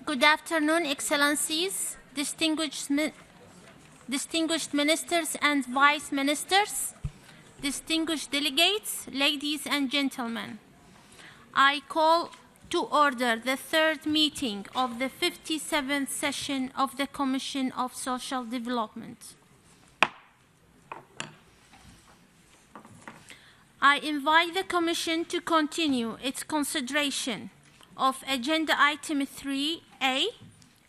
Good afternoon, Excellencies, distinguished ministers and vice ministers, distinguished delegates, ladies and gentlemen. I call to order the third meeting of the 57th session of the Commission of Social Development. I invite the Commission to continue its consideration of Agenda Item 3A,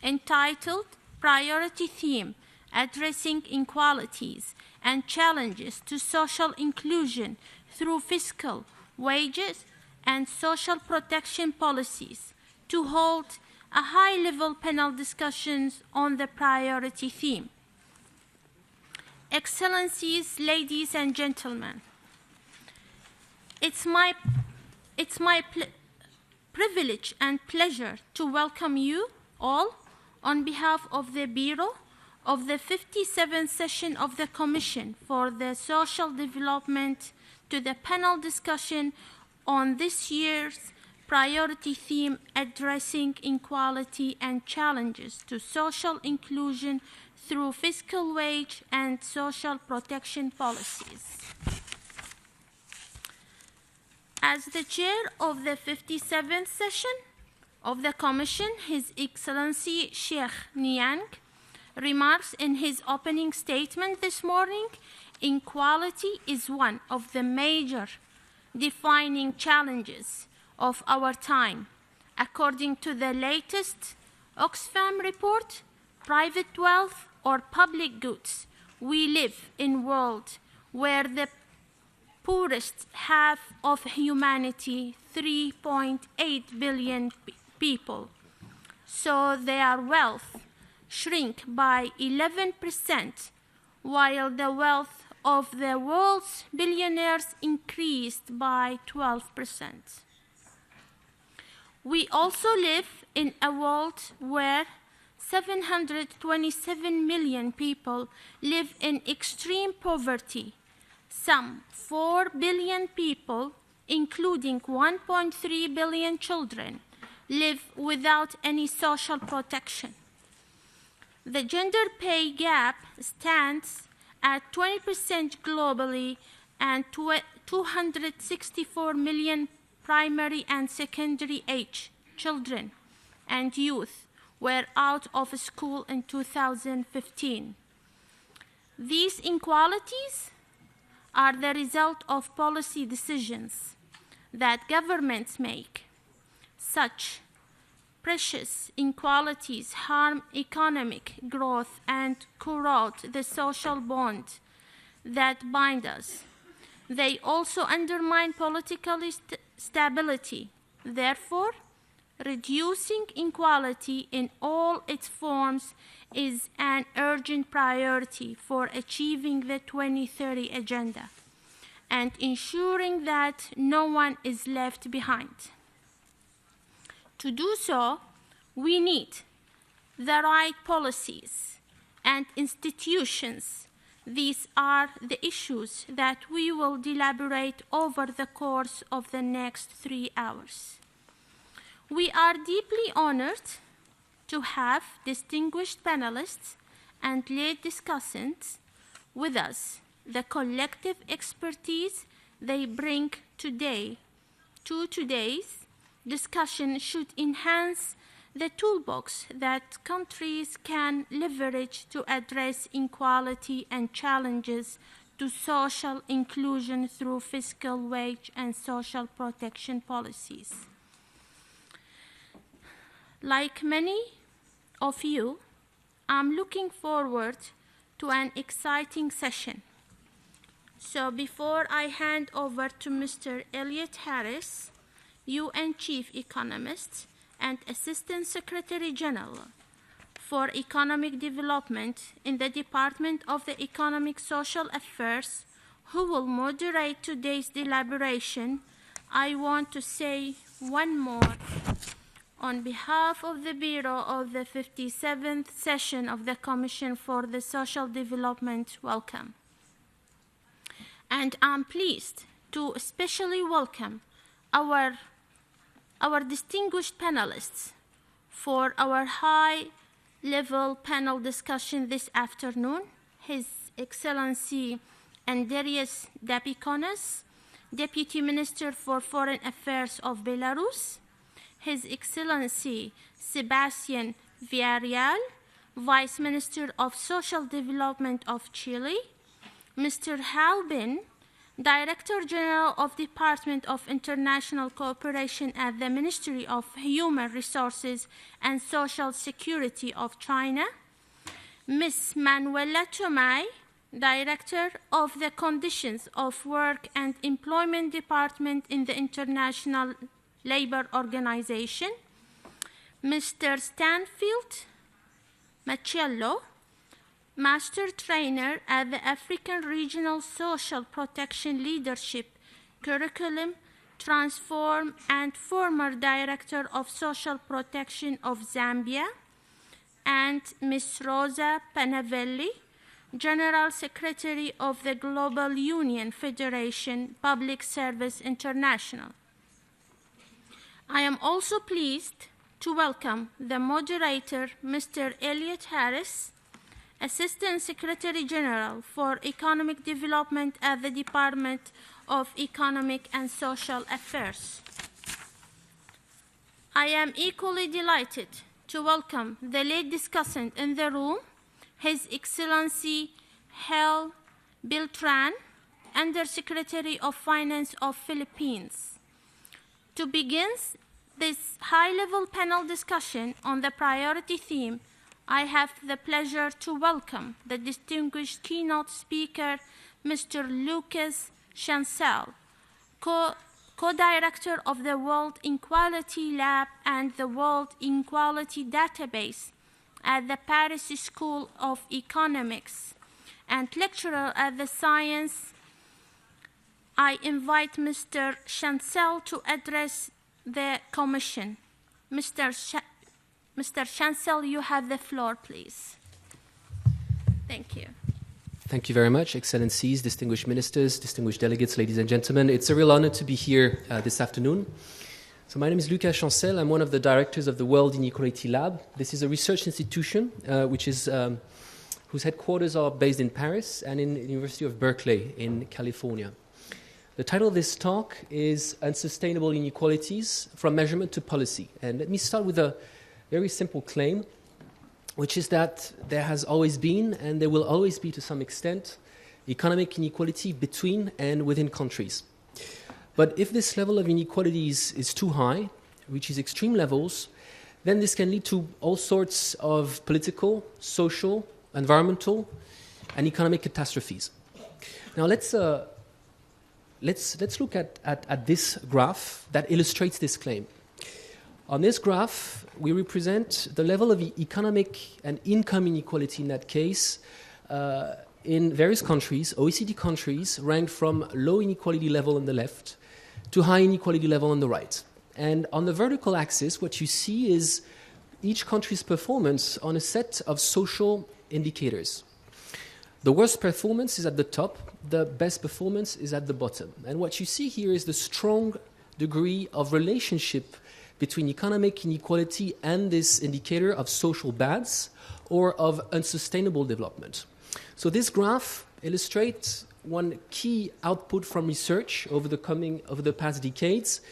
entitled Priority Theme Addressing Inequalities and Challenges to Social Inclusion through Fiscal, Wages, and Social Protection Policies, to hold a high-level panel discussions on the priority theme. Excellencies, ladies and gentlemen, it's my privilege and pleasure to welcome you all on behalf of the Bureau of the 57th session of the Commission for the Social Development to the panel discussion on this year's priority theme addressing inequality and challenges to social inclusion through fiscal, wage, and social protection policies. As the chair of the 57th session of the Commission, His Excellency Sheikh Niang remarks in his opening statement this morning, inequality is one of the major defining challenges of our time. According to the latest Oxfam report, private wealth or public goods, we live in a world where the poorest half of humanity, 3.8 billion people, so their wealth shrink by 11%, while the wealth of the world's billionaires increased by 12%. We also live in a world where 727 million people live in extreme poverty. Some 4 billion people, including 1.3 billion children, live without any social protection. The gender pay gap stands at 20% globally, and 264 million primary and secondary age children and youth were out of school in 2015. These inequalities are the result of policy decisions that governments make. Such precious inequalities harm economic growth and corrode the social bond that bind us. They also undermine political stability. Therefore, reducing inequality in all its forms is an urgent priority for achieving the 2030 Agenda and ensuring that no one is left behind. To do so, we need the right policies and institutions. These are the issues that we will deliberate over the course of the next 3 hours. We are deeply honored to have distinguished panelists and lead discussants with us. The collective expertise they bring to today's discussion should enhance the toolbox that countries can leverage to address inequality and challenges to social inclusion through fiscal, wage, and social protection policies. Like many of you, I'm looking forward to an exciting session. So before I hand over to Mr. Elliot Harris, UN Chief Economist and Assistant Secretary General for Economic Development in the Department of the Economic Social Affairs, who will moderate today's deliberation, I want to say one more. On behalf of the Bureau of the 57th session of the Commission for the Social Development, welcome. And I'm pleased to especially welcome our distinguished panelists for our high-level panel discussion this afternoon, His Excellency Andrius Dabikonis, Deputy Minister for Foreign Affairs of Belarus, His Excellency Sebastian Villarreal, Vice Minister of Social Development of Chile, Mr. Hal Bin, Director General of Department of International Cooperation at the Ministry of Human Resources and Social Security of China, Ms. Manuela Tomay, Director of the Conditions of Work and Employment Department in the International Labour Organization, Mr. Stanfield Machello, Master Trainer at the African Regional Social Protection Leadership Curriculum Transform and former Director of Social Protection of Zambia, and Ms. Rosa Panavelli, General Secretary of the Global Union Federation Public Service International. I am also pleased to welcome the moderator, Mr. Elliot Harris, Assistant Secretary General for Economic Development at the Department of Economic and Social Affairs. I am equally delighted to welcome the lead discussant in the room, His Excellency Hel Beltran, Undersecretary of Finance of Philippines. To begin this high-level panel discussion on the priority theme, I have the pleasure to welcome the distinguished keynote speaker, Mr. Lucas Chancel, co-director of the World Inequality Lab and the World Inequality Database at the Paris School of Economics and lecturer at the Science. I invite Mr. Chancel to address the Commission. Mr. Chancel, you have the floor, please. Thank you. Thank you very much, Excellencies, distinguished ministers, distinguished delegates, ladies and gentlemen. It's a real honor to be here this afternoon. So my name is Lucas Chancel. I'm one of the directors of the World Inequality Lab. This is a research institution whose headquarters are based in Paris and in the University of Berkeley in California. The title of this talk is Unsustainable Inequalities from Measurement to Policy. And let me start with a very simple claim, which is that there has always been, and there will always be to some extent, economic inequality between and within countries. But if this level of inequalities is too high, reaches extreme levels, then this can lead to all sorts of political, social, environmental, and economic catastrophes. Now let's look at this graph that illustrates this claim. On this graph, we represent the level of economic and income inequality in that case in various countries, OECD countries, ranked from low inequality level on the left to high inequality level on the right. And on the vertical axis, what you see is each country's performance on a set of social indicators. The worst performance is at the top, the best performance is at the bottom. And what you see here is the strong degree of relationship between economic inequality and this indicator of social bads or of unsustainable development. So this graph illustrates one key output from research over the past decades,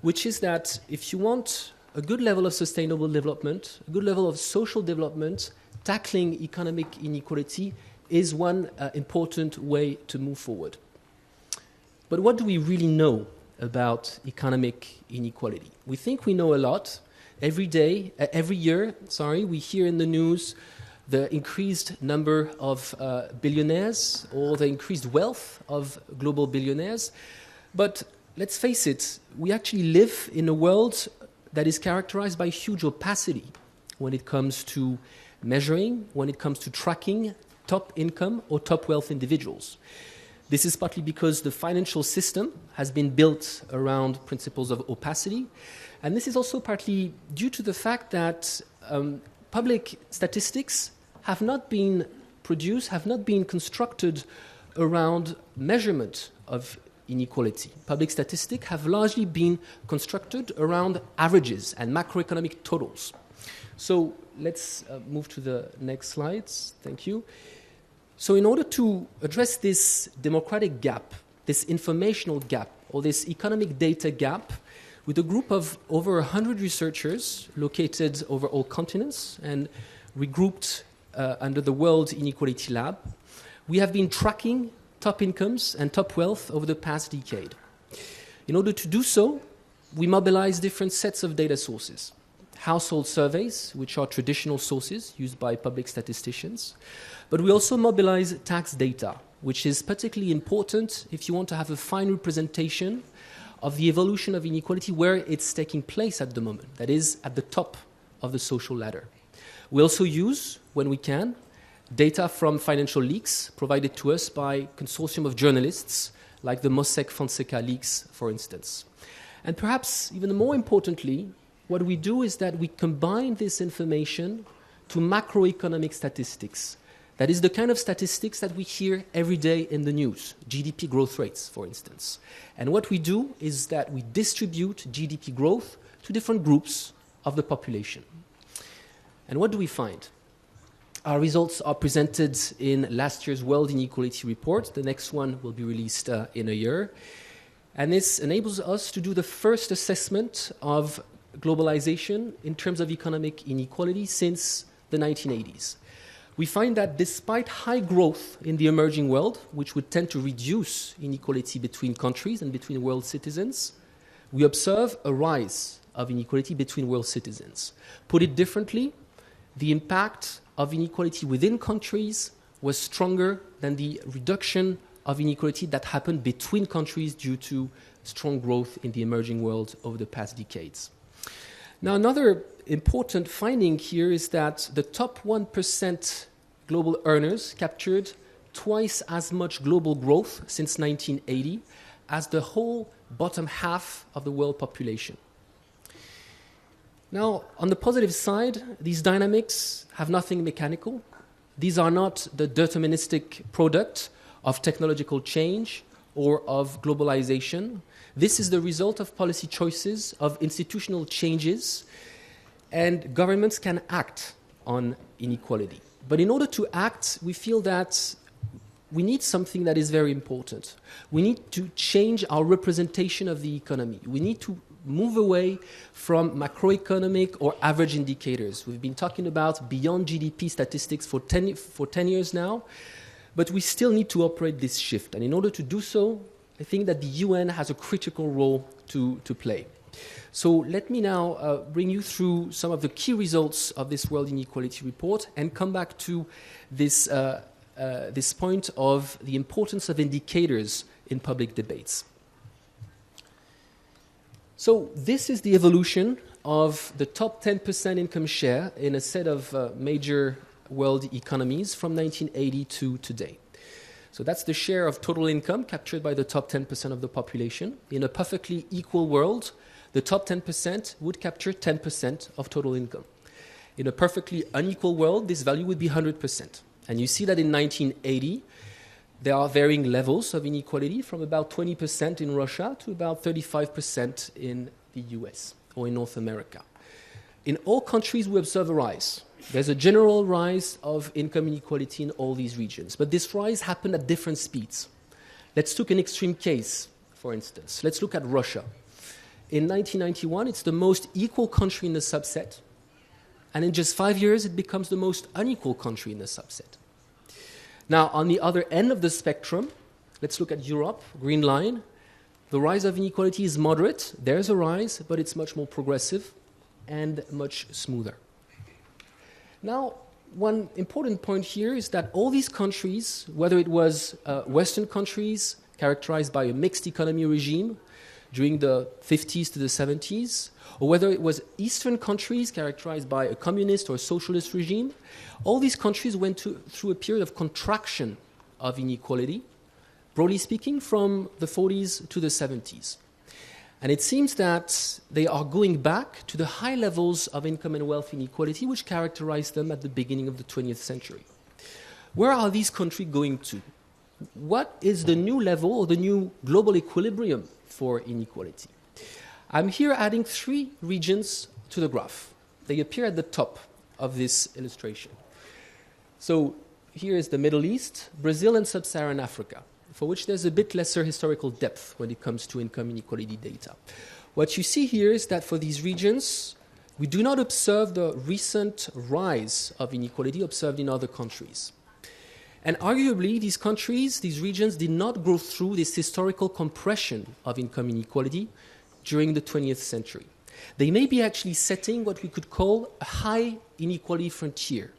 which is that if you want a good level of sustainable development, a good level of social development, tackling economic inequality is one important way to move forward. But what do we really know about economic inequality? We think we know a lot. Every year, we hear in the news the increased number of billionaires or the increased wealth of global billionaires. But let's face it, we actually live in a world that is characterized by huge opacity when it comes to measuring, when it comes to tracking top income or top wealth individuals. This is partly because the financial system has been built around principles of opacity, and this is also partly due to the fact that public statistics have not been produced, have not been constructed around measurement of inequality. Public statistics have largely been constructed around averages and macroeconomic totals. So let's move to the next slides. Thank you. So in order to address this democratic gap, this informational gap, or this economic data gap, with a group of over 100 researchers located over all continents and regrouped under the World Inequality Lab, we have been tracking top incomes and top wealth over the past decade. In order to do so, we mobilize different sets of data sources. Household surveys, which are traditional sources used by public statisticians, but we also mobilize tax data, which is particularly important if you want to have a fine representation of the evolution of inequality where it's taking place at the moment, that is, at the top of the social ladder. We also use, when we can, data from financial leaks provided to us by a consortium of journalists, like the Mossack Fonseca leaks, for instance. And perhaps even more importantly, what we do is that we combine this information to macroeconomic statistics. That is the kind of statistics that we hear every day in the news, GDP growth rates, for instance. And what we do is that we distribute GDP growth to different groups of the population. And what do we find? Our results are presented in last year's World Inequality Report. The next one will be released in a year. And this enables us to do the first assessment of globalization in terms of economic inequality since the 1980s. We find that despite high growth in the emerging world, which would tend to reduce inequality between countries and between world citizens, we observe a rise of inequality between world citizens. Put it differently, the impact of inequality within countries was stronger than the reduction of inequality that happened between countries due to strong growth in the emerging world over the past decades. Now, another important finding here is that the top 1% global earners captured twice as much global growth since 1980 as the whole bottom half of the world population. Now, on the positive side, these dynamics have nothing mechanical. These are not the deterministic product of technological change or of globalization. This is the result of policy choices, of institutional changes, and governments can act on inequality. But in order to act, we feel that we need something that is very important. We need to change our representation of the economy. We need to move away from macroeconomic or average indicators. We've been talking about beyond GDP statistics for 10 years now, but we still need to operate this shift. And in order to do so, I think that the UN has a critical role to play. So let me now bring you through some of the key results of this World Inequality Report and come back to this point of the importance of indicators in public debates. So this is the evolution of the top 10% income share in a set of major world economies from 1980 to today. So that's the share of total income captured by the top 10% of the population. In a perfectly equal world, the top 10% would capture 10% of total income. In a perfectly unequal world, this value would be 100%. And you see that in 1980, there are varying levels of inequality from about 20% in Russia to about 35% in the US or in North America. In all countries, we observe a rise. There's a general rise of income inequality in all these regions. But this rise happened at different speeds. Let's take an extreme case, for instance. Let's look at Russia. In 1991, it's the most equal country in the subset. And in just 5 years, it becomes the most unequal country in the subset. Now, on the other end of the spectrum, let's look at Europe, green line. The rise of inequality is moderate. There's a rise, but it's much more progressive and much smoother. Now, one important point here is that all these countries, whether it was Western countries characterized by a mixed economy regime during the 50s to the 70s, or whether it was Eastern countries characterized by a communist or a socialist regime, all these countries went through a period of contraction of inequality, broadly speaking, from the 40s to the 70s. And it seems that they are going back to the high levels of income and wealth inequality which characterized them at the beginning of the 20th century. Where are these countries going to? What is the new level or the new global equilibrium for inequality? I'm here adding 3 regions to the graph. they appear at the top of this illustration. So here is the Middle East, Brazil, and Sub-Saharan Africa, for which there's a bit lesser historical depth when it comes to income inequality data. What you see here is that for these regions, we do not observe the recent rise of inequality observed in other countries. And arguably, these countries, these regions, did not go through this historical compression of income inequality during the 20th century. They may be actually setting what we could call a high inequality frontier.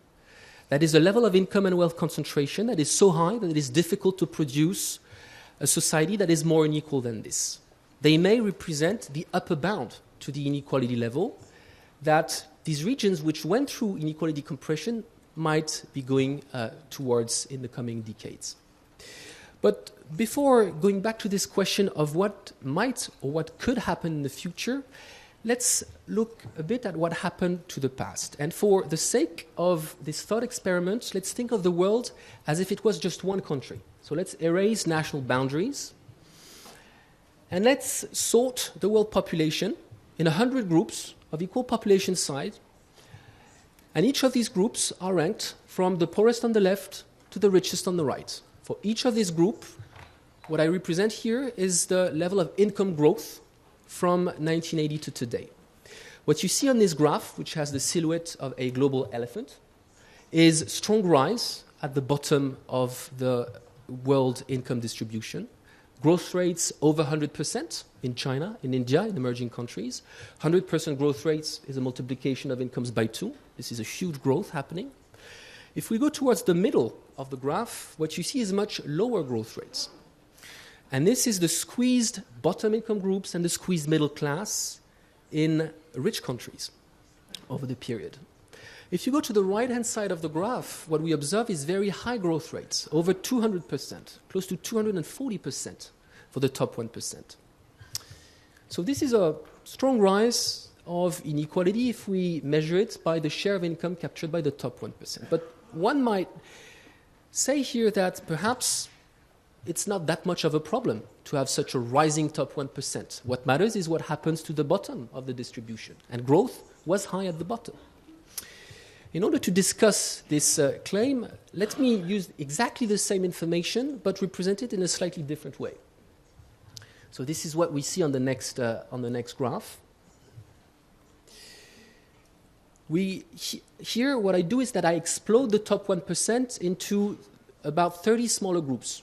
That is a level of income and wealth concentration that is so high that it is difficult to produce a society that is more unequal than this. They may represent the upper bound to the inequality level that these regions which went through inequality compression might be going towards in the coming decades. But before going back to this question of what might or what could happen in the future, let's look a bit at what happened to the past. And for the sake of this thought experiment, let's think of the world as if it was just one country. So let's erase national boundaries. And let's sort the world population in 100 groups of equal population size. And each of these groups are ranked from the poorest on the left to the richest on the right. For each of these groups, what I represent here is the level of income growth from 1980 to today. What you see on this graph, which has the silhouette of a global elephant, is strong rise at the bottom of the world income distribution. Growth rates over 100% in China, in India, in emerging countries. 100% growth rates is a multiplication of incomes by 2. This is a huge growth happening. If we go towards the middle of the graph, what you see is much lower growth rates. And this is the squeezed bottom income groups and the squeezed middle class in rich countries over the period. If you go to the right-hand side of the graph, what we observe is very high growth rates, over 200%, close to 240% for the top 1%. So this is a strong rise of inequality if we measure it by the share of income captured by the top 1%. But one might say here that perhaps it's not that much of a problem to have such a rising top 1%. What matters is what happens to the bottom of the distribution. And growth was high at the bottom. In order to discuss this claim, let me use exactly the same information, but represent it in a slightly different way. So this is what we see on the next graph. Here, what I do is that I explode the top 1% into about 30 smaller groups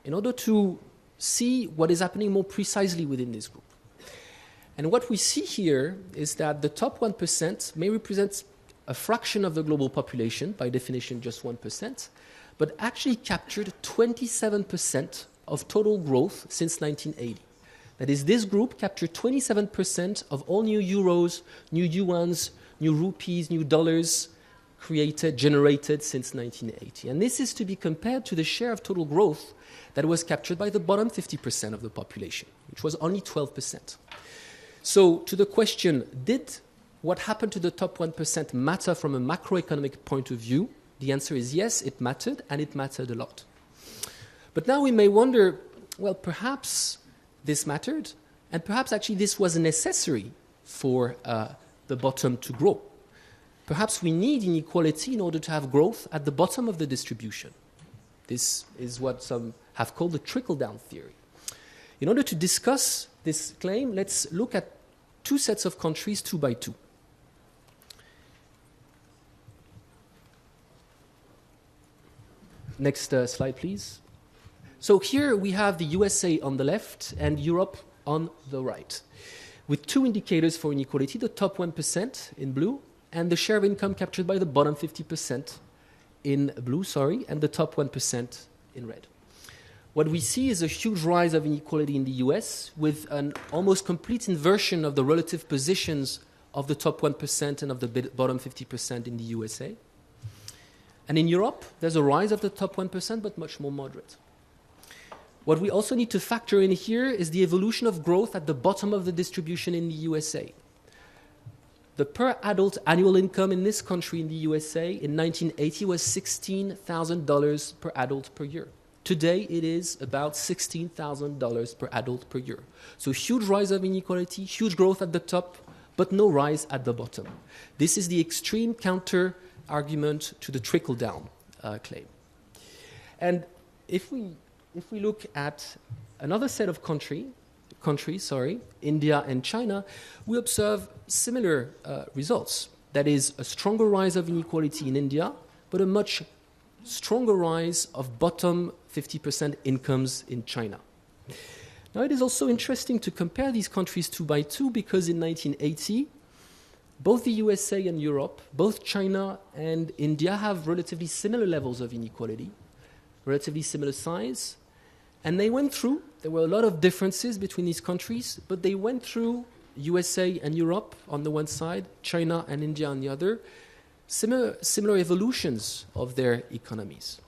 in order to see what is happening more precisely within this group. And what we see here is that the top 1% may represent a fraction of the global population, by definition just 1%, but actually captured 27% of total growth since 1980. That is, this group captured 27% of all new euros, new yuans, new rupees, new dollars generated since 1980. And this is to be compared to the share of total growth that was captured by the bottom 50% of the population, which was only 12%. So to the question, did what happened to the top 1% matter from a macroeconomic point of view? The answer is yes, it mattered, and it mattered a lot. But now we may wonder, well, perhaps this mattered, and perhaps actually this was necessary for the bottom to grow. Perhaps we need inequality in order to have growth at the bottom of the distribution. This is what some have called the trickle-down theory. In order to discuss this claim, let's look at two sets of countries, 2 by 2. Next slide, please. So here we have the USA on the left and Europe on the right, with two indicators for inequality, the top 1% in blue and the share of income captured by the bottom 50% in blue, and the top 1% in red. What we see is a huge rise of inequality in the US, with an almost complete inversion of the relative positions of the top 1% and of the bottom 50% in the USA. And in Europe, there's a rise of the top 1%, but much more moderate. What we also need to factor in here is the evolution of growth at the bottom of the distribution in the USA. The per adult annual income in this country, in the USA, in 1980 was $16,000 per adult per year. Today, it is about $16,000 per adult per year. So huge rise of inequality, huge growth at the top, but no rise at the bottom. This is the extreme counter-argument to the trickle-down claim. And if we look at another set of countries, India and China, we observe similar results. That is, a stronger rise of inequality in India, but a much stronger rise of bottom 50% incomes in China. Now, it is also interesting to compare these countries two by two, because in 1980, both the USA and Europe, both China and India, have relatively similar levels of inequality, relatively similar size, and there were a lot of differences between these countries, but they went through, USA and Europe on the one side, China and India on the other, similar evolutions of their economies.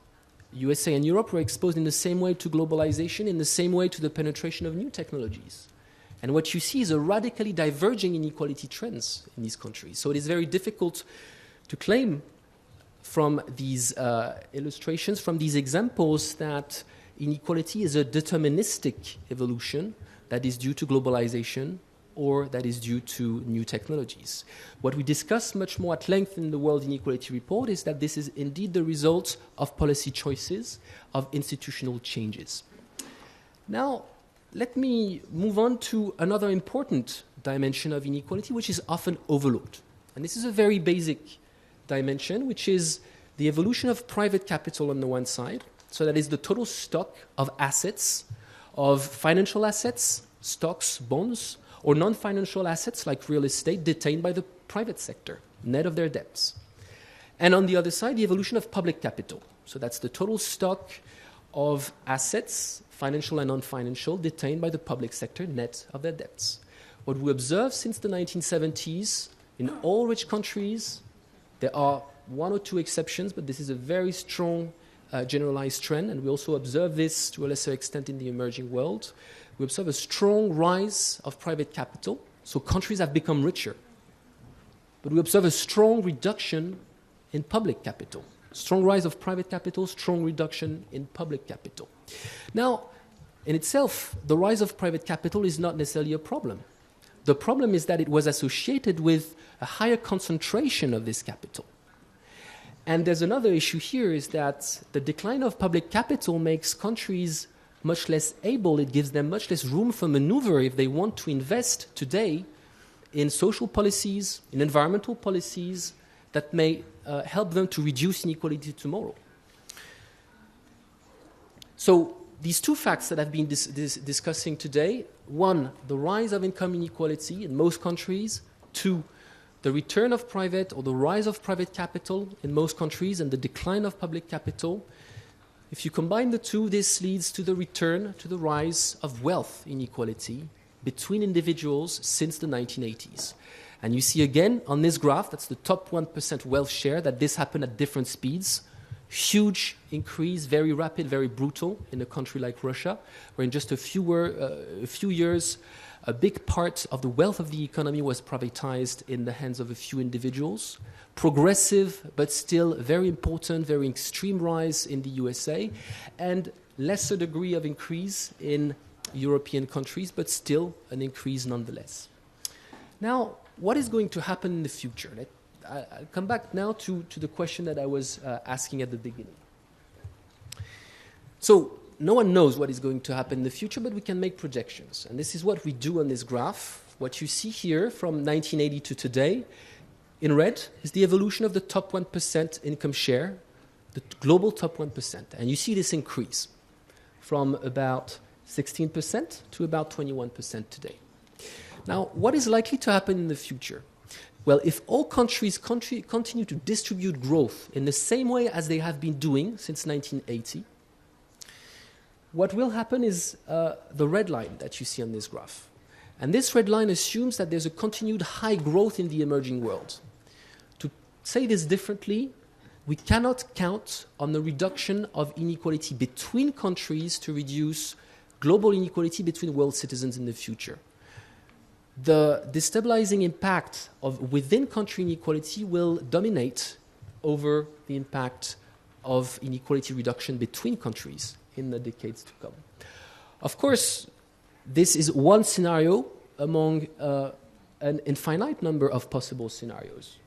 USA and Europe were exposed in the same way to globalization, in the same way to the penetration of new technologies. And what you see is a radically diverging inequality trends in these countries. So it is very difficult to claim from these illustrations, from these examples, that inequality is a deterministic evolution that is due to globalization or that is due to new technologies. What we discuss much more at length in the World Inequality Report is that this is indeed the result of policy choices, of institutional changes. Now, let me move on to another important dimension of inequality, which is often overlooked. And this is a very basic dimension, which is the evolution of private capital on the one side. So that is the total stock of assets, of financial assets, stocks, bonds, or non-financial assets like real estate detained by the private sector, net of their debts. And on the other side, the evolution of public capital. So that's the total stock of assets, financial and non-financial, detained by the public sector, net of their debts. What we observe since the 1970s in all rich countries, there are one or two exceptions, but this is a very strong generalized trend, and we also observe this to a lesser extent in the emerging world. We observe a strong rise of private capital, so countries have become richer. But we observe a strong reduction in public capital. Strong rise of private capital, strong reduction in public capital. Now, in itself, the rise of private capital is not necessarily a problem. The problem is that it was associated with a higher concentration of this capital. And there's another issue here, is that the decline of public capital makes countries much less able, it gives them much less room for maneuver if they want to invest today in social policies, in environmental policies that may help them to reduce inequality tomorrow. So these two facts that I've been discussing today, one, the rise of income inequality in most countries, two, the return of private or the rise of private capital in most countries and the decline of public capital. If you combine the two, this leads to the return, to the rise of wealth inequality between individuals since the 1980s. And you see again on this graph, that's the top 1% wealth share, that this happened at different speeds. Huge increase, very rapid, very brutal in a country like Russia, where in just a few years, a big part of the wealth of the economy was privatized in the hands of a few individuals. Progressive, but still very important, very extreme rise in the USA, and lesser degree of increase in European countries, but still an increase nonetheless. Now, what is going to happen in the future? I'll come back now to the question that I was asking at the beginning. So, no one knows what is going to happen in the future, but we can make projections. And this is what we do on this graph. What you see here from 1980 to today, in red, is the evolution of the top 1% income share, the global top 1%. And you see this increase from about 16% to about 21% today. Now, what is likely to happen in the future? Well, if all countries continue to distribute growth in the same way as they have been doing since 1980, what will happen is the red line that you see on this graph. And this red line assumes that there's a continued high growth in the emerging world. To say this differently, we cannot count on the reduction of inequality between countries to reduce global inequality between world citizens in the future. The destabilizing impact of within-country inequality will dominate over the impact of inequality reduction between countries in the decades to come. Of course, this is one scenario among an infinite number of possible scenarios.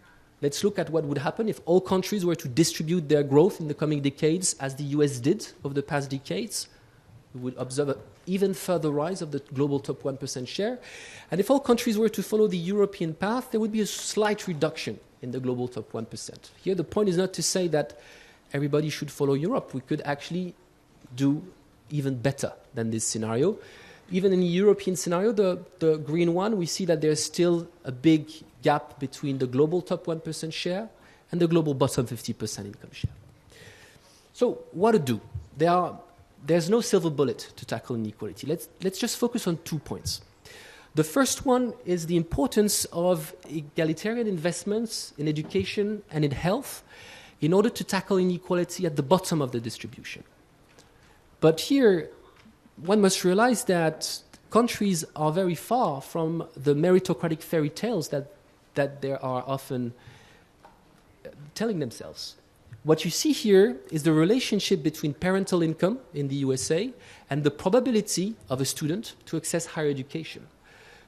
Let's look at what would happen if all countries were to distribute their growth in the coming decades as the US did over the past decades. We would observe an even further rise of the global top 1% share. And if all countries were to follow the European path, there would be a slight reduction in the global top 1%. Here, the point is not to say that everybody should follow Europe. We could actually do even better than this scenario. Even in the European scenario, the green one, we see that there's still a big gap between the global top 1% share and the global bottom 50% income share. So what to do? There's no silver bullet to tackle inequality. Let's just focus on 2 points. The first one is the importance of egalitarian investments in education and in health in order to tackle inequality at the bottom of the distribution. But here, one must realize that countries are very far from the meritocratic fairy tales that they are often telling themselves. What you see here is the relationship between parental income in the USA and the probability of a student to access higher education.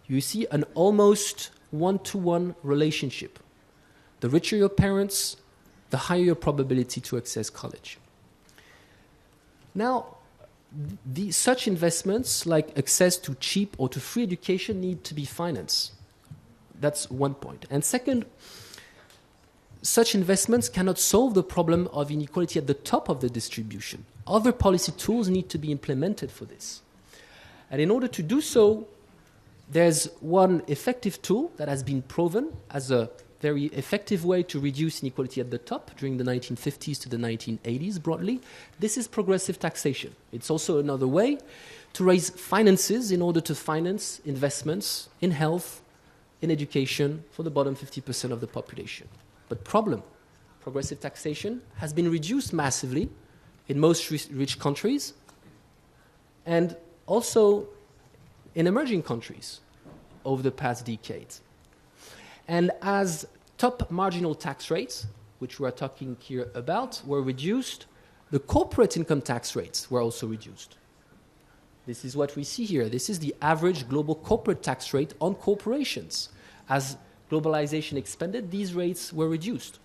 You see an almost one-to-one relationship. The richer your parents, the higher your probability to access college. Now, such investments like access to cheap or to free education need to be financed. That's one point. And second, such investments cannot solve the problem of inequality at the top of the distribution. Other policy tools need to be implemented for this. And in order to do so, there's one effective tool that has been proven as a very effective way to reduce inequality at the top during the 1950s to the 1980s broadly. This is progressive taxation. It's also another way to raise finances in order to finance investments in health, in education for the bottom 50% of the population. But progressive taxation has been reduced massively in most rich countries and also in emerging countries over the past decades. And as top marginal tax rates, which we are talking here about, were reduced, the corporate income tax rates were also reduced. This is what we see here. This is the average global corporate tax rate on corporations. As globalization expanded, these rates were reduced.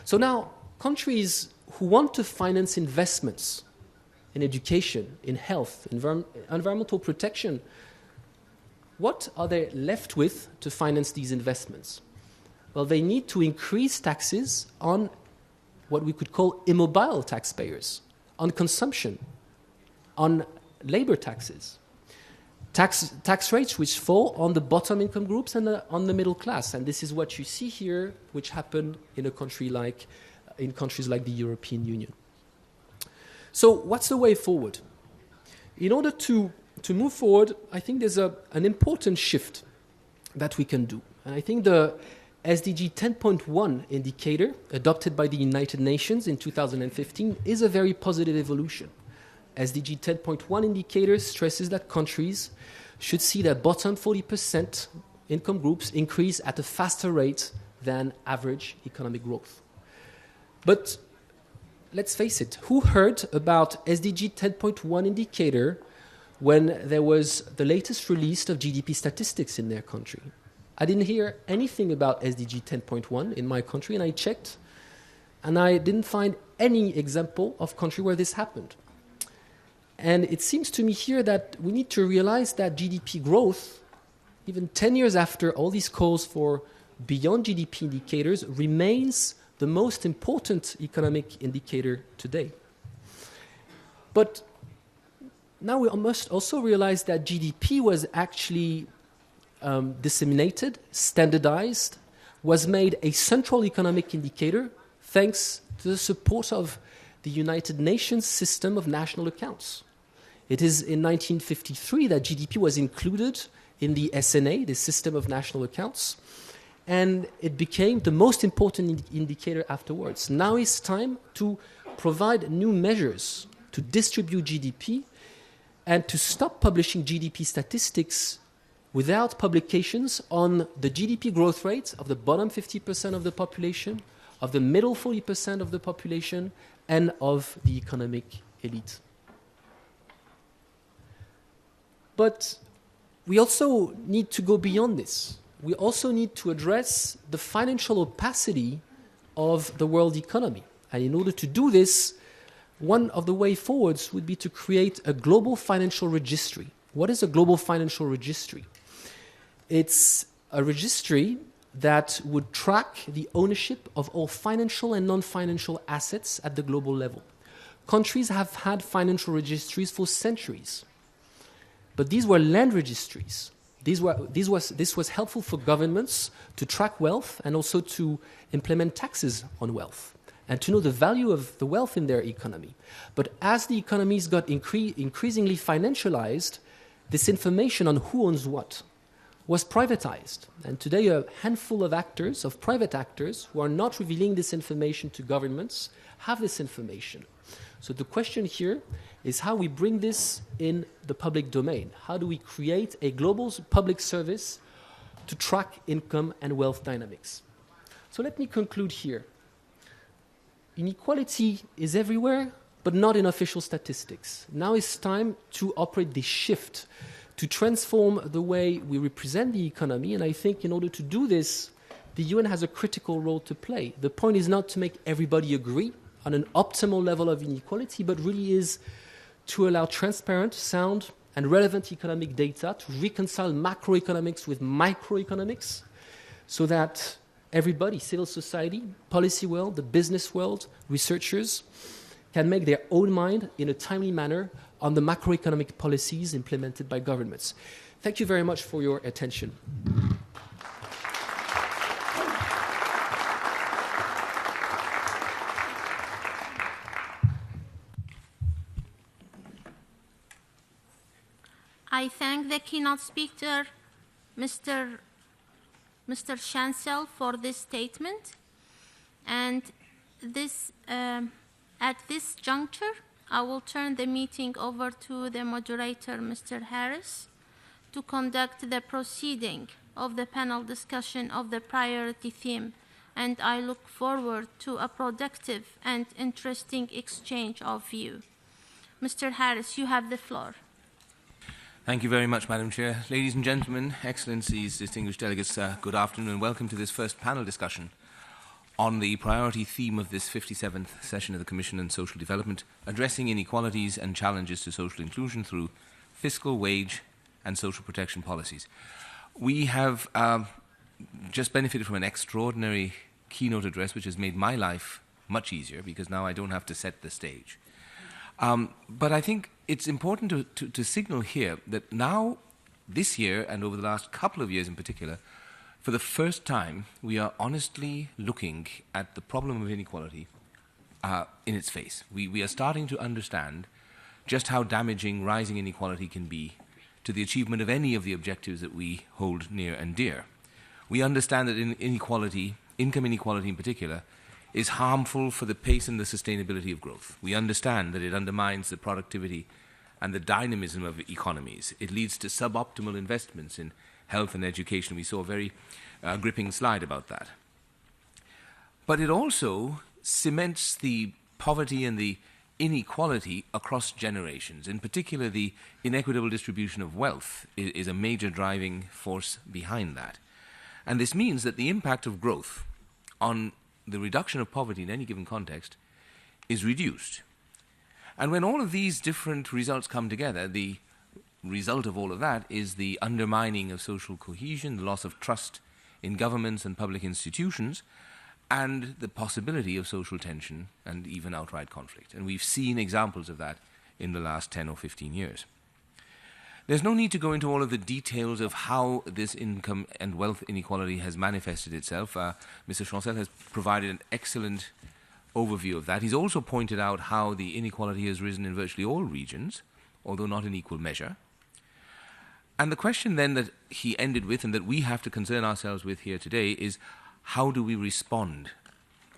So now, countries who want to finance investments in education, in health, environmental protection, what are they left with to finance these investments? Well, they need to increase taxes on what we could call immobile taxpayers, on consumption, on labor taxes. Tax rates which fall on the bottom income groups and on the middle class. And this is what you see here, which happened in countries like the European Union. So what's the way forward? In order to move forward, I think there's an important shift that we can do. And I think the SDG 10.1 indicator adopted by the United Nations in 2015 is a very positive evolution. SDG 10.1 indicator stresses that countries should see their bottom 40% income groups increase at a faster rate than average economic growth. But let's face it, who heard about SDG 10.1 indicator when there was the latest release of GDP statistics in their country? I didn't hear anything about SDG 10.1 in my country, and I checked, and I didn't find any example of country where this happened. And it seems to me here that we need to realize that GDP growth, even 10 years after all these calls for beyond GDP indicators, remains the most important economic indicator today. But now we must also realize that GDP was actually disseminated, standardized, was made a central economic indicator thanks to the support of the United Nations system of national accounts. It is in 1953 that GDP was included in the SNA, the system of national accounts, and it became the most important indicator afterwards. Now it's time to provide new measures to distribute GDP and to stop publishing GDP statistics without publications on the GDP growth rate of the bottom 50% of the population, of the middle 40% of the population, and of the economic elite. But we also need to go beyond this. we also need to address the financial opacity of the world economy. And in order to do this, one of the way forwards would be to create a global financial registry. What is a global financial registry? It's a registry that would track the ownership of all financial and non-financial assets at the global level. Countries have had financial registries for centuries, but these were land registries. This was helpful for governments to track wealth and also to implement taxes on wealth and to know the value of the wealth in their economy. But as the economies got increasingly financialized, this information on who owns what was privatized. And today a handful of actors, of private actors, who are not revealing this information to governments, have this information. So the question here is how we bring this in the public domain. How do we create a global public service to track income and wealth dynamics? So let me conclude here. Inequality is everywhere, but not in official statistics. Now it's time to operate this shift, to transform the way we represent the economy. And I think in order to do this, the UN has a critical role to play. The point is not to make everybody agree on an optimal level of inequality, but really is to allow transparent, sound, and relevant economic data to reconcile macroeconomics with microeconomics so that everybody, civil society, policy world, the business world, researchers, can make their own mind in a timely manner on the macroeconomic policies implemented by governments. Thank you very much for your attention. I thank the keynote speaker, Mr. Chancel, for this statement. And at this juncture, I will turn the meeting over to the moderator, Mr. Harris, to conduct the proceeding of the panel discussion of the priority theme. And I look forward to a productive and interesting exchange of view. Mr. Harris, you have the floor. Thank you very much, Madam Chair. Ladies and gentlemen, Excellencies, distinguished delegates, good afternoon and welcome to this first panel discussion on the priority theme of this 57th session of the Commission on Social Development, addressing inequalities and challenges to social inclusion through fiscal, wage and social protection policies. We have just benefited from an extraordinary keynote address which has made my life much easier because now I don't have to set the stage. But I think it's important to signal here that now, this year, and over the last couple of years in particular, for the first time, we are honestly looking at the problem of inequality in its face. We are starting to understand just how damaging rising inequality can be to the achievement of any of the objectives that we hold near and dear. We understand that inequality, income inequality in particular, is harmful for the pace and the sustainability of growth. We understand that it undermines the productivity and the dynamism of economies. It leads to suboptimal investments in health and education. We saw a very gripping slide about that. But it also cements the poverty and the inequality across generations. In particular, the inequitable distribution of wealth is a major driving force behind that. And this means that the impact of growth on the reduction of poverty in any given context is reduced. And when all of these different results come together, the result of all of that is the undermining of social cohesion, the loss of trust in governments and public institutions, and the possibility of social tension and even outright conflict. And we've seen examples of that in the last 10 or 15 years. There's no need to go into all of the details of how this income and wealth inequality has manifested itself. Mr. Chancel has provided an excellent overview of that. He's also pointed out how the inequality has risen in virtually all regions, although not in equal measure. And the question then that he ended with and that we have to concern ourselves with here today is how do we respond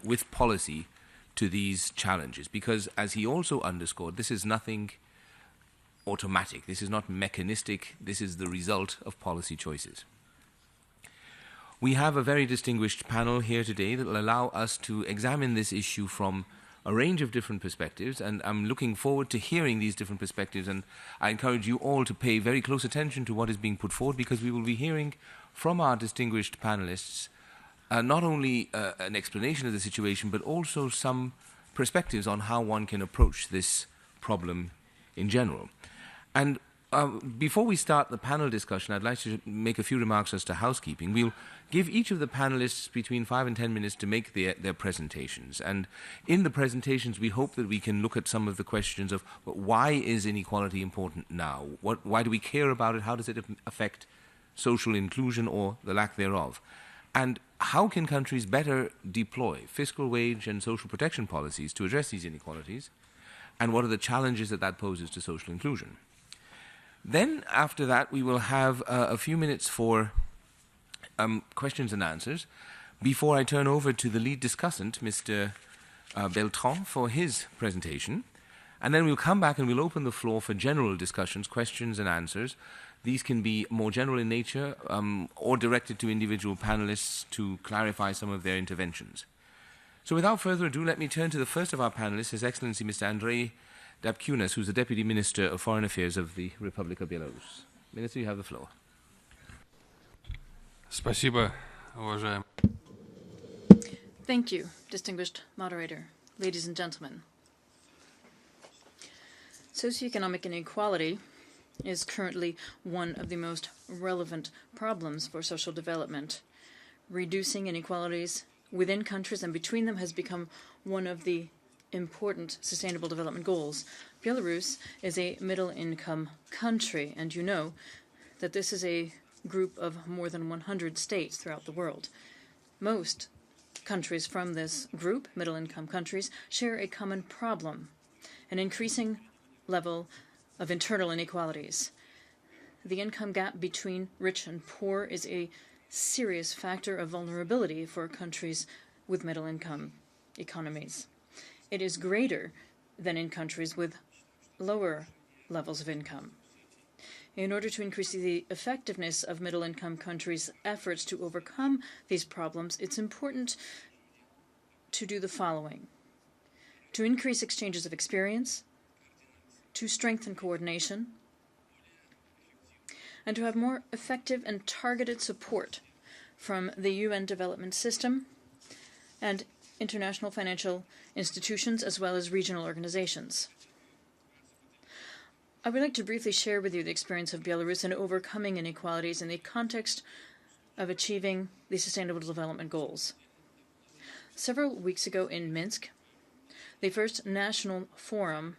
with policy to these challenges? Because as he also underscored, this is nothing automatic. This is not mechanistic. This is the result of policy choices. We have a very distinguished panel here today that will allow us to examine this issue from a range of different perspectives, and I'm looking forward to hearing these different perspectives, and I encourage you all to pay very close attention to what is being put forward because we will be hearing from our distinguished panelists not only an explanation of the situation, but also some perspectives on how one can approach this problem in general. And before we start the panel discussion, I'd like to make a few remarks as to housekeeping. We'll give each of the panelists between 5 and 10 minutes to make their presentations. And in the presentations, we hope that we can look at some of the questions of why is inequality important now? Why do we care about it? How does it affect social inclusion or the lack thereof? And how can countries better deploy fiscal, wage, and social protection policies to address these inequalities? And what are the challenges that poses to social inclusion? Then, after that, we will have a few minutes for questions and answers before I turn over to the lead discussant, Mr. Beltrand, for his presentation. And then we'll come back and we'll open the floor for general discussions, questions and answers. These can be more general in nature or directed to individual panelists to clarify some of their interventions. So without further ado, let me turn to the first of our panelists, His Excellency Mr. Andrei Dabkunas, who's the Deputy Minister of Foreign Affairs of the Republic of Belarus. Minister, you have the floor. Спасибо, уважаемый. Thank you, distinguished moderator, ladies and gentlemen. Socioeconomic inequality is currently one of the most relevant problems for social development. Reducing inequalities within countries and between them has become one of the important sustainable development goals. Belarus is a middle-income country, and you know that this is a group of more than 100 states throughout the world. Most countries from this group, middle-income countries, share a common problem, an increasing level of internal inequalities. The income gap between rich and poor is a serious factor of vulnerability for countries with middle-income economies. It is greater than in countries with lower levels of income. In order to increase the effectiveness of middle-income countries' efforts to overcome these problems, it's important to do the following: to increase exchanges of experience, to strengthen coordination, and to have more effective and targeted support from the UN development system and international financial institutions, as well as regional organizations. I would like to briefly share with you the experience of Belarus in overcoming inequalities in the context of achieving the Sustainable Development Goals. Several weeks ago in Minsk, the first national forum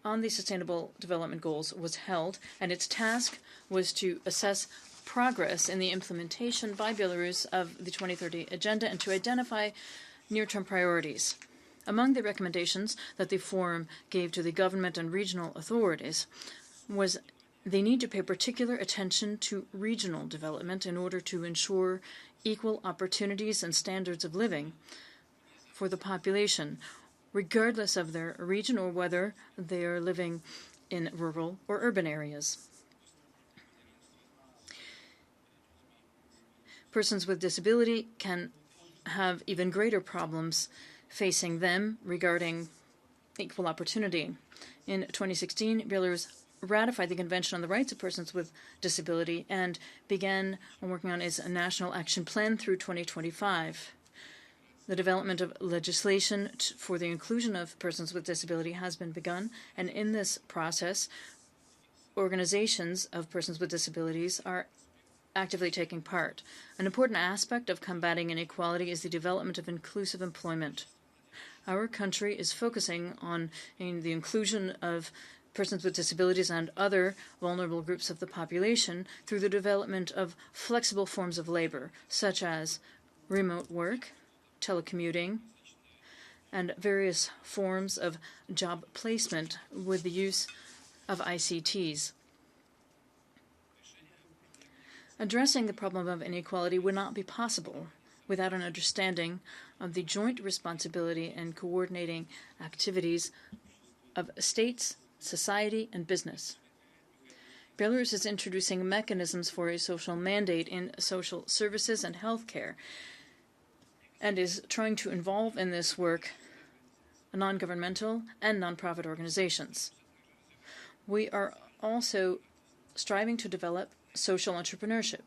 on the Sustainable Development Goals was held, and its task was to assess progress in the implementation by Belarus of the 2030 Agenda and to identify near-term priorities. Among the recommendations that the forum gave to the government and regional authorities was the need to pay particular attention to regional development in order to ensure equal opportunities and standards of living for the population, regardless of their region or whether they are living in rural or urban areas. Persons with disability can have even greater problems facing them regarding equal opportunity. In 2016, Belarus ratified the Convention on the Rights of Persons with Disability and began working on its National Action Plan through 2025. The development of legislation for the inclusion of persons with disability has been begun, and in this process, organizations of persons with disabilities are actively taking part. An important aspect of combating inequality is the development of inclusive employment. Our country is focusing on the inclusion of persons with disabilities and other vulnerable groups of the population through the development of flexible forms of labor, such as remote work, telecommuting, and various forms of job placement with the use of ICTs. Addressing the problem of inequality would not be possible without an understanding of the joint responsibility and coordinating activities of states, society, and business. Belarus is introducing mechanisms for a social mandate in social services and healthcare, and is trying to involve in this work non-governmental and non-profit organizations. We are also striving to develop social entrepreneurship.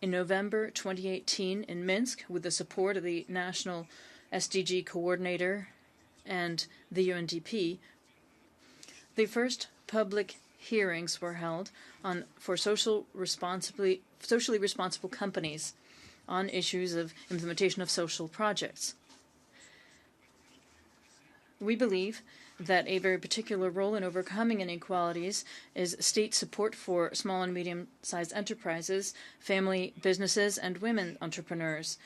In November 2018 in Minsk, with the support of the National SDG Coordinator and the UNDP, the first public hearings were held for socially responsible companies on issues of implementation of social projects. We believe that a very particular role in overcoming inequalities is state support for small and medium-sized enterprises, family businesses, and women entrepreneurs.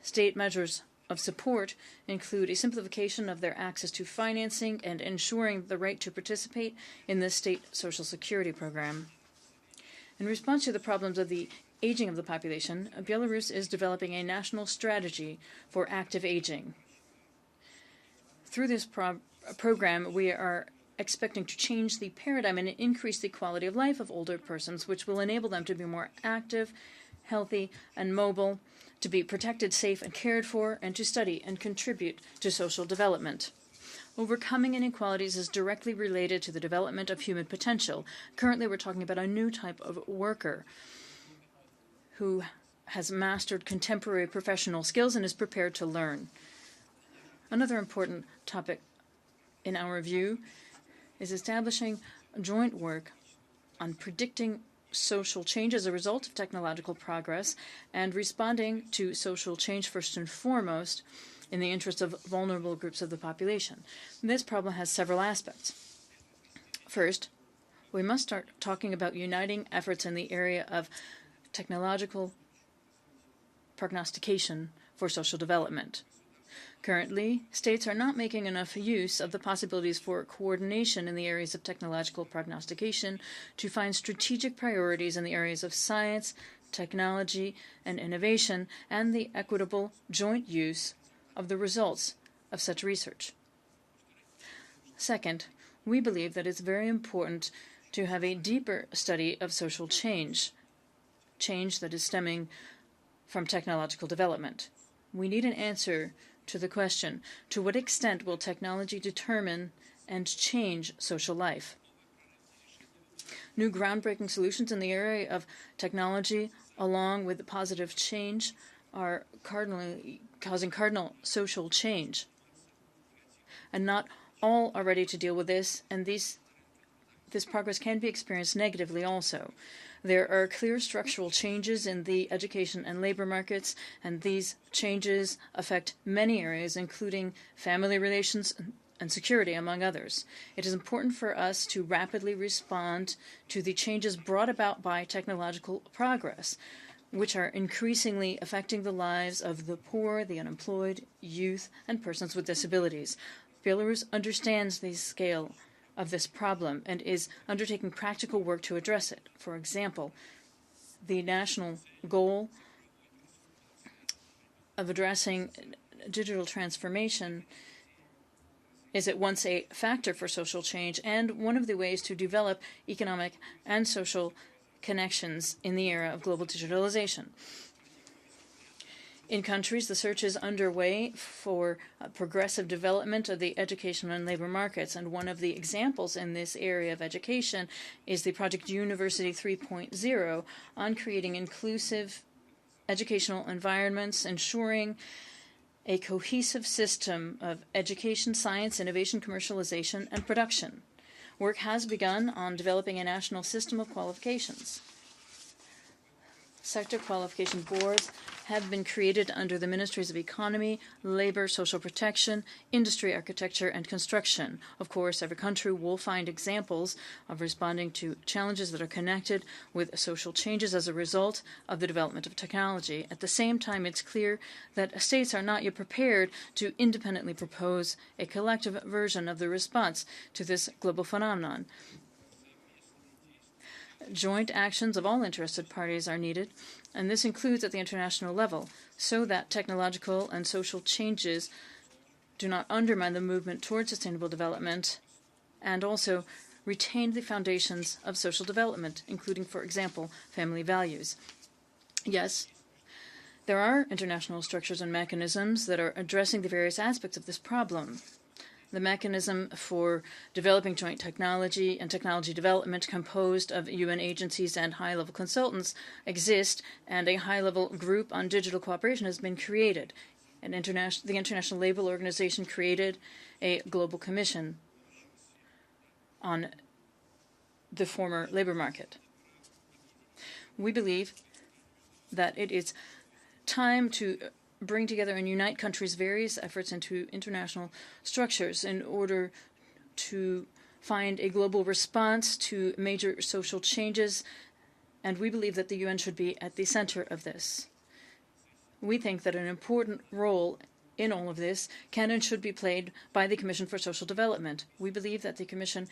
State measures of support include a simplification of their access to financing and ensuring the right to participate in the state social security program. In response to the problems of the aging of the population, Belarus is developing a national strategy for active aging. Through this program, we are expecting to change the paradigm and increase the quality of life of older persons, which will enable them to be more active, healthy, and mobile, to be protected, safe, and cared for, and to study and contribute to social development. Overcoming inequalities is directly related to the development of human potential. Currently, we're talking about a new type of worker who has mastered contemporary professional skills and is prepared to learn. Another important topic, in our view, is establishing joint work on predicting social change as a result of technological progress and responding to social change first and foremost in the interest of vulnerable groups of the population. This problem has several aspects. First, we must start talking about uniting efforts in the area of technological prognostication for social development. Currently, states are not making enough use of the possibilities for coordination in the areas of technological prognostication to find strategic priorities in the areas of science, technology, and innovation, and the equitable joint use of the results of such research. Second, we believe that it's very important to have a deeper study of social change that is stemming from technological development. We need an answer to the question, to what extent will technology determine and change social life? New groundbreaking solutions in the area of technology, along with positive change, are causing cardinal social change. And not all are ready to deal with this, and this progress can be experienced negatively also. There are clear structural changes in the education and labor markets, and these changes affect many areas, including family relations and security, among others. It is important for us to rapidly respond to the changes brought about by technological progress, which are increasingly affecting the lives of the poor, the unemployed, youth, and persons with disabilities. Belarus understands the scale of this problem and is undertaking practical work to address it. For example, the national goal of addressing digital transformation is at once a factor for social change and one of the ways to develop economic and social connections in the era of global digitalization. In countries, the search is underway for progressive development of the education and labor markets, and one of the examples in this area of education is the project University 3.0 on creating inclusive educational environments, ensuring a cohesive system of education, science, innovation, commercialization, and production. Work has begun on developing a national system of qualifications. Sector qualification boards have been created under the Ministries of Economy, Labor, Social Protection, Industry, Architecture, and Construction. Of course, every country will find examples of responding to challenges that are connected with social changes as a result of the development of technology. At the same time, it's clear that states are not yet prepared to independently propose a collective version of the response to this global phenomenon. Joint actions of all interested parties are needed, and this includes at the international level, so that technological and social changes do not undermine the movement towards sustainable development and also retain the foundations of social development, including, for example, family values. Yes, there are international structures and mechanisms that are addressing the various aspects of this problem. The mechanism for developing joint technology and technology development composed of UN agencies and high-level consultants exists, and a high-level group on digital cooperation has been created. The International Labour Organization created a global commission on the former labour market. We believe that it is time to bring together and unite countries' various efforts into international structures in order to find a global response to major social changes, and we believe that the UN should be at the center of this. We think that an important role in all of this can and should be played by the Commission for Social Development. We believe that the Commission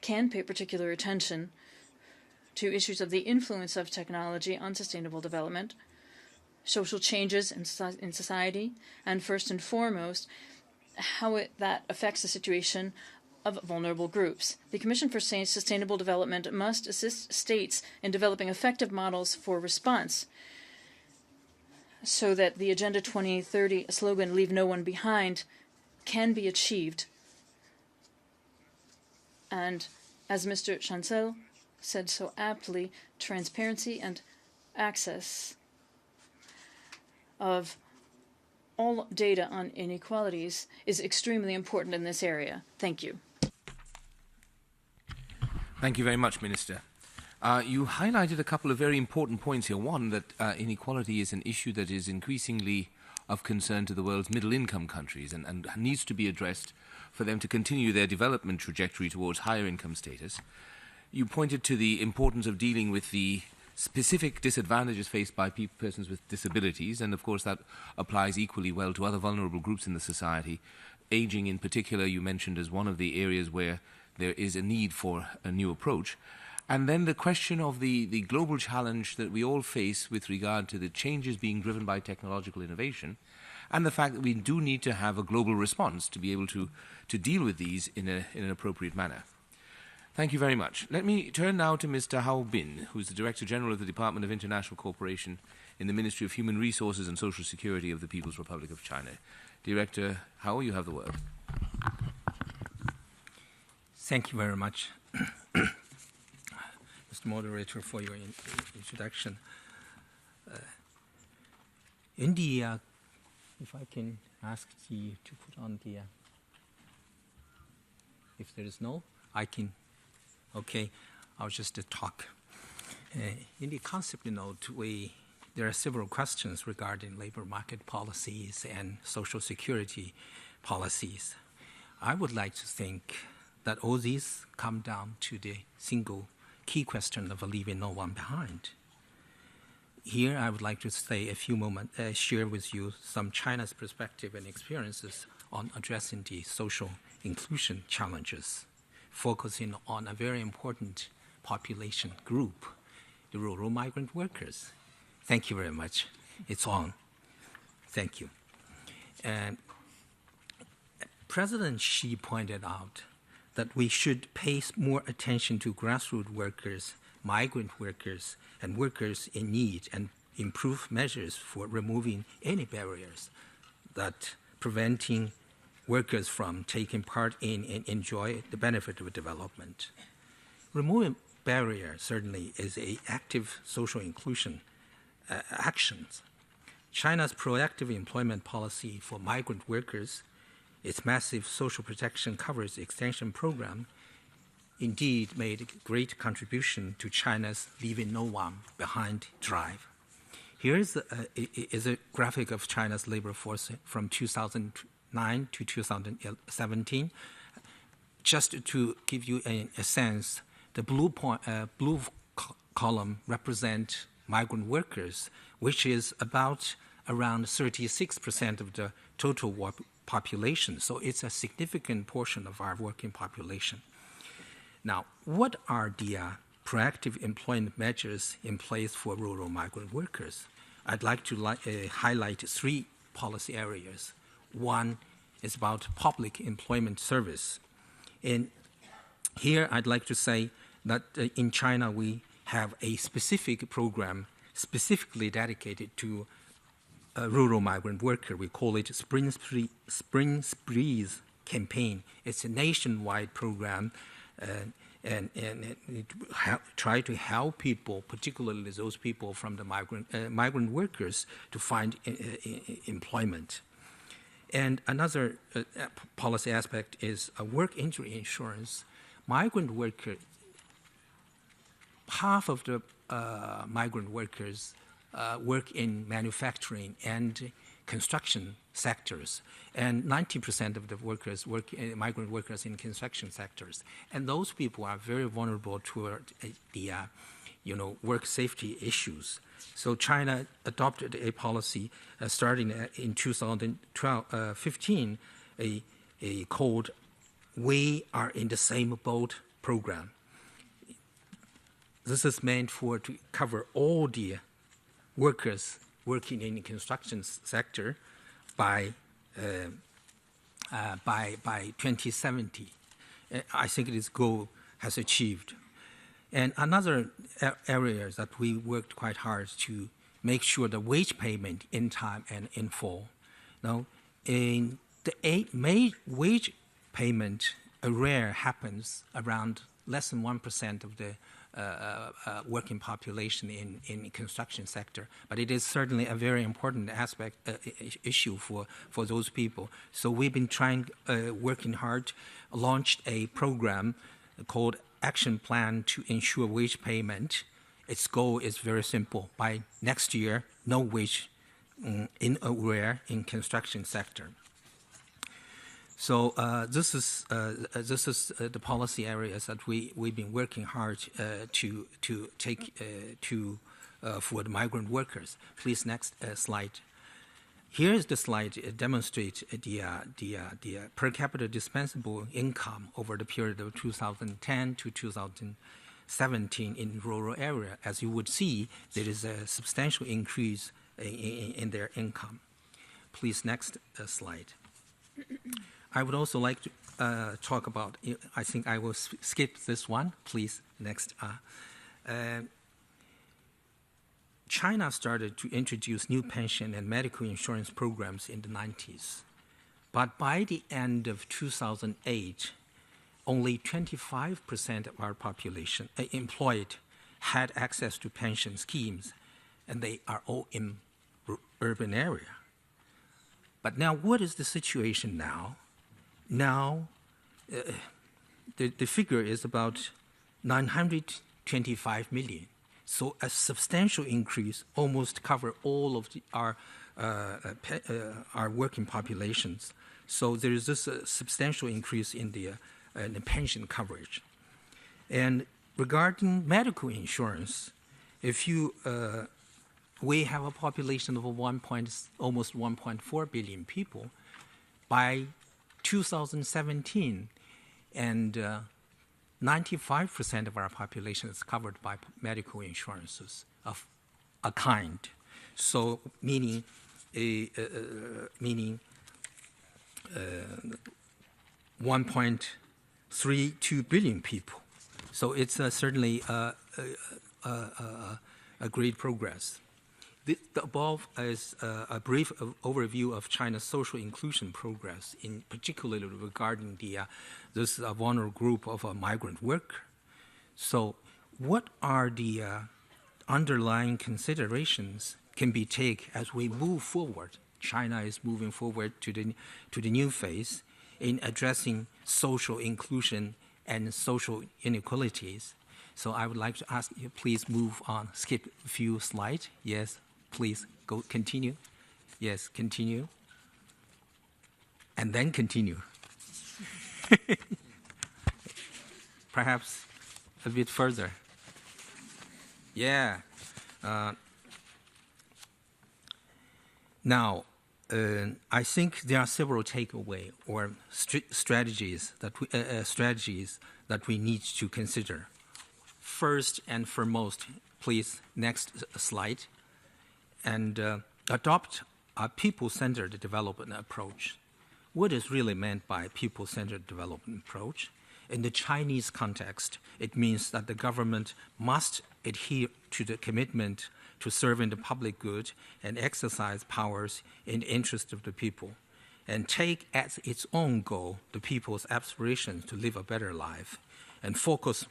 can pay particular attention to issues of the influence of technology on sustainable development, social changes in society, and first and foremost, how that affects the situation of vulnerable groups. The Commission for Sustainable Development must assist states in developing effective models for response so that the Agenda 2030 slogan, "Leave no one behind," can be achieved. And as Mr. Chancel said so aptly, transparency and access of all data on inequalities is extremely important in this area. Thank you. Thank you very much, Minister. You highlighted a couple of very important points here. One, that inequality is an issue that is increasingly of concern to the world's middle-income countries and needs to be addressed for them to continue their development trajectory towards higher income status. You pointed to the importance of dealing with the specific disadvantages faced by persons with disabilities, and of course that applies equally well to other vulnerable groups in the society. Aging in particular, you mentioned as one of the areas where there is a need for a new approach. And then the question of the global challenge that we all face with regard to the changes being driven by technological innovation, and the fact that we do need to have a global response to be able to deal with these in an appropriate manner. Thank you very much. Let me turn now to Mr. Hao Bin, who is the Director General of the Department of International Cooperation in the Ministry of Human Resources and Social Security of the People's Republic of China. Director Hao, you have the word. Thank you very much, Mr. Moderator, for your introduction. If I can ask you to put on if there is no, I can. Okay, I'll just talk. In the concept note, there are several questions regarding labor market policies and social security policies. I would like to think that all these come down to the single key question of leaving no one behind. Here, I would like to say a few moments, share with you some China's perspective and experiences on addressing the social inclusion challenges, focusing on a very important population group, the rural migrant workers. Thank you very much. It's on. Thank you. President Xi pointed out that we should pay more attention to grassroots workers, migrant workers, and workers in need, and improve measures for removing any barriers that preventing workers from taking part in and enjoy the benefit of development. Removing barriers certainly is an active social inclusion actions. China's proactive employment policy for migrant workers, its massive social protection coverage extension program, indeed made a great contribution to China's leaving no one behind drive. Here is a graphic of China's labor force from 2009 to 2017. Just to give you a sense, the blue column represents migrant workers, which is about around 36% of the total population. So it's a significant portion of our working population. Now, what are the proactive employment measures in place for rural migrant workers? I'd like to highlight three policy areas. One is about public employment service. And here I'd like to say that in China we have a specific program specifically dedicated to rural migrant worker. We call it Spring Sprees campaign. It's a nationwide program, and it try to help people, particularly those people from the migrant workers, to find employment. And another policy aspect is work injury insurance. Migrant worker, half of the migrant workers work in manufacturing and construction sectors, and 90% of the workers migrant workers in construction sectors. And those people are very vulnerable toward the work safety issues. So China adopted a policy starting in 2015, called "We Are in the Same Boat" program. This is meant to cover all the workers working in the construction sector by 2070. I think this goal has achieved. And another area that we worked quite hard to make sure the wage payment in time and in full. Now, in the wage payment arrear happens around less than 1% of the working population in the construction sector, but it is certainly a very important issue for those people. So we've been working hard, launched a program called Action Plan to Ensure Wage Payment. Its goal is very simple. By next year, no wage in arrear in construction sector. So this is the policy areas that we've been working hard to take for the migrant workers. Please, next slide. Here is the slide. It demonstrates the per capita dispensable income over the period of 2010 to 2017 in rural area. As you would see, there is a substantial increase in their income. Please, next slide. I would also like to talk about, I think I will skip this one. Please, next. China started to introduce new pension and medical insurance programs in the 90s. But by the end of 2008, only 25% of our population employed had access to pension schemes, and they are all in urban area. But now, what is the situation now? Now, the figure is about 925 million. So a substantial increase, almost cover all of our working populations. So there is this substantial increase in the pension coverage. And regarding medical insurance, we have a population of almost 1.4 billion people. By 2017, and 95% of our population is covered by medical insurances of a kind. So meaning 1.32 billion people. So it's certainly a great progress. The above is a brief overview of China's social inclusion progress, in particularly regarding this vulnerable group of migrant workers. So, what are the underlying considerations can be taken as we move forward? China is moving forward to the new phase in addressing social inclusion and social inequalities. So, I would like to ask you, please move on. Skip a few slides. Yes. Please go continue. Yes, continue. And then continue. Perhaps a bit further. Yeah. Now, I think there are several takeaways or strategies that we need to consider. First and foremost, please, next slide. And adopt a people-centered development approach. What is really meant by people-centered development approach? In the Chinese context, it means that the government must adhere to the commitment to serving the public good and exercise powers in the interest of the people. and take as its own goal the people's aspirations to live a better life, and focus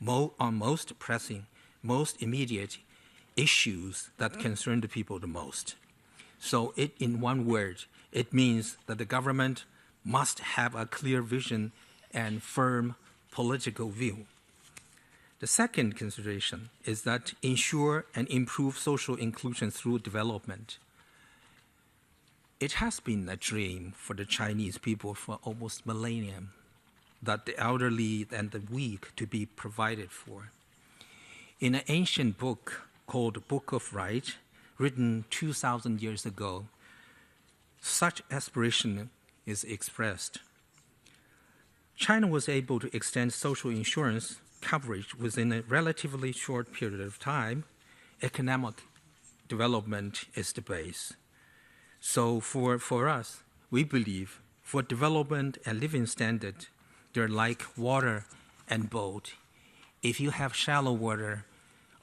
on most pressing, most immediate issues that concern the people the most. So in one word, it means that the government must have a clear vision and firm political view. The second consideration is that ensure and improve social inclusion through development. It has been a dream for the Chinese people for almost a millennium that the elderly and the weak to be provided for. In an ancient book called Book of Right, written 2,000 years ago, such aspiration is expressed. China was able to extend social insurance coverage within a relatively short period of time. Economic development is the base. So for us, we believe for development and living standard, they're like water and boat. If you have shallow water,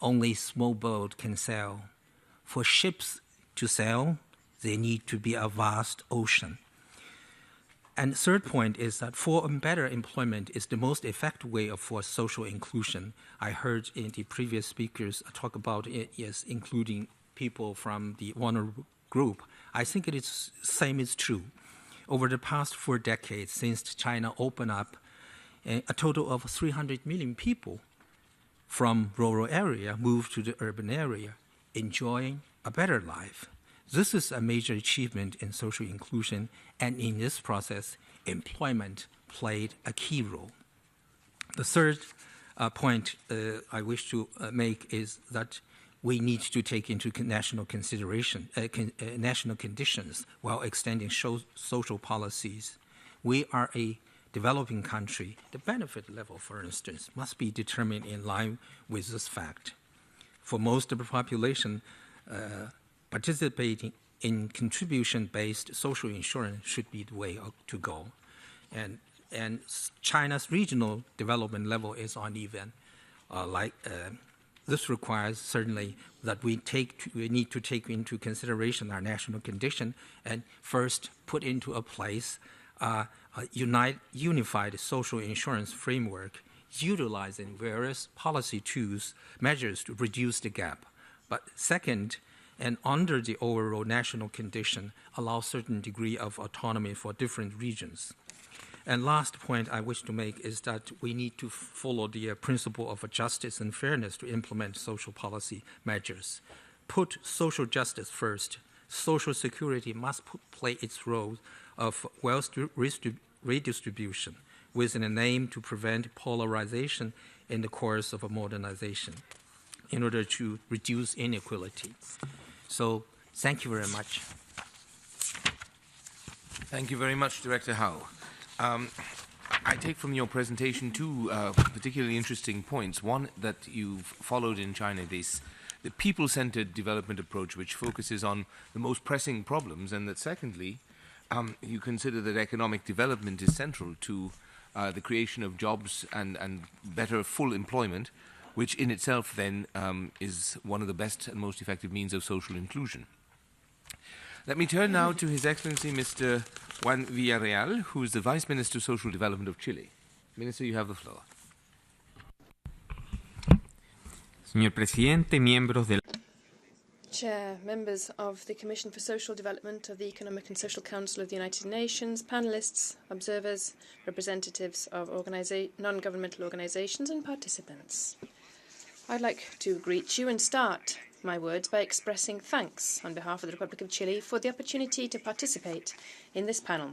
only small boat can sail. For ships to sail, they need to be a vast ocean. And third point is that for better employment is the most effective way for social inclusion. I heard in the previous speakers talk about it, yes, including people from the vulnerable group. I think it is same is true. Over the past 4 decades, since China opened up, a total of 300 million people from rural area moved to the urban area, enjoying a better life. This is a major achievement in social inclusion, and in this process, employment played a key role. The third point I wish to make is that we need to take into national consideration, national conditions while extending social policies. We are a developing country. The benefit level, for instance, must be determined in line with this fact. For most of the population, participating in contribution-based social insurance should be the way to go. And China's regional development level is uneven. This requires certainly that we need to take into consideration our national condition and first put into a place a unified social insurance framework utilizing various policy tools, measures to reduce the gap. But second, and under the overall national condition, allow certain degree of autonomy for different regions. And last point I wish to make is that we need to follow the principle of justice and fairness to implement social policy measures. Put social justice first. Social security must play its role of wealth redistribution with an aim to prevent polarization in the course of a modernization in order to reduce inequality. So thank you very much. Thank you very much, Director Hao. I take from your presentation two particularly interesting points. One, that you've followed in China the people-centered development approach, which focuses on the most pressing problems, and that secondly, you consider that economic development is central to the creation of jobs and better full employment, which in itself then is one of the best and most effective means of social inclusion. Let me turn now to His Excellency Mr. Juan Villarreal, who is the Vice Minister of Social Development of Chile. Minister, you have the floor. Señor Presidente, miembros del Chair, members of the Commission for Social Development of the Economic and Social Council of the United Nations, panelists, observers, representatives of non-governmental organizations and participants. I'd like to greet you and start my words by expressing thanks on behalf of the Republic of Chile for the opportunity to participate in this panel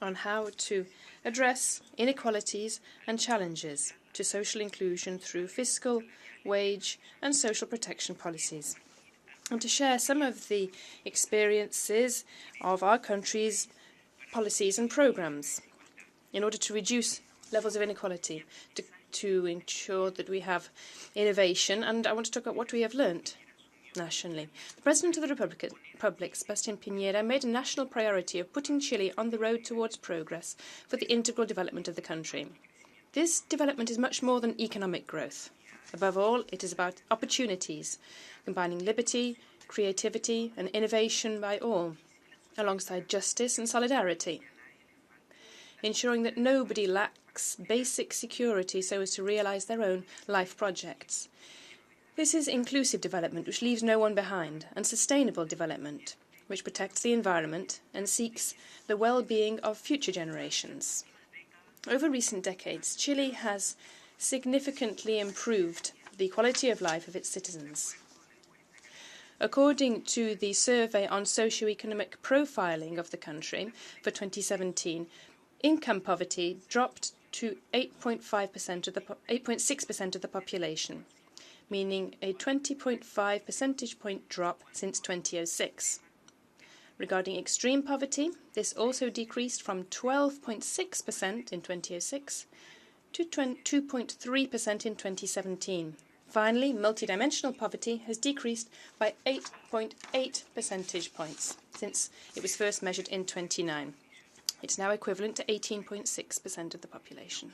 on how to address inequalities and challenges to social inclusion through fiscal, wage and social protection policies, and to share some of the experiences of our country's policies and programs in order to reduce levels of inequality, to ensure that we have innovation, and I want to talk about what we have learned nationally. The President of the Republic, Sebastián Piñera, made a national priority of putting Chile on the road towards progress for the integral development of the country. This development is much more than economic growth. Above all, it is about opportunities, combining liberty, creativity and innovation by all, alongside justice and solidarity, ensuring that nobody lacks basic security so as to realise their own life projects. This is inclusive development, which leaves no one behind, and sustainable development, which protects the environment and seeks the well-being of future generations. Over recent decades, Chile has significantly improved the quality of life of its citizens. According to the Survey on Socio-Economic Profiling of the country for 2017, income poverty dropped to 8.6% of the population, meaning a 20.5 percentage point drop since 2006. Regarding extreme poverty, this also decreased from 12.6% in 2006 to 2.3% in 2017. Finally, multidimensional poverty has decreased by 8.8 percentage points since it was first measured in 2009. It's now equivalent to 18.6% of the population.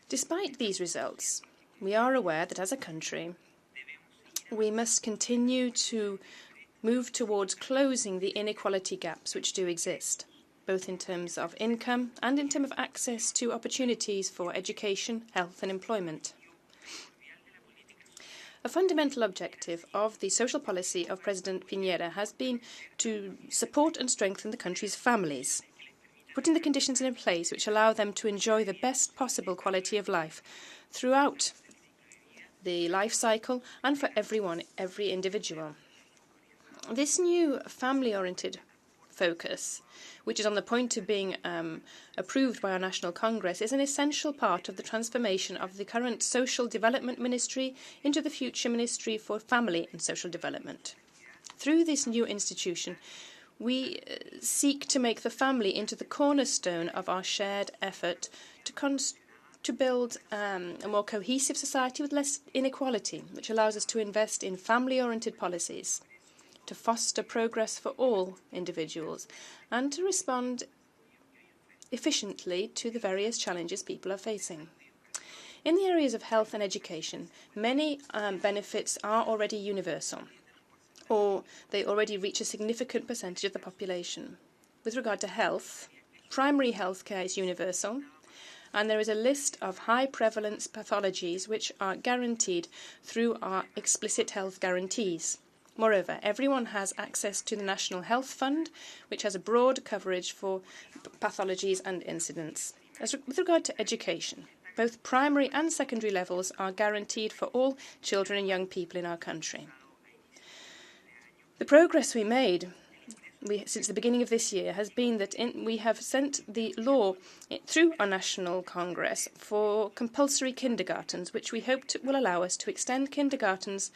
Despite these results, we are aware that as a country, we must continue to move towards closing the inequality gaps which do exist, both in terms of income and in terms of access to opportunities for education, health and employment. A fundamental objective of the social policy of President Piñera has been to support and strengthen the country's families, putting the conditions in place which allow them to enjoy the best possible quality of life throughout the life cycle and for everyone, every individual. This new family-oriented focus, which is on the point of being approved by our National Congress, is an essential part of the transformation of the current Social Development Ministry into the future Ministry for Family and Social Development. Through this new institution, we seek to make the family into the cornerstone of our shared effort to build a more cohesive society with less inequality, which allows us to invest in family-oriented policies, to foster progress for all individuals, and to respond efficiently to the various challenges people are facing. In the areas of health and education, many benefits are already universal, or they already reach a significant percentage of the population. With regard to health, primary health care is universal, and there is a list of high-prevalence pathologies which are guaranteed through our explicit health guarantees. Moreover, everyone has access to the National Health Fund, which has a broad coverage for pathologies and incidents. With regard to education, both primary and secondary levels are guaranteed for all children and young people in our country. The progress we made since the beginning of this year has been that we have sent the law through our National Congress for compulsory kindergartens, which we hope will allow us to extend kindergartens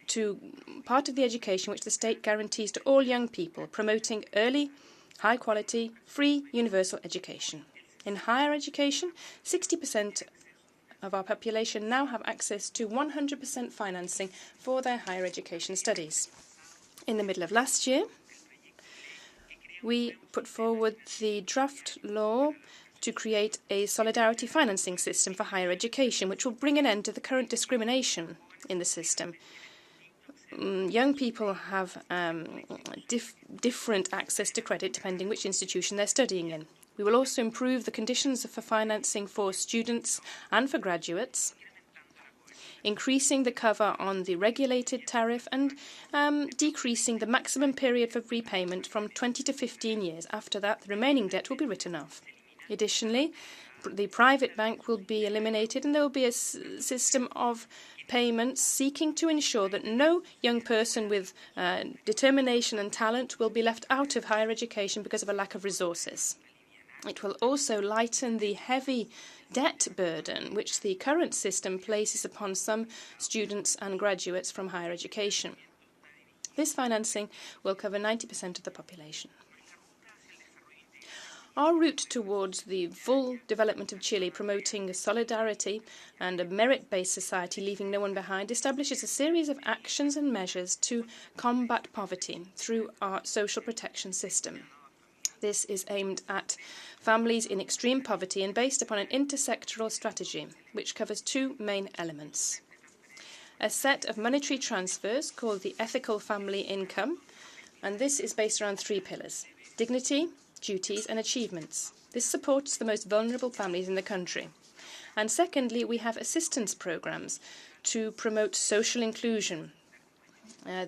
to part of the education which the state guarantees to all young people, promoting early, high-quality, free, universal education. In higher education, 60% of our population now have access to 100% financing for their higher education studies. In the middle of last year, we put forward the draft law to create a solidarity financing system for higher education, which will bring an end to the current discrimination in the system. Young people have different access to credit depending which institution they're studying in. We will also improve the conditions for financing for students and for graduates, increasing the cover on the regulated tariff and decreasing the maximum period for repayment from 20 to 15 years. After that, the remaining debt will be written off. Additionally, the private bank will be eliminated and there will be a system of payments seeking to ensure that no young person with determination and talent will be left out of higher education because of a lack of resources. It will also lighten the heavy debt burden which the current system places upon some students and graduates from higher education. This financing will cover 90% of the population. Our route towards the full development of Chile, promoting solidarity and a merit-based society, leaving no one behind, establishes a series of actions and measures to combat poverty through our social protection system. This is aimed at families in extreme poverty and based upon an intersectoral strategy, which covers two main elements. A set of monetary transfers called the ethical family income, and this is based around 3 pillars: dignity, duties and achievements. This supports the most vulnerable families in the country. And secondly, we have assistance programmes to promote social inclusion.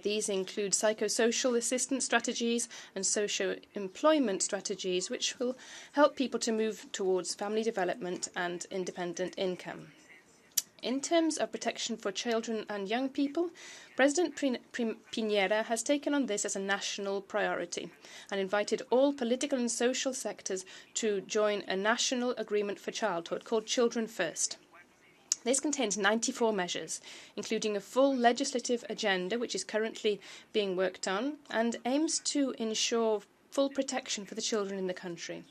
These include psychosocial assistance strategies and socio-employment strategies, which will help people to move towards family development and independent income. In terms of protection for children and young people, President Piñera has taken on this as a national priority and invited all political and social sectors to join a national agreement for childhood called Children First. This contains 94 measures, including a full legislative agenda, which is currently being worked on, and aims to ensure full protection for the children in the country.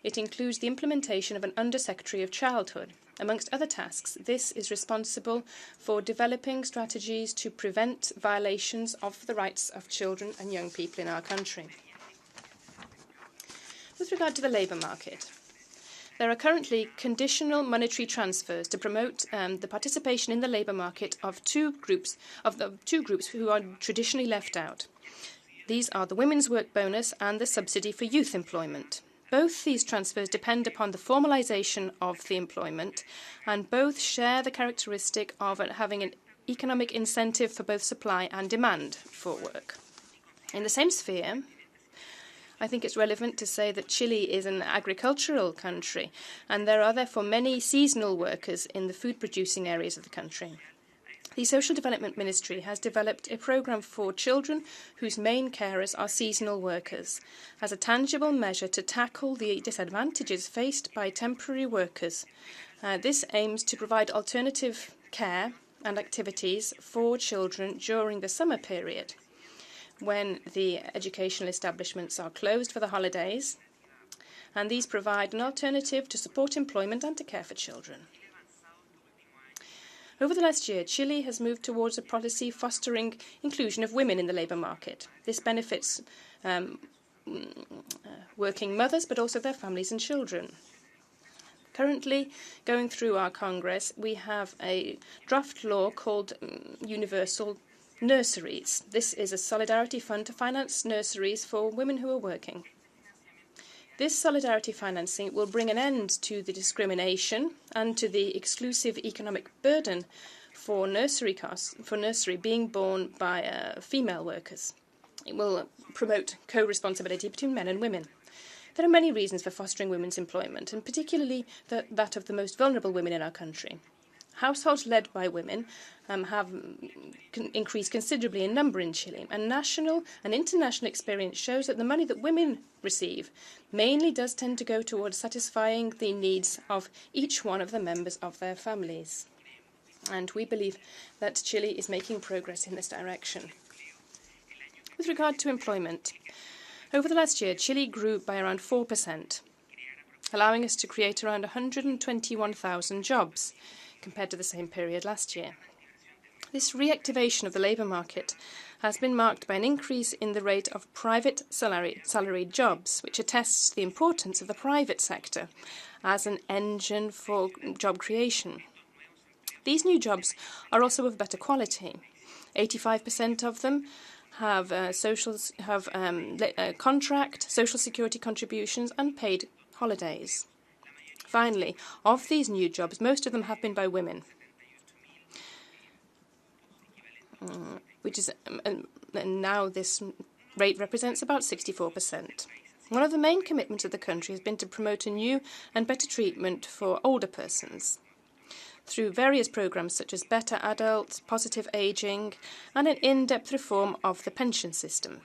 It includes the implementation of an Undersecretary of Childhood. Amongst other tasks, this is responsible for developing strategies to prevent violations of the rights of children and young people in our country. With regard to the labour market, there are currently conditional monetary transfers to promote the participation in the labour market of two groups who are traditionally left out. These are the Women's Work Bonus and the Subsidy for Youth Employment. Both these transfers depend upon the formalisation of the employment, and both share the characteristic of having an economic incentive for both supply and demand for work. In the same sphere, I think it's relevant to say that Chile is an agricultural country, and there are therefore many seasonal workers in the food-producing areas of the country. The Social Development Ministry has developed a programme for children whose main carers are seasonal workers, as a tangible measure to tackle the disadvantages faced by temporary workers. This aims to provide alternative care and activities for children during the summer period, when the educational establishments are closed for the holidays, and these provide an alternative to support employment and to care for children. Over the last year, Chile has moved towards a policy fostering inclusion of women in the labour market. This benefits working mothers, but also their families and children. Currently, going through our Congress, we have a draft law called Universal Nurseries. This is a solidarity fund to finance nurseries for women who are working. This solidarity financing will bring an end to the discrimination and to the exclusive economic burden for nursery costs, for nursery being borne by female workers. It will promote co-responsibility between men and women. There are many reasons for fostering women's employment, and particularly that of the most vulnerable women in our country. Households led by women have increased considerably in number in Chile, and national and international experience shows that the money that women receive mainly does tend to go towards satisfying the needs of each one of the members of their families. And we believe that Chile is making progress in this direction. With regard to employment, over the last year, Chile grew by around 4%, allowing us to create around 121,000 jobs, compared to the same period last year. This reactivation of the labour market has been marked by an increase in the rate of private salaried jobs, which attests the importance of the private sector as an engine for job creation. These new jobs are also of better quality. 85% of them have contract, social security contributions and paid holidays. Finally, of these new jobs, most of them have been by women, and now this rate represents about 64%. One of the main commitments of the country has been to promote a new and better treatment for older persons through various programmes such as Better Adults, Positive Ageing, and an in-depth reform of the pension system.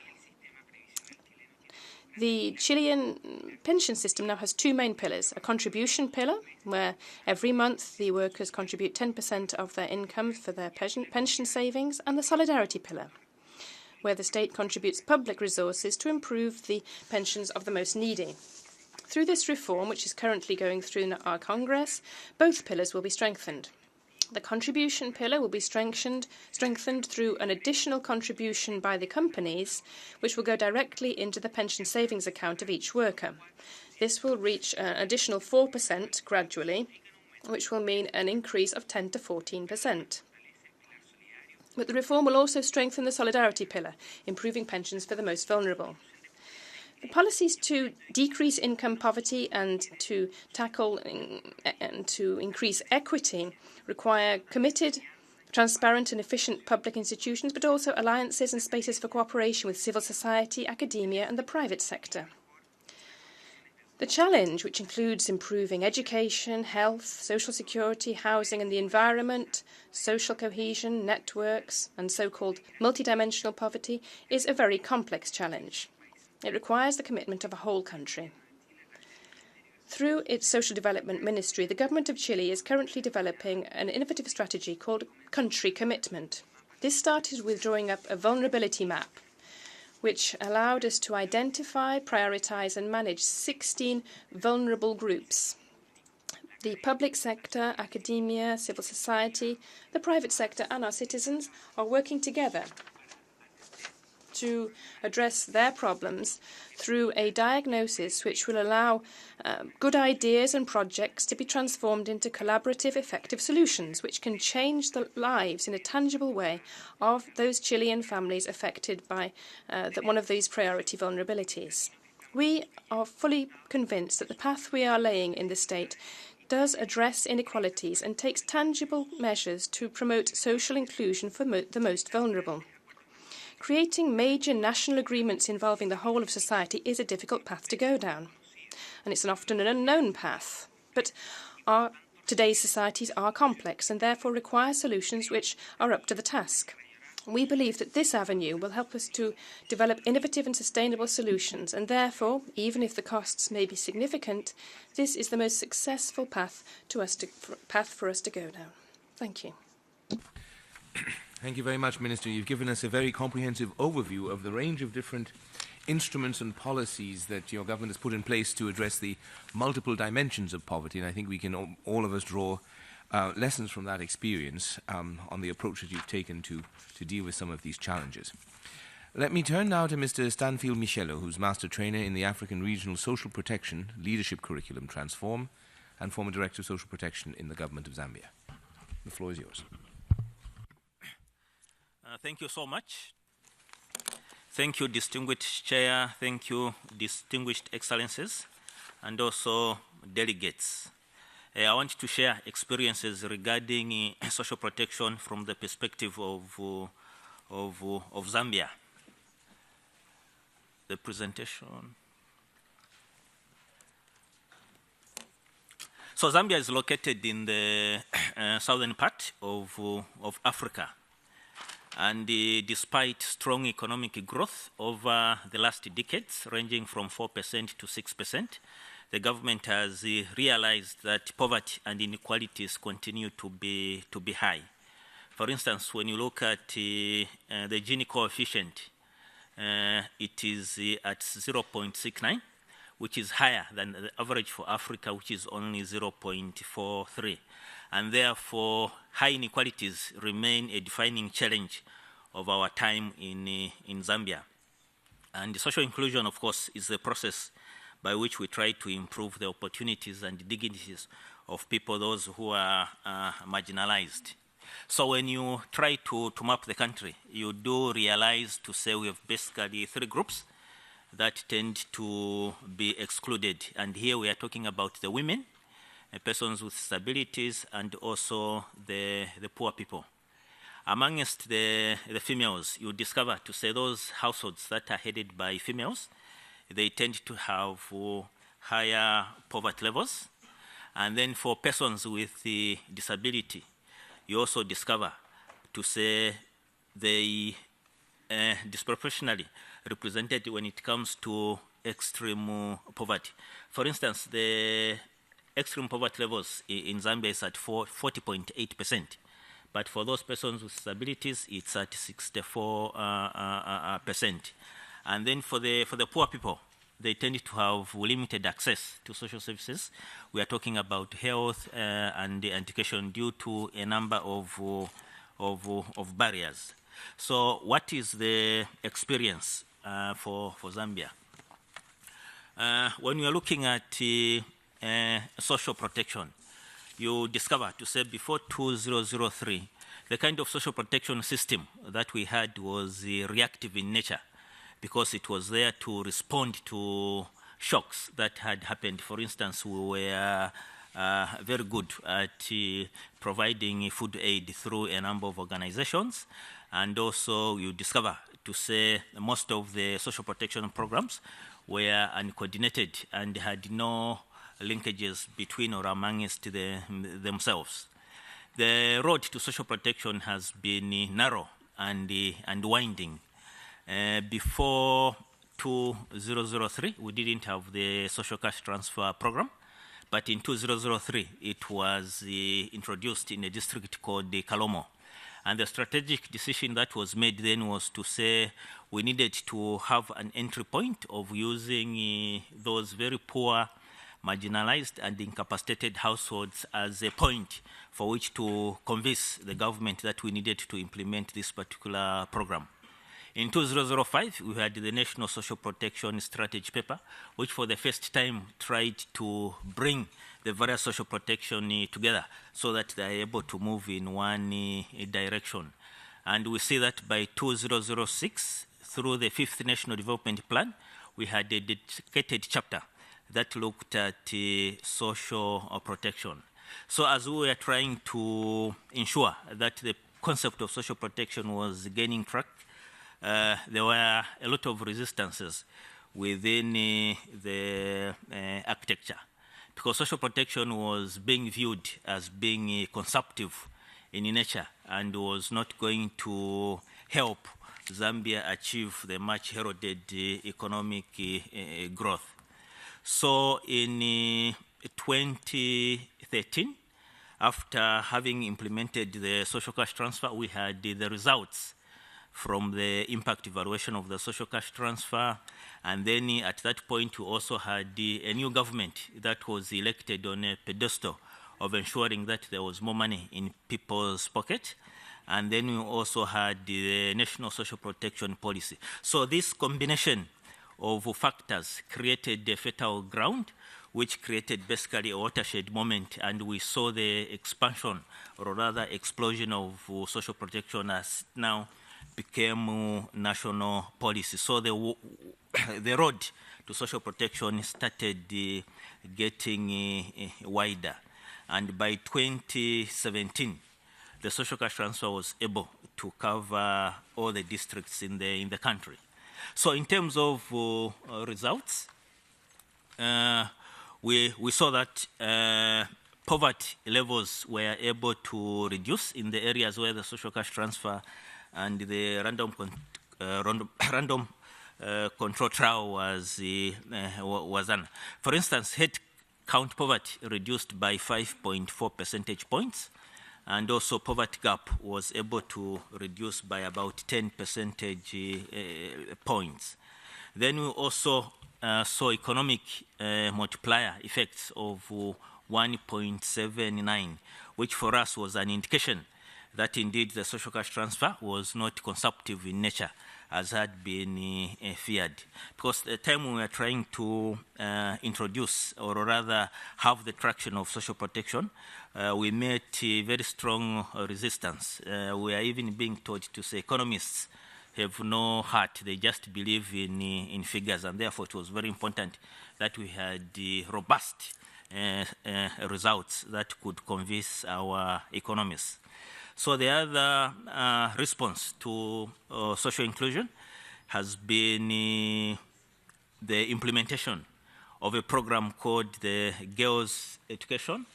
The Chilean pension system now has two main pillars: a contribution pillar, where every month the workers contribute 10% of their income for their pension savings, and the solidarity pillar, where the state contributes public resources to improve the pensions of the most needy. Through this reform, which is currently going through our Congress, both pillars will be strengthened. The contribution pillar will be strengthened through an additional contribution by the companies, which will go directly into the pension savings account of each worker. This will reach an additional 4% gradually, which will mean an increase of 10 to 14%. But the reform will also strengthen the solidarity pillar, improving pensions for the most vulnerable. The policies to decrease income poverty and to tackle and to increase equity require committed, transparent and efficient public institutions, but also alliances and spaces for cooperation with civil society, academia and the private sector. The challenge, which includes improving education, health, social security, housing and the environment, social cohesion, networks and so-called multidimensional poverty, is a very complex challenge. It requires the commitment of a whole country. Through its Social Development Ministry, the Government of Chile is currently developing an innovative strategy called Country Commitment. This started with drawing up a vulnerability map, which allowed us to identify, prioritise and manage 16 vulnerable groups. The public sector, academia, civil society, the private sector and our citizens are working together to address their problems through a diagnosis which will allow good ideas and projects to be transformed into collaborative, effective solutions which can change the lives in a tangible way of those Chilean families affected by one of these priority vulnerabilities. We are fully convinced that the path we are laying in the state does address inequalities and takes tangible measures to promote social inclusion for the most vulnerable. Creating major national agreements involving the whole of society is a difficult path to go down, and it's often an unknown path. But today's societies are complex and therefore require solutions which are up to the task. We believe that this avenue will help us to develop innovative and sustainable solutions, and therefore, even if the costs may be significant, this is the most successful path for us to go down. Thank you. Thank you very much, Minister. You've given us a very comprehensive overview of the range of different instruments and policies that your government has put in place to address the multiple dimensions of poverty, and I think we can all of us draw lessons from that experience on the approach that you've taken to deal with some of these challenges. Let me turn now to Mr. Stanfield Michello, who's Master Trainer in the African Regional Social Protection Leadership Curriculum Transform and former Director of Social Protection in the Government of Zambia. The floor is yours. Thank you so much. Thank you, distinguished Chair. Thank you, distinguished Excellencies, and also delegates. I want to share experiences regarding social protection from the perspective of Zambia. The presentation. So Zambia is located in the southern part of Africa. And despite strong economic growth over the last decades, ranging from 4% to 6%, the government has realized that poverty and inequalities continue to be high. For instance, when you look at the Gini coefficient, it is at 0.69, which is higher than the average for Africa, which is only 0.43. And therefore, high inequalities remain a defining challenge of our time in Zambia. And social inclusion, of course, is the process by which we try to improve the opportunities and dignities of people, those who are marginalized. So when you try to map the country, you do realize to say we have basically three groups that tend to be excluded. And here we are talking about the women, persons with disabilities, and also the poor people. Amongst the females, you discover to say those households that are headed by females, they tend to have higher poverty levels. And then for persons with the disability, you also discover to say they disproportionately represented when it comes to extreme poverty. For instance, the extreme poverty levels in Zambia is at 40.8%. But for those persons with disabilities, it's at 64%. And then for the poor people, they tend to have limited access to social services. We are talking about health and education due to a number of barriers. So what is the experience for Zambia? When we are looking at social protection, you discover to say before 2003, the kind of social protection system that we had was reactive in nature, because it was there to respond to shocks that had happened. For instance, we were very good at providing food aid through a number of organizations, and also you discover to say most of the social protection programs were uncoordinated and had no linkages between or amongst themselves. The road to social protection has been narrow and winding. Before 2003, we didn't have the social cash transfer program, but in 2003, it was introduced in a district called Kalomo. And the strategic decision that was made then was to say we needed to have an entry point of using those very poor, marginalized and incapacitated households as a point for which to convince the government that we needed to implement this particular program. In 2005, we had the National Social Protection Strategy paper, which for the first time tried to bring the various social protection together so that they are able to move in one direction. And we see that by 2006, through the 5th National Development Plan, we had a dedicated chapter that looked at social protection. So as we were trying to ensure that the concept of social protection was gaining track, there were a lot of resistances within the architecture, because social protection was being viewed as being consumptive in nature and was not going to help Zambia achieve the much heralded economic growth. So in 2013, after having implemented the social cash transfer, we had the results from the impact evaluation of the social cash transfer. And then at that point, we also had a new government that was elected on a pedestal of ensuring that there was more money in people's pocket. And then we also had the National Social Protection Policy. So this combination of factors created a fertile ground, which created basically a watershed moment, and we saw the expansion, or rather explosion of social protection as now became national policy. So the road to social protection started getting wider. And by 2017, the social cash transfer was able to cover all the districts in the country. So in terms of results, we saw that poverty levels were able to reduce in the areas where the social cash transfer and the random control trial was done. For instance, head count poverty reduced by 5.4 percentage points, and also poverty gap was able to reduce by about 10 percentage points. Then we also saw economic multiplier effects of 1.79, which for us was an indication that indeed the social cash transfer was not consumptive in nature, as had been feared. Because the time we were trying to introduce, or rather have the traction of social protection, we met very strong resistance. We are even being told to say economists have no heart, they just believe in figures, and therefore it was very important that we had robust results that could convince our economists. So the other response to social inclusion has been the implementation of a program called the Girls Education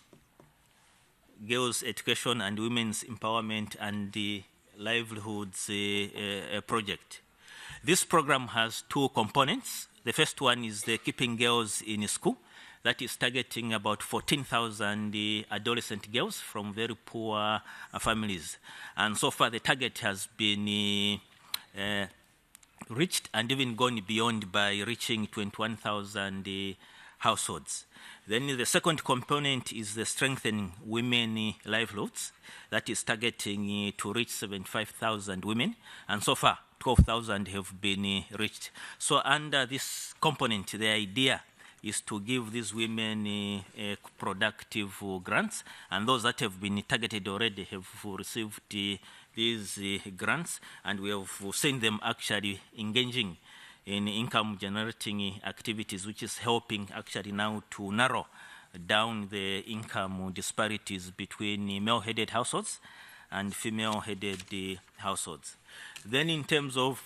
and Women's Empowerment and the Livelihoods project. This program has two components. The first one is the Keeping Girls in School, that is targeting about 14,000 adolescent girls from very poor families. And so far the target has been reached and even gone beyond by reaching 21,000 households. Then the second component is the Strengthening Women Livelihoods, that is targeting to reach 75,000 women, and so far 12,000 have been reached. So under this component, the idea is to give these women productive grants, and those that have been targeted already have received these grants, and we have seen them actually engaging in income-generating activities, which is helping actually now to narrow down the income disparities between male-headed households and female-headed households. Then in terms of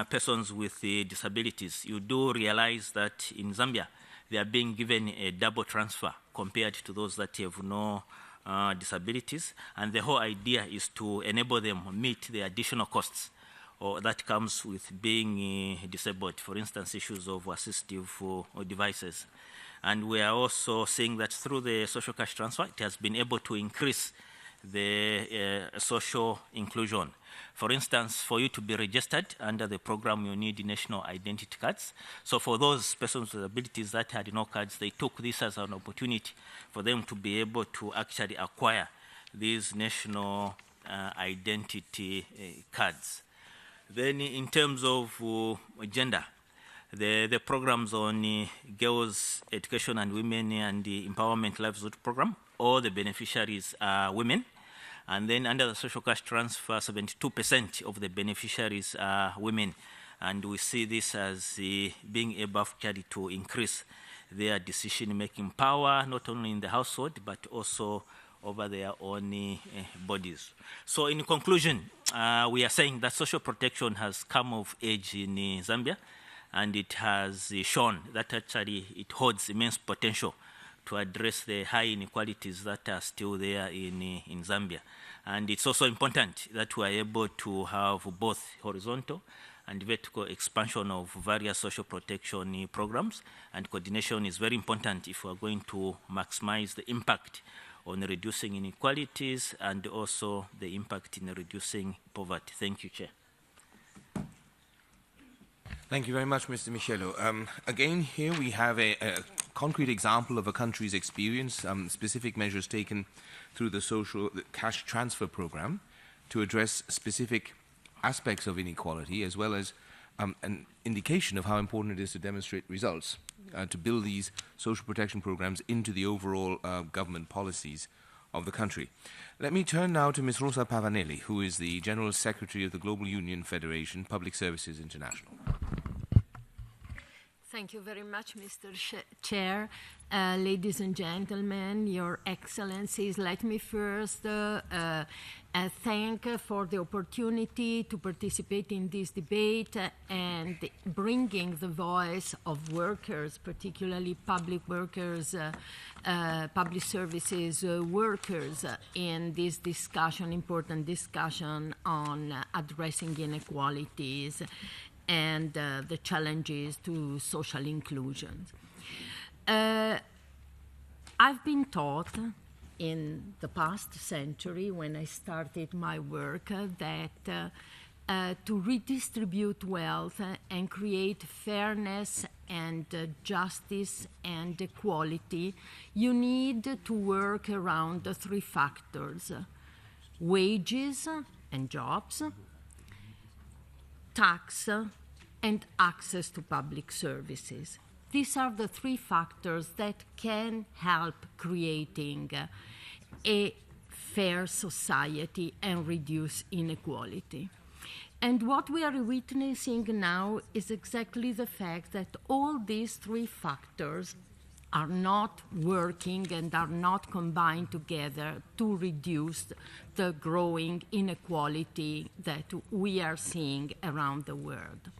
persons with disabilities, you do realize that in Zambia, they are being given a double transfer compared to those that have no disabilities, and the whole idea is to enable them meet the additional costs that comes with being disabled, for instance, issues of assistive devices. And we are also seeing that through the social cash transfer, it has been able to increase the social inclusion. For instance, for you to be registered under the program, you need national identity cards. So for those persons with abilities that had no cards, they took this as an opportunity for them to be able to actually acquire these national identity cards. Then in terms of gender, the programs on girls' education and women and the empowerment livelihood program, all the beneficiaries are women. And then under the social cash transfer, 72% of the beneficiaries are women. And we see this as being able actually to increase their decision-making power, not only in the household, but also over their own bodies. So in conclusion, we are saying that social protection has come of age in Zambia, and it has shown that actually it holds immense potential to address the high inequalities that are still there in Zambia. And it's also important that we are able to have both horizontal and vertical expansion of various social protection programs, and coordination is very important if we are going to maximize the impact on reducing inequalities and also the impact in reducing poverty. Thank you, Chair. Thank you very much, Mr. Michelo. Again, here we have a concrete example of a country's experience, specific measures taken through the social cash transfer program to address specific aspects of inequality, as well as an indication of how important it is to demonstrate results, to build these social protection programs into the overall government policies of the country. Let me turn now to Ms. Rosa Pavanelli, who is the General Secretary of the Global Union Federation, Public Services International. Thank you very much, Mr. Chair. Ladies and gentlemen, Your Excellencies, let me first thank for the opportunity to participate in this debate and bringing the voice of workers, particularly public workers, public services workers, in this discussion, important discussion on addressing inequalities and the challenges to social inclusion. I've been taught in the past century, when I started my work, that to redistribute wealth and create fairness and justice and equality, you need to work around the three factors: wages and jobs, tax, and access to public services. These are the three factors that can help creating a fair society and reduce inequality. And what we are witnessing now is exactly the fact that all these three factors are not working and are not combined together to reduce the growing inequality that we are seeing around the world.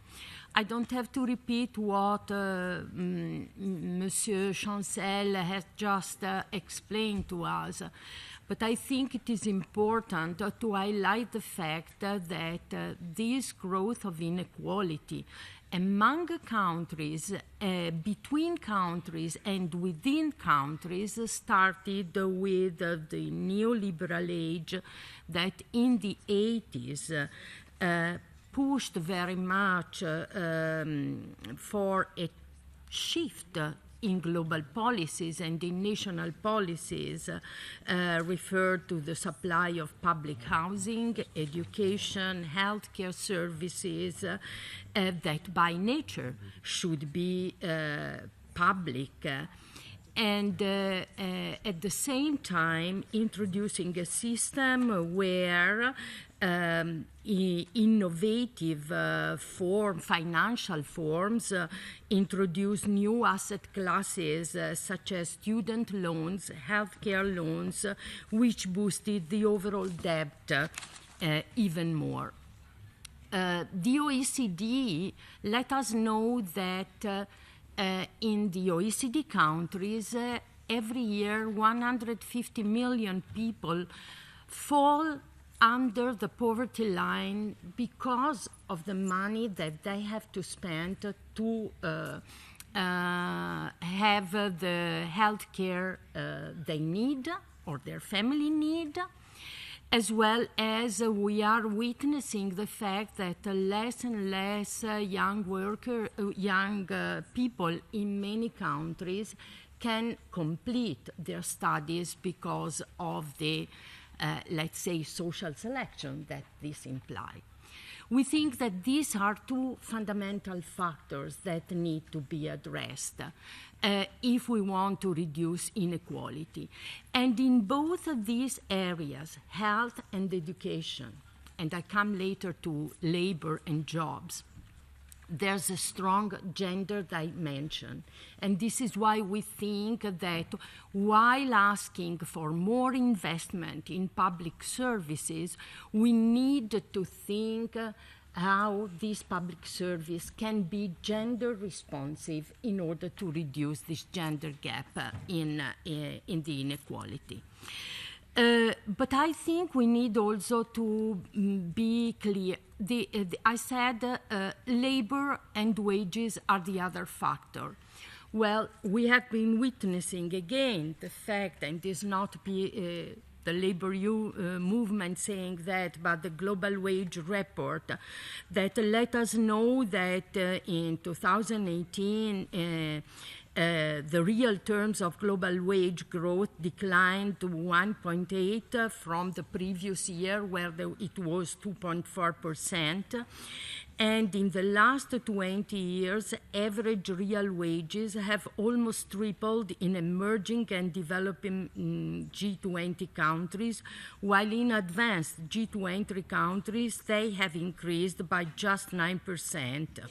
I don't have to repeat what Monsieur Chancel has just explained to us, but I think it is important to highlight the fact that this growth of inequality among countries, between countries and within countries started with the neoliberal age that in the 80s pushed very much for a shift in global policies and in national policies referred to the supply of public housing, education, healthcare services that by nature should be public, and at the same time introducing a system where innovative financial forms introduce new asset classes such as student loans, healthcare loans, which boosted the overall debt even more. The OECD let us know that in the OECD countries, every year 150 million people fall under the poverty line because of the money that they have to spend to have the health care they need or their family need, as well as we are witnessing the fact that less and less young people in many countries can complete their studies because of the, let's say, social selection that this implies. We think that these are two fundamental factors that need to be addressed if we want to reduce inequality. And in both of these areas, health and education, and I come later to labor and jobs, there's a strong gender dimension. And this is why we think that while asking for more investment in public services, we need to think how this public service can be gender responsive in order to reduce this gender gap in the inequality. But I think we need also to be clear. I said labor and wages are the other factor. Well, we have been witnessing again the fact, and this not the labor movement saying that, but the Global Wage Report that let us know that in 2018 the real terms of global wage growth declined to 1.8 from the previous year, where it was 2.4%. And in the last 20 years, average real wages have almost tripled in emerging and developing G20 countries, while in advanced G20 countries, they have increased by just 9%.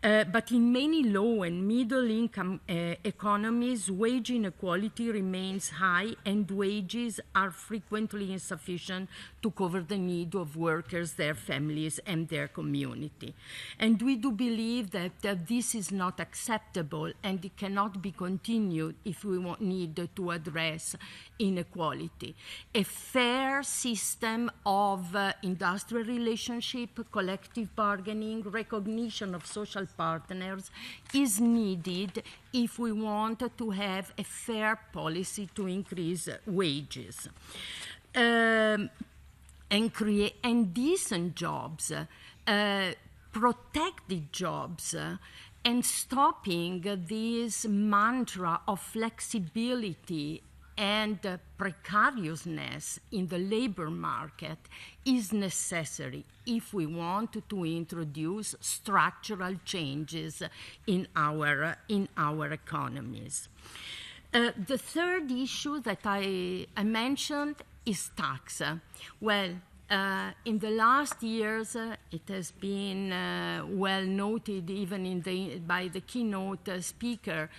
But in many low and middle income economies, wage inequality remains high and wages are frequently insufficient to cover the need of workers, their families, and their community. And we do believe that this is not acceptable and it cannot be continued if we need to address inequality. A fair system of industrial relationship, collective bargaining, recognition of social partners is needed if we want to have a fair policy to increase wages. And create decent jobs, protected jobs, and stopping this mantra of flexibility and precariousness in the labor market is necessary if we want to introduce structural changes in our economies. The third issue that I mentioned is tax. Well, in the last years, it has been well noted even by the keynote speaker,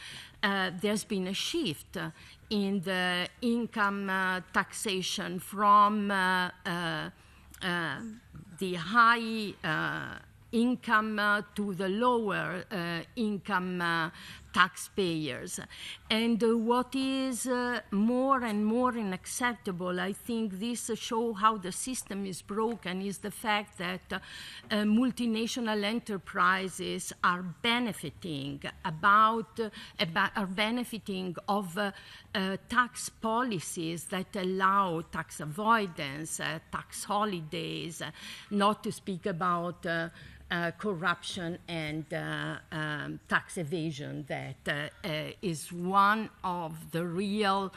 there's been a shift in the income taxation from the high income to the lower income taxpayers. And what is more and more unacceptable, I think this shows how the system is broken, is the fact that multinational enterprises are benefiting of tax policies that allow tax avoidance, tax holidays, not to speak about corruption and tax evasion that is one of the real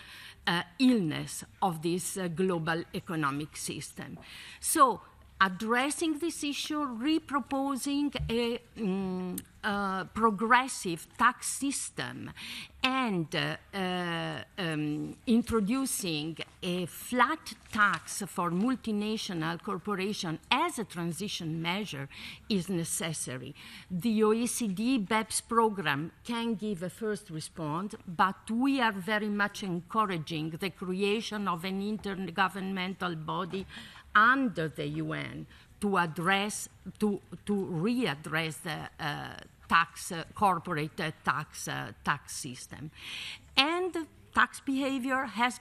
illness of this global economic system. So addressing this issue, reproposing a progressive tax system and introducing a flat tax for multinational corporations as a transition measure is necessary. The OECD BEPS program can give a first response, but we are very much encouraging the creation of an intergovernmental body under the UN to address, to readdress the corporate tax system. And tax behavior has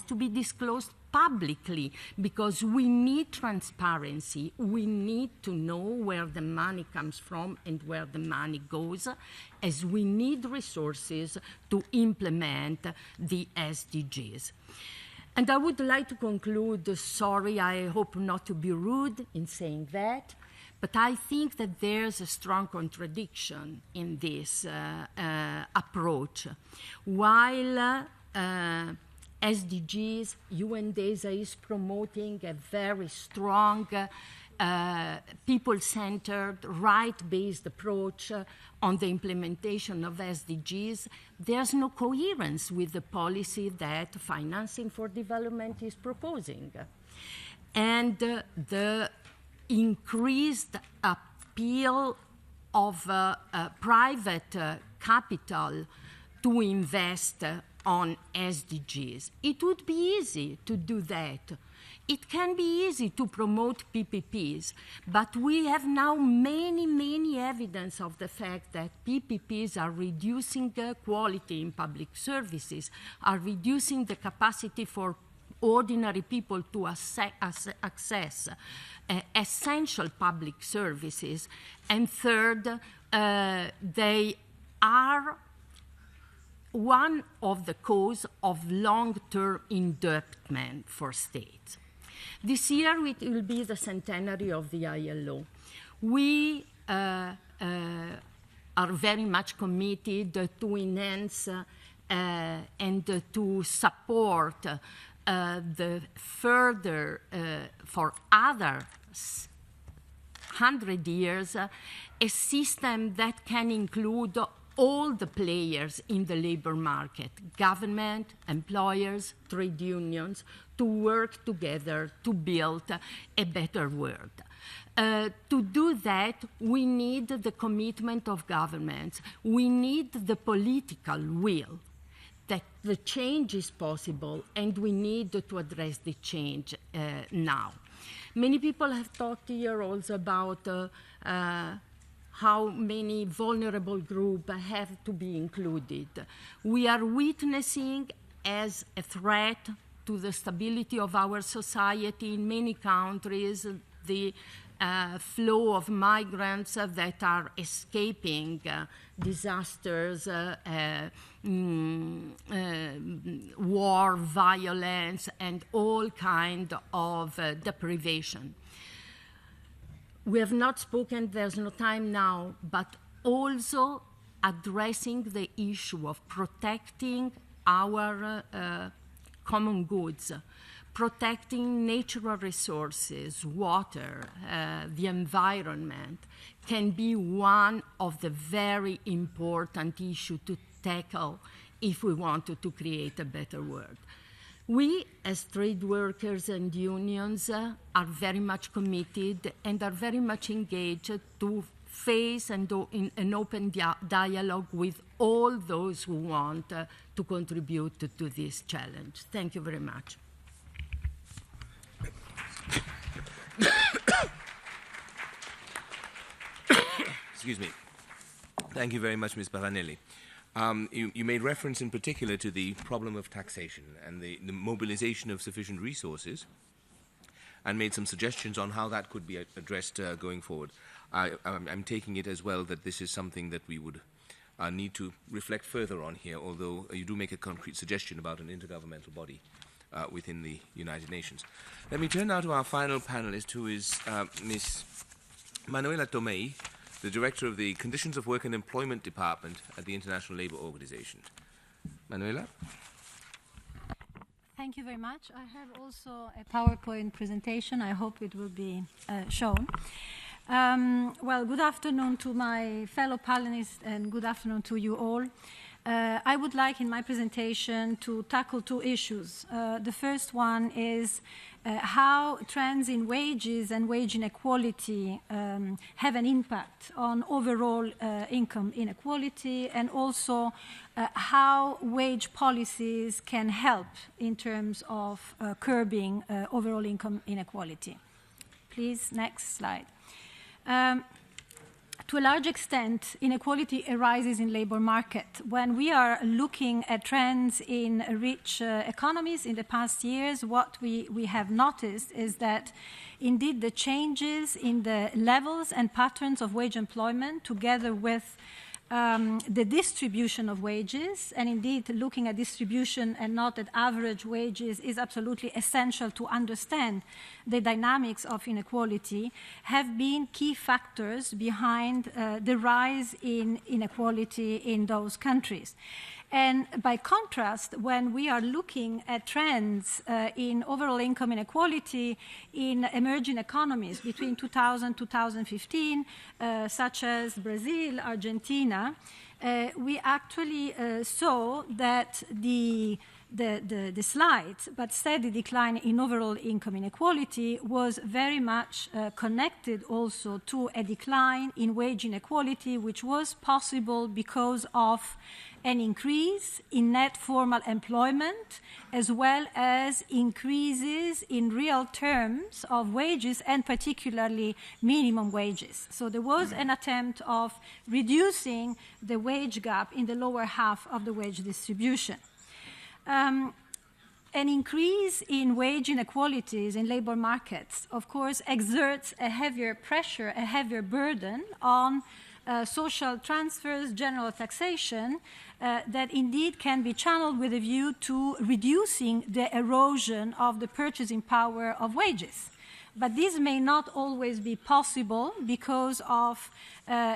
to be disclosed publicly, because we need transparency. We need to know where the money comes from and where the money goes, as we need resources to implement the SDGs. And I would like to conclude, sorry, I hope not to be rude in saying that, but I think that there's a strong contradiction in this approach. While SDGs, UNDESA is promoting a very strong people-centered, right-based approach on the implementation of SDGs, there's no coherence with the policy that Financing for Development is proposing. And the increased appeal of private capital to invest on SDGs. It would be easy to do that. It can be easy to promote PPPs, but we have now many evidence of the fact that PPPs are reducing quality in public services, are reducing the capacity for ordinary people to access essential public services. And third, they are one of the cause of long-term indebtedness for states. This year it will be the centenary of the ILO. We are very much committed to enhance and to support the further, for other 100 years, a system that can include all the players in the labor market, government, employers, trade unions, to work together to build a better world. To do that, we need the commitment of governments. We need the political will that the change is possible, and we need to address the change now. Many people have talked here also about how many vulnerable groups have to be included. We are witnessing as a threat to the stability of our society in many countries the flow of migrants that are escaping disasters, war, violence, and all kinds of deprivation. We have not spoken, there's no time now, but also addressing the issue of protecting our common goods, protecting natural resources, water, the environment, can be one of the very important issues to tackle if we wanted to create a better world. We, as trade workers and unions, are very much committed and are very much engaged to face and do in an open dialogue with all those who want to contribute to this challenge. Thank you very much. Excuse me. Thank you very much, Ms. Baranelli. You made reference in particular to the problem of taxation and the mobilization of sufficient resources, and made some suggestions on how that could be addressed going forward. I'm taking it as well that this is something that we would need to reflect further on here, although you do make a concrete suggestion about an intergovernmental body within the United Nations. Let me turn now to our final panelist, who is Ms. Manuela Tomei, the Director of the Conditions of Work and Employment Department at the International Labour Organization. Manuela? Thank you very much. I have also a PowerPoint presentation. I hope it will be shown. Well, good afternoon to my fellow panelists and good afternoon to you all. I would like in my presentation to tackle two issues. The first one is how trends in wages and wage inequality have an impact on overall income inequality, and also how wage policies can help in terms of curbing overall income inequality. Please, next slide. To a large extent, inequality arises in labor market. When we are looking at trends in rich economies in the past years, what we have noticed is that indeed the changes in the levels and patterns of wage employment, together with the distribution of wages, and indeed looking at distribution and not at average wages is absolutely essential to understand the dynamics of inequality, have been key factors behind the rise in inequality in those countries. And by contrast, when we are looking at trends in overall income inequality in emerging economies between 2000 and 2015, such as Brazil, Argentina, we actually saw that the slight but steady decline in overall income inequality was very much connected also to a decline in wage inequality, which was possible because of an increase in net formal employment, as well as increases in real terms of wages, and particularly minimum wages. So there was an attempt of reducing the wage gap in the lower half of the wage distribution. An increase in wage inequalities in labor markets, of course, exerts a heavier pressure, a heavier burden on social transfers, general taxation, that indeed can be channeled with a view to reducing the erosion of the purchasing power of wages. But this may not always be possible because of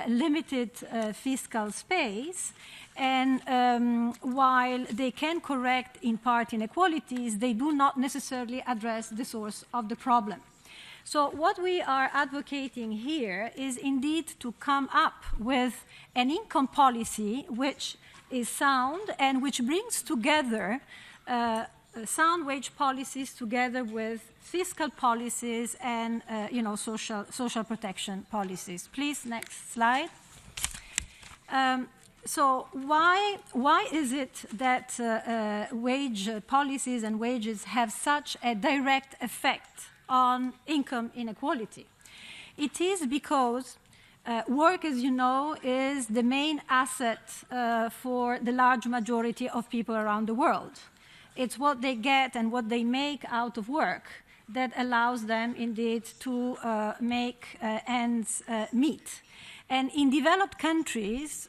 limited fiscal space. And while they can correct in part inequalities, they do not necessarily address the source of the problem. So what we are advocating here is indeed to come up with an income policy which is sound and which brings together sound wage policies together with fiscal policies and social protection policies. Please, next slide. So why is it that wage policies and wages have such a direct effect on income inequality? It is because work, as you know, is the main asset for the large majority of people around the world. It's what they get and what they make out of work that allows them indeed to make ends meet. And in developed countries,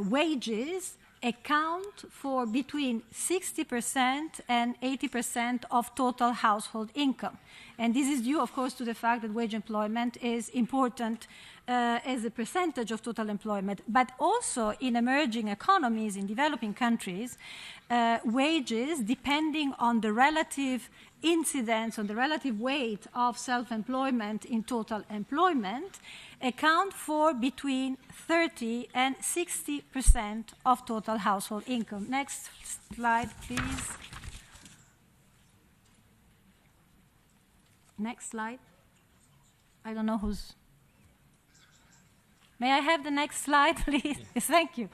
wages account for between 60% and 80% of total household income. And this is due, of course, to the fact that wage employment is important as a percentage of total employment. But also in emerging economies, in developing countries, wages, depending on the relative incidence, on the relative weight of self-employment in total employment, account for between 30 and 60% of total household income. Next slide, please. Next slide. I don't know who's... May I have the next slide, please? Yes, thank you.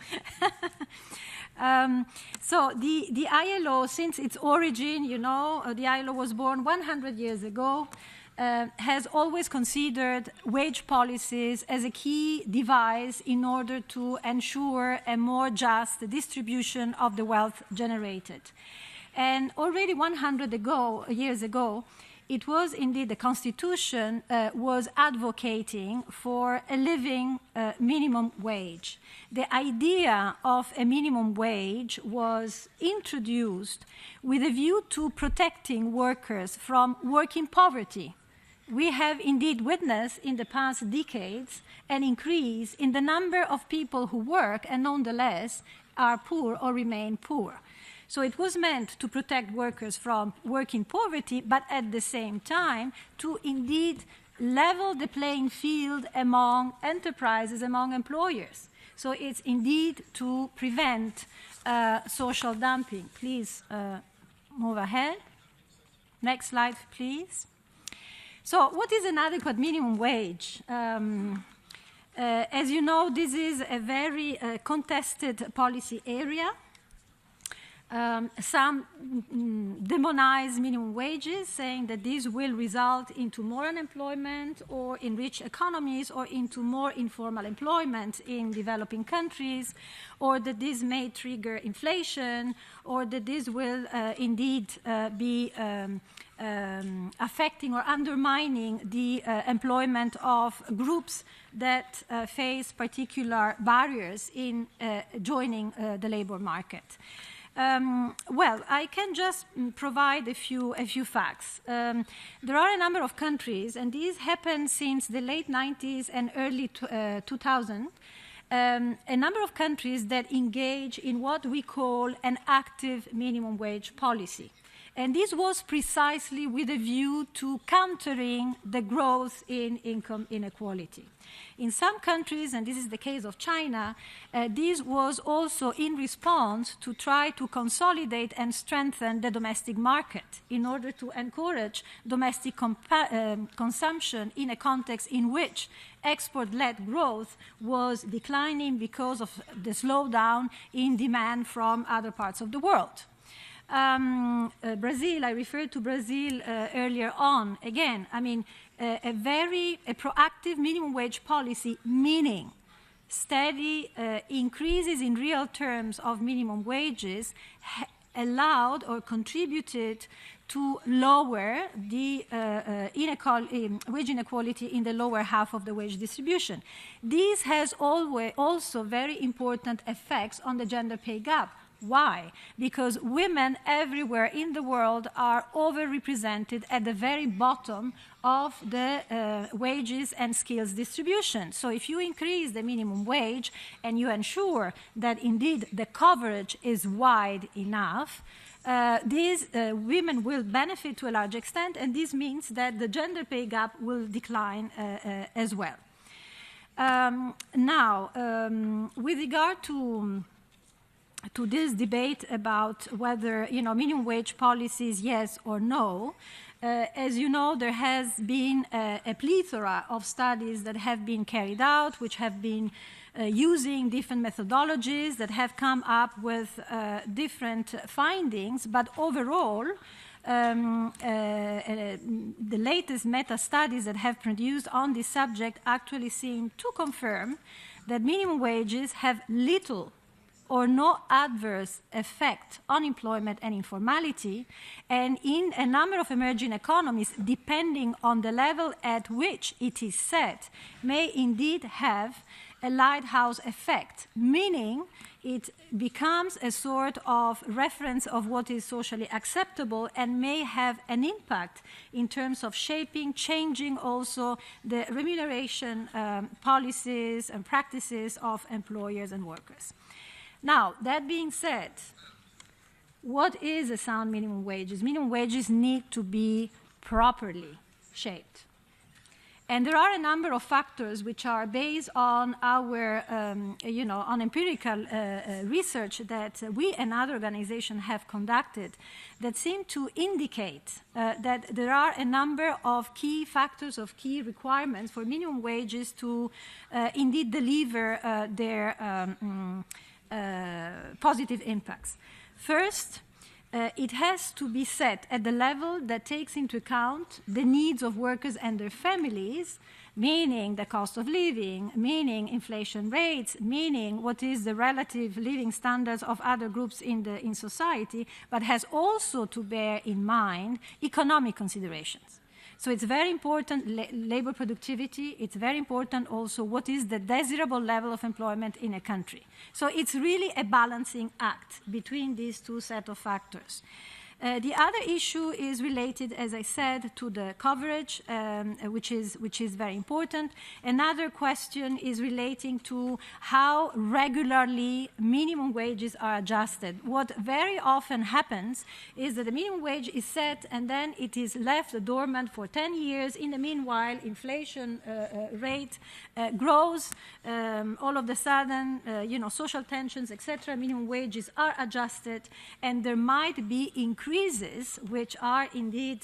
So the ILO, since its origin, you know, the ILO was born 100 years ago, has always considered wage policies as a key device in order to ensure a more just distribution of the wealth generated. And already 100 years ago, it was indeed the Constitution was advocating for a living minimum wage. The idea of a minimum wage was introduced with a view to protecting workers from working poverty. We have indeed witnessed in the past decades an increase in the number of people who work and nonetheless are poor or remain poor. So it was meant to protect workers from working poverty, but at the same time to indeed level the playing field among enterprises, among employers. So it's indeed to prevent social dumping. Please move ahead. Next slide, please. So what is an adequate minimum wage? As you know, this is a very contested policy area. Some demonize minimum wages, saying that this will result into more unemployment or in rich economies or into more informal employment in developing countries, or that this may trigger inflation, or that this will indeed be affecting or undermining the employment of groups that face particular barriers in joining the labor market. Well, I can just provide a few facts. There are a number of countries, and these happened since the late 90s and early 2000, a number of countries that engage in what we call an active minimum wage policy. And this was precisely with a view to countering the growth in income inequality. In some countries, and this is the case of China, this was also in response to try to consolidate and strengthen the domestic market in order to encourage domestic consumption in a context in which export-led growth was declining because of the slowdown in demand from other parts of the world. Brazil, I referred to Brazil earlier on. Again, I mean, a proactive minimum wage policy, meaning steady increases in real terms of minimum wages, allowed or contributed to lower the wage inequality in the lower half of the wage distribution. This has also very important effects on the gender pay gap. Why? Because women everywhere in the world are overrepresented at the very bottom of the wages and skills distribution. So if you increase the minimum wage and you ensure that indeed the coverage is wide enough, these women will benefit to a large extent, and this means that the gender pay gap will decline as well. Now, with regard to this debate about whether, minimum wage policies, yes or no, as you know, there has been a plethora of studies that have been carried out, which have been using different methodologies, that have come up with different findings, but overall, the latest meta-studies that have produced on this subject actually seem to confirm that minimum wages have little or no adverse effect on employment and informality, and in a number of emerging economies, depending on the level at which it is set, may indeed have a lighthouse effect, meaning it becomes a sort of reference of what is socially acceptable and may have an impact in terms of changing also the remuneration policies and practices of employers and workers. Now, that being said, what is a sound minimum wages? Minimum wages need to be properly shaped. And there are a number of factors which are based on our, on empirical research that we and other organizations have conducted that seem to indicate that there are a number of key factors, of key requirements for minimum wages to indeed deliver their positive impacts. First, it has to be set at the level that takes into account the needs of workers and their families, meaning the cost of living, meaning inflation rates, meaning what is the relative living standards of other groups in society, but has also to bear in mind economic considerations. So it's very important, labor productivity. It's very important also what is the desirable level of employment in a country. So it's really a balancing act between these two sets of factors. The other issue is related, as I said, to the coverage, which is very important. Another question is relating to how regularly minimum wages are adjusted. What very often happens is that the minimum wage is set and then it is left dormant for 10 years. In the meanwhile, inflation rate grows. All of a sudden, social tensions, etc., minimum wages are adjusted, and there might be increases which are indeed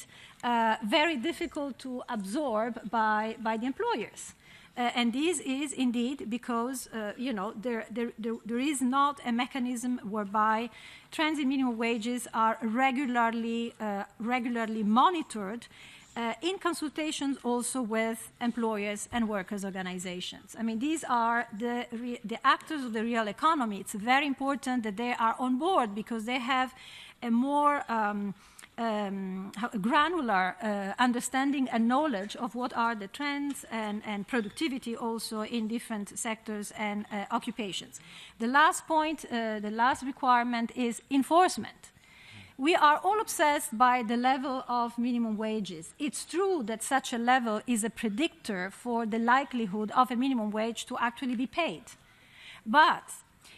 very difficult to absorb by the employers. And this is indeed because there is not a mechanism whereby trends in minimum wages are regularly monitored in consultations also with employers and workers' organizations. I mean, these are the actors of the real economy. It's very important that they are on board because they have a more granular understanding and knowledge of what are the trends and productivity also in different sectors and occupations. The last point, the last requirement is enforcement. We are all obsessed by the level of minimum wages. It's true that such a level is a predictor for the likelihood of a minimum wage to actually be paid. But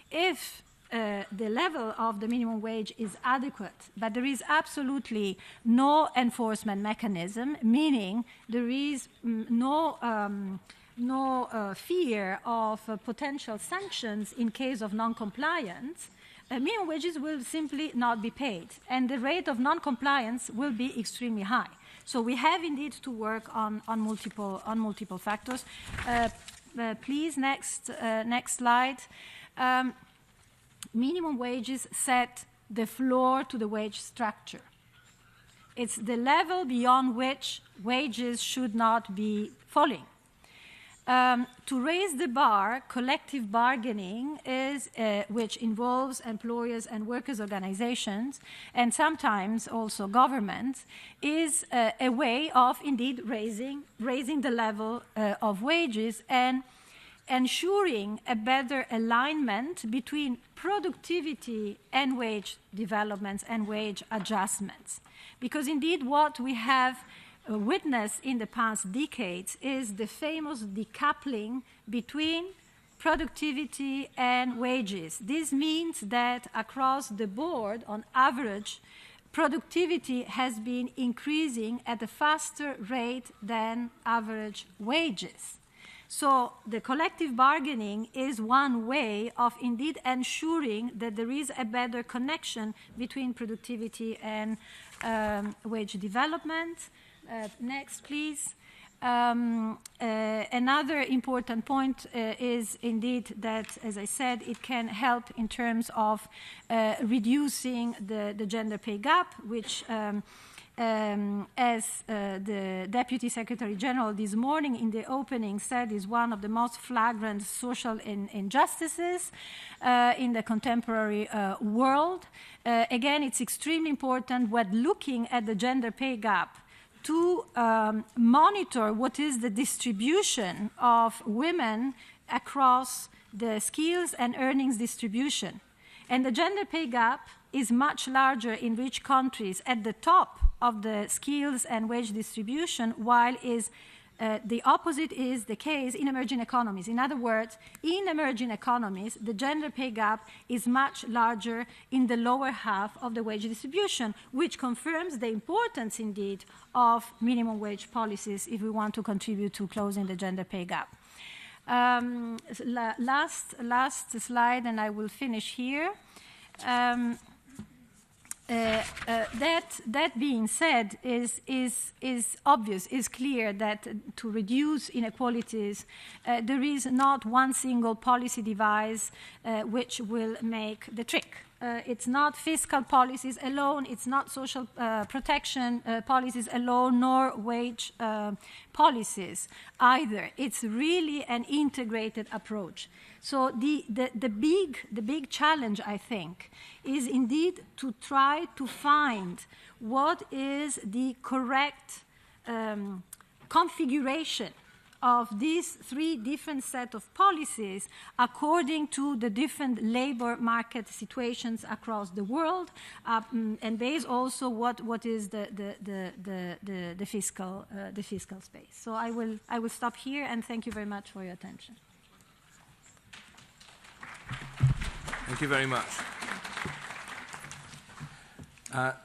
if the level of the minimum wage is adequate, but there is absolutely no enforcement mechanism, meaning there is no fear of potential sanctions in case of non-compliance, minimum wages will simply not be paid, and the rate of non-compliance will be extremely high. So we have indeed to work on multiple factors. Please, next slide. Minimum wages set the floor to the wage structure. It's the level beyond which wages should not be falling. To raise the bar, collective bargaining is, which involves employers and workers' organizations, and sometimes also governments, is a way of indeed raising the level of wages and ensuring a better alignment between productivity and wage developments and wage adjustments. Because indeed what we have witnessed in the past decades is the famous decoupling between productivity and wages. This means that across the board, on average, productivity has been increasing at a faster rate than average wages. So the collective bargaining is one way of indeed ensuring that there is a better connection between productivity and wage development. Next, please. Another important point is indeed that, as I said, it can help in terms of reducing the gender pay gap, which as the Deputy Secretary General this morning in the opening said, is one of the most flagrant social injustices in the contemporary world. Again, it's extremely important when looking at the gender pay gap to monitor what is the distribution of women across the skills and earnings distribution. And the gender pay gap is much larger in rich countries at the top of the skills and wage distribution, while the opposite is the case in emerging economies. In other words, in emerging economies, the gender pay gap is much larger in the lower half of the wage distribution, which confirms the importance indeed of minimum wage policies if we want to contribute to closing the gender pay gap. Last slide, and I will finish here. That being said, is obvious, is clear that to reduce inequalities, there is not one single policy device which will make the trick. It's not fiscal policies alone, it's not social protection policies alone, nor wage policies either. It's really an integrated approach. So the big challenge, I think, is indeed to try to find what is the correct configuration of these three different set of policies according to the different labor market situations across the world, and based also what is the fiscal space. So I will stop here, and thank you very much for your attention. Thank you very much.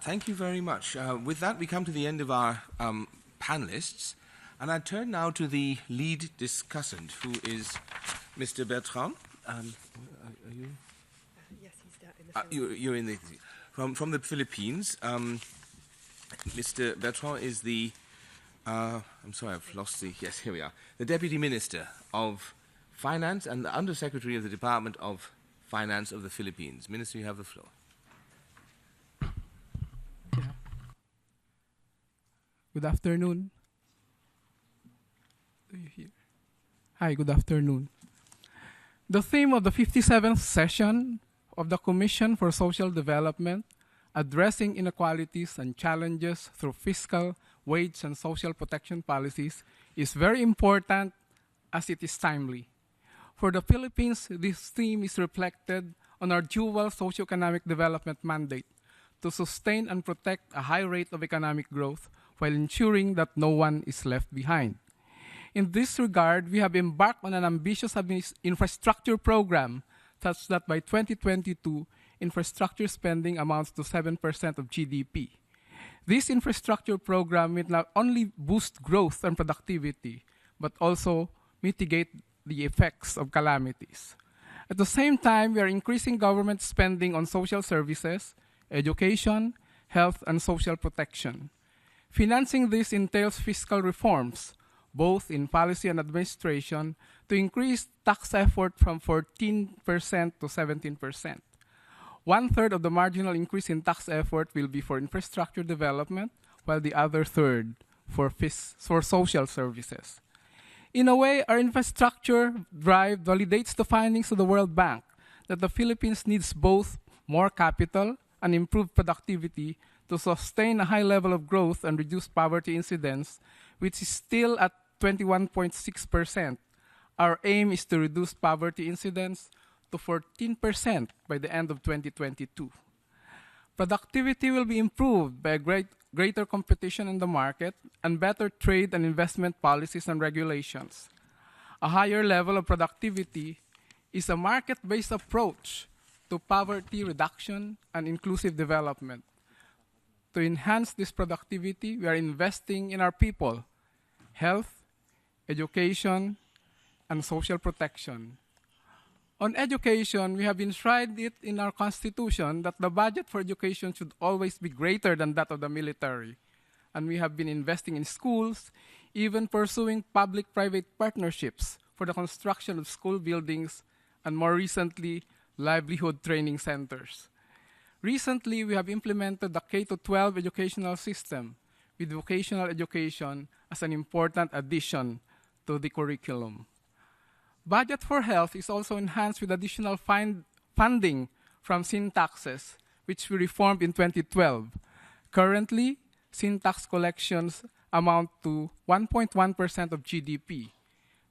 Thank you very much. With that, we come to the end of our panelists. And I turn now to the lead discussant, who is Mr. Bertrand. Are you? Yes, he's there in the film. You're in the from the Philippines. Mr. Bertrand is the. I'm sorry, I've lost the. Yes, here we are. The Deputy Minister of Finance and the Undersecretary of the Department of Finance of the Philippines. Minister, you have the floor. Yeah. Good afternoon. Hi, good afternoon. The theme of the 57th session of the Commission for Social Development, Addressing Inequalities and Challenges Through Fiscal, Wage and Social Protection Policies, is very important as it is timely. For the Philippines, this theme is reflected on our dual socioeconomic development mandate to sustain and protect a high rate of economic growth while ensuring that no one is left behind. In this regard, we have embarked on an ambitious infrastructure program such that by 2022, infrastructure spending amounts to 7% of GDP. This infrastructure program will not only boost growth and productivity, but also mitigate the effects of calamities. At the same time, we are increasing government spending on social services, education, health, and social protection. Financing this entails fiscal reforms, both in policy and administration, to increase tax effort from 14% to 17%. One-third of the marginal increase in tax effort will be for infrastructure development, while the other third for social services. In a way, our infrastructure drive validates the findings of the World Bank that the Philippines needs both more capital and improved productivity to sustain a high level of growth and reduce poverty incidence, which is still at 21.6%. Our aim is to reduce poverty incidence to 14% by the end of 2022. Productivity will be improved by greater competition in the market and better trade and investment policies and regulations. A higher level of productivity is a market-based approach to poverty reduction and inclusive development. To enhance this productivity, we are investing in our people, health, education, and social protection. On education, we have enshrined it in our Constitution that the budget for education should always be greater than that of the military. And we have been investing in schools, even pursuing public-private partnerships for the construction of school buildings, and more recently, livelihood training centers. Recently, we have implemented the K-12 educational system with vocational education as an important addition to the curriculum. Budget for health is also enhanced with additional funding from sin taxes, which we reformed in 2012. Currently, sin tax collections amount to 1.1% of GDP.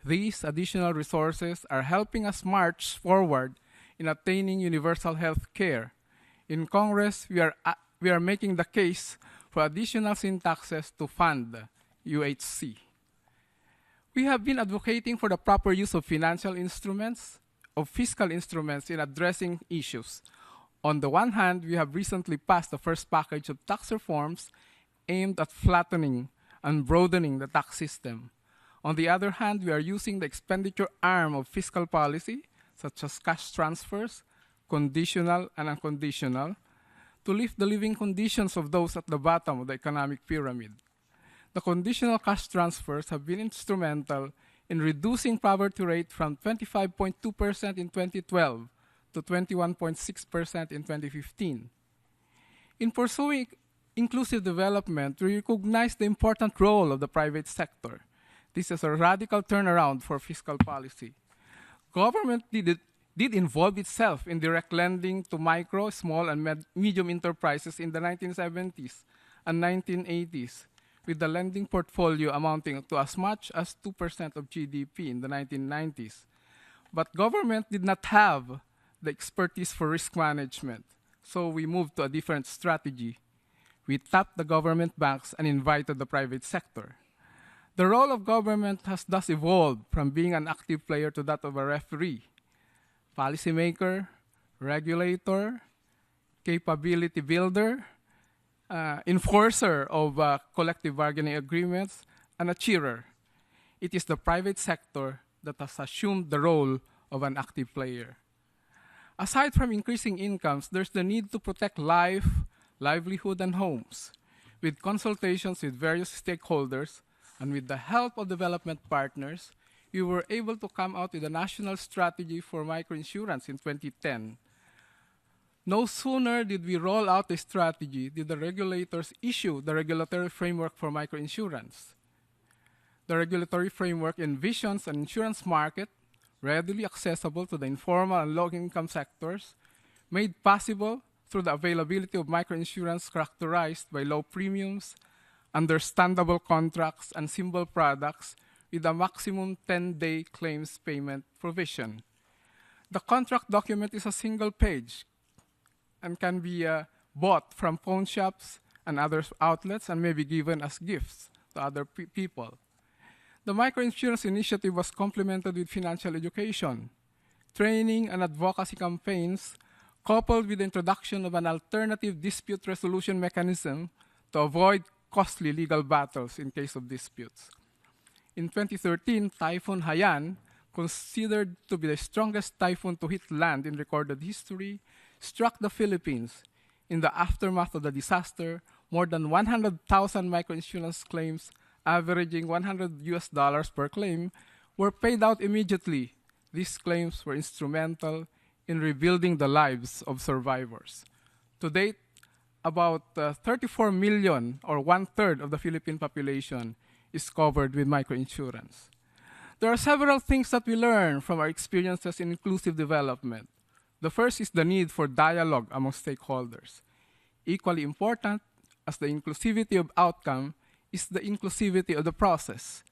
These additional resources are helping us march forward in attaining universal health care. In Congress, we are making the case for additional sin taxes to fund UHC. We have been advocating for the proper use of financial instruments, of fiscal instruments in addressing issues. On the one hand, we have recently passed the first package of tax reforms aimed at flattening and broadening the tax system. On the other hand, we are using the expenditure arm of fiscal policy, such as cash transfers, conditional and unconditional, to lift the living conditions of those at the bottom of the economic pyramid. The conditional cash transfers have been instrumental in reducing poverty rate from 25.2% in 2012 to 21.6% in 2015. In pursuing inclusive development, we recognize the important role of the private sector. This is a radical turnaround for fiscal policy. Government did involve itself in direct lending to micro, small, and medium enterprises in the 1970s and 1980s, with the lending portfolio amounting to as much as 2% of GDP in the 1990s. But government did not have the expertise for risk management, so we moved to a different strategy. We tapped the government banks and invited the private sector. The role of government has thus evolved from being an active player to that of a referee, policymaker, regulator, capability builder, enforcer of collective bargaining agreements, and a cheerer. It is the private sector that has assumed the role of an active player. Aside from increasing incomes, there's the need to protect life, livelihood, and homes. With consultations with various stakeholders and with the help of development partners, we were able to come out with a national strategy for microinsurance in 2010. No sooner did we roll out the strategy did the regulators issue the regulatory framework for microinsurance. The regulatory framework envisions an insurance market readily accessible to the informal and low-income sectors, made possible through the availability of microinsurance characterized by low premiums, understandable contracts, and simple products with a maximum 10-day claims payment provision. The contract document is a single page and can be bought from pawn shops and other outlets and may be given as gifts to other people. The microinsurance initiative was complemented with financial education, training, and advocacy campaigns, coupled with the introduction of an alternative dispute resolution mechanism to avoid costly legal battles in case of disputes. In 2013, Typhoon Haiyan, considered to be the strongest typhoon to hit land in recorded history, struck the Philippines. In the aftermath of the disaster, more than 100,000 microinsurance claims, averaging $100 per claim, were paid out immediately. These claims were instrumental in rebuilding the lives of survivors. To date, about 34 million, or one-third of the Philippine population, is covered with microinsurance. There are several things that we learn from our experiences in inclusive development. The first is the need for dialogue among stakeholders. Equally important as the inclusivity of outcome is the inclusivity of the process.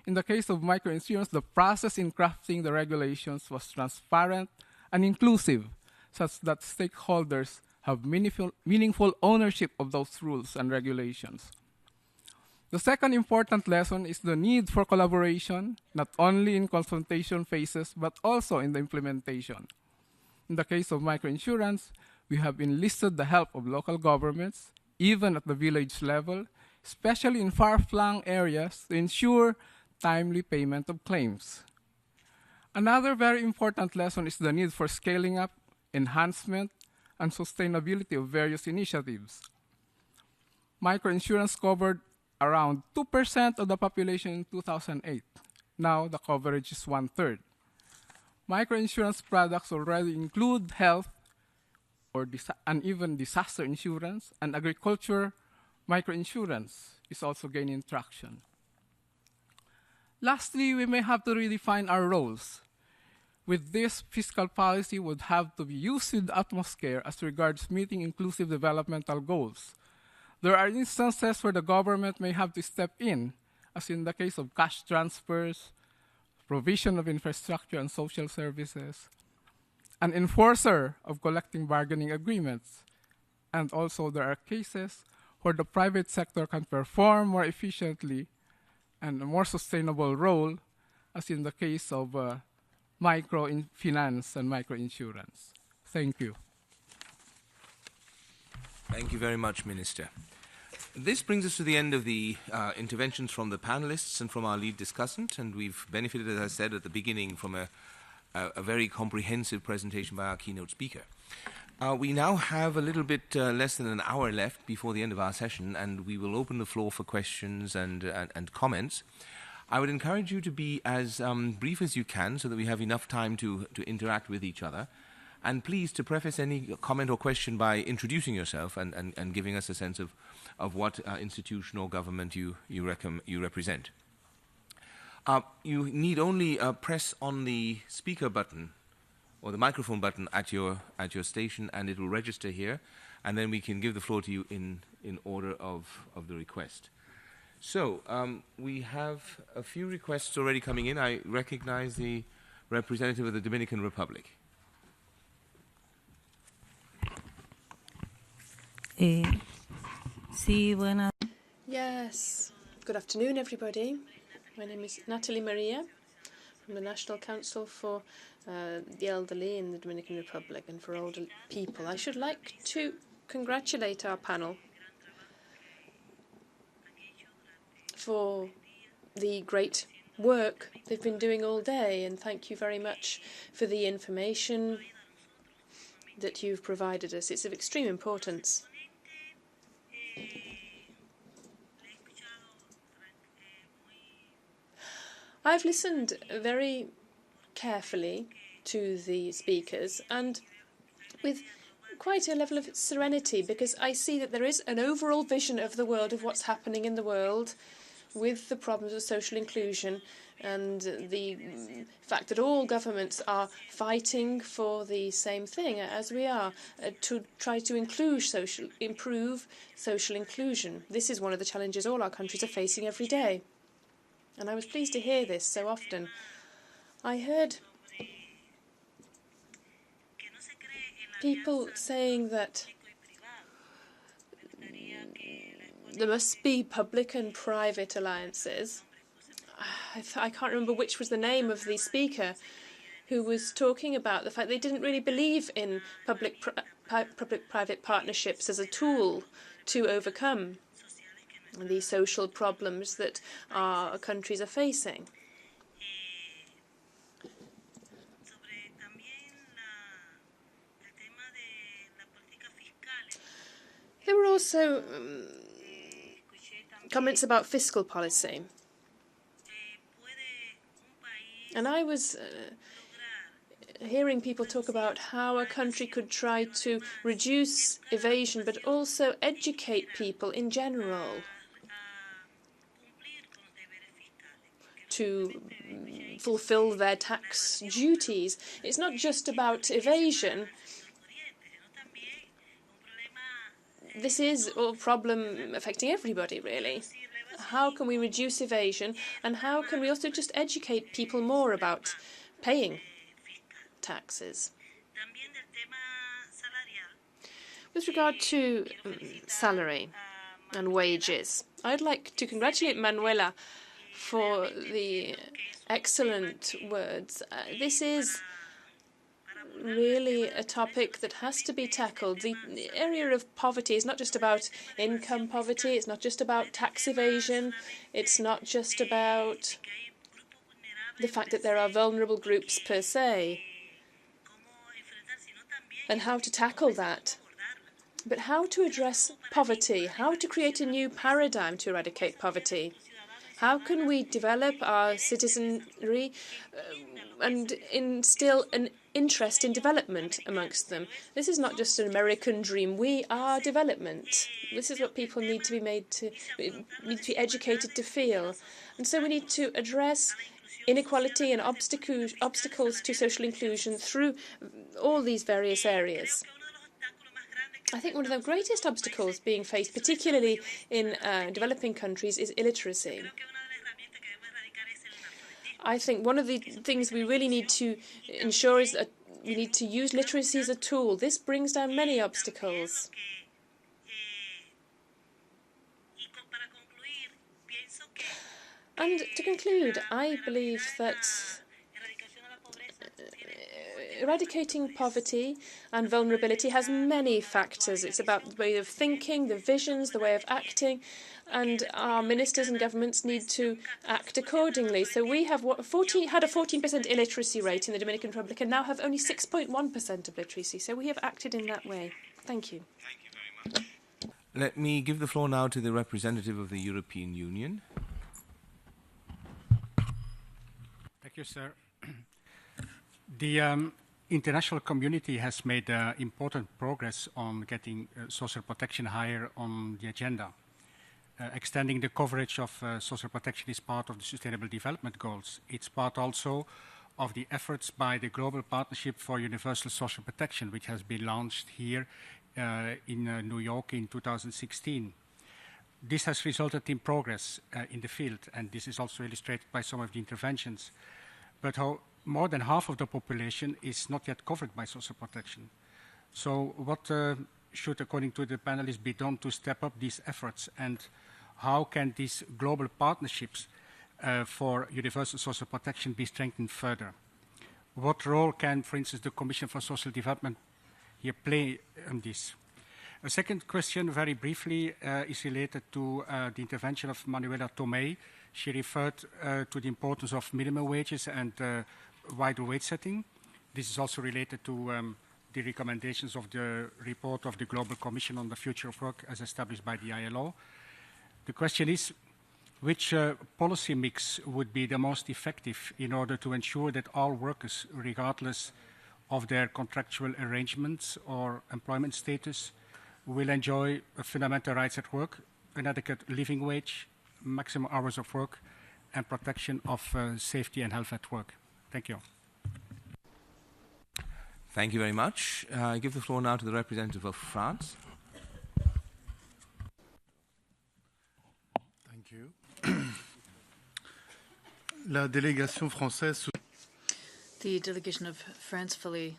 In the case of microinsurance, the process in crafting the regulations was transparent and inclusive, such that stakeholders have meaningful ownership of those rules and regulations. The second important lesson is the need for collaboration, not only in consultation phases, but also in the implementation. In the case of microinsurance, we have enlisted the help of local governments, even at the village level, especially in far-flung areas, to ensure timely payment of claims. Another very important lesson is the need for scaling up, enhancement, and sustainability of various initiatives. Microinsurance covered around 2% of the population in 2008. Now the coverage is one-third. Microinsurance products already include health and even disaster insurance, and agriculture microinsurance is also gaining traction. Lastly, we may have to redefine our roles. With this, fiscal policy would have to be used with the utmost care as regards meeting inclusive developmental goals. There are instances where the government may have to step in, as in the case of cash transfers, provision of infrastructure and social services, an enforcer of collective bargaining agreements, and also there are cases where the private sector can perform more efficiently and a more sustainable role, as in the case of microfinance and microinsurance. Thank you. Thank you very much, Minister. This brings us to the end of the interventions from the panelists and from our lead discussant, and we've benefited, as I said at the beginning, from a very comprehensive presentation by our keynote speaker. We now have a little bit less than an hour left before the end of our session, and we will open the floor for questions and comments. I would encourage you to be as brief as you can so that we have enough time to interact with each other. And please, to preface any comment or question by introducing yourself and giving us a sense of what institution or government you represent. You need only press on the speaker button or the microphone button at your station, and it will register here, and then we can give the floor to you in order of the request. So, we have a few requests already coming in. I recognize the representative of the Dominican Republic. Yes. Good afternoon, everybody. My name is Natalie Maria from the National Council for the Elderly in the Dominican Republic and for older people. I should like to congratulate our panel for the great work they've been doing all day, and thank you very much for the information that you've provided us. It's of extreme importance. I've listened very carefully to the speakers and with quite a level of serenity, because I see that there is an overall vision of the world, of what's happening in the world with the problems of social inclusion and the fact that all governments are fighting for the same thing as we are, to try to improve social inclusion. This is one of the challenges all our countries are facing every day. And I was pleased to hear this so often. I heard people saying that there must be public and private alliances. I can't remember which was the name of the speaker who was talking about the fact they didn't really believe in public-private partnerships as a tool to overcome the social problems that our countries are facing. There were also comments about fiscal policy. And I was hearing people talk about how a country could try to reduce evasion, but also educate people in general to fulfill their tax duties. It's not just about evasion. This is a problem affecting everybody, really. How can we reduce evasion, and how can we also just educate people more about paying taxes? With regard to salary and wages, I'd like to congratulate Manuela for the excellent words. This is really a topic that has to be tackled. The area of poverty is not just about income poverty, it's not just about tax evasion, it's not just about the fact that there are vulnerable groups per se, and how to tackle that. But how to address poverty, how to create a new paradigm to eradicate poverty. How can we develop our citizenry and instill an interest in development amongst them? This is not just an American dream. We are development. This is what people need to be educated to feel. And so we need to address inequality and obstacles to social inclusion through all these various areas. I think one of the greatest obstacles being faced, particularly in developing countries, is illiteracy. I think one of the things we really need to ensure is that we need to use literacy as a tool. This brings down many obstacles. And to conclude, I believe that eradicating poverty and vulnerability has many factors. It's about the way of thinking, the visions, the way of acting, and our ministers and governments need to act accordingly. So we have had a 14% illiteracy rate in the Dominican Republic and now have only 6.1% of literacy. So we have acted in that way. Thank you. Thank you very much. Let me give the floor now to the representative of the European Union. Thank you, sir. The international community has made important progress on getting social protection higher on the agenda. Extending the coverage of social protection is part of the Sustainable Development Goals. It's part also of the efforts by the Global Partnership for Universal Social Protection, which has been launched here in New York in 2016. This has resulted in progress in the field, and this is also illustrated by some of the interventions. But how more than half of the population is not yet covered by social protection. So what should, according to the panelists, be done to step up these efforts, and how can these global partnerships for universal social protection be strengthened further? What role can, for instance, the Commission for Social Development here play on this? A second question, very briefly, is related to the intervention of Manuela Tomei. She referred to the importance of minimum wages and wider wage setting. This is also related to the recommendations of the report of the Global Commission on the Future of Work as established by the ILO. The question is, which policy mix would be the most effective in order to ensure that all workers, regardless of their contractual arrangements or employment status, will enjoy fundamental rights at work, an adequate living wage, maximum hours of work, and protection of safety and health at work? Thank you. Thank you very much. I give the floor now to the representative of France. Thank you. La délégation française. The delegation of France fully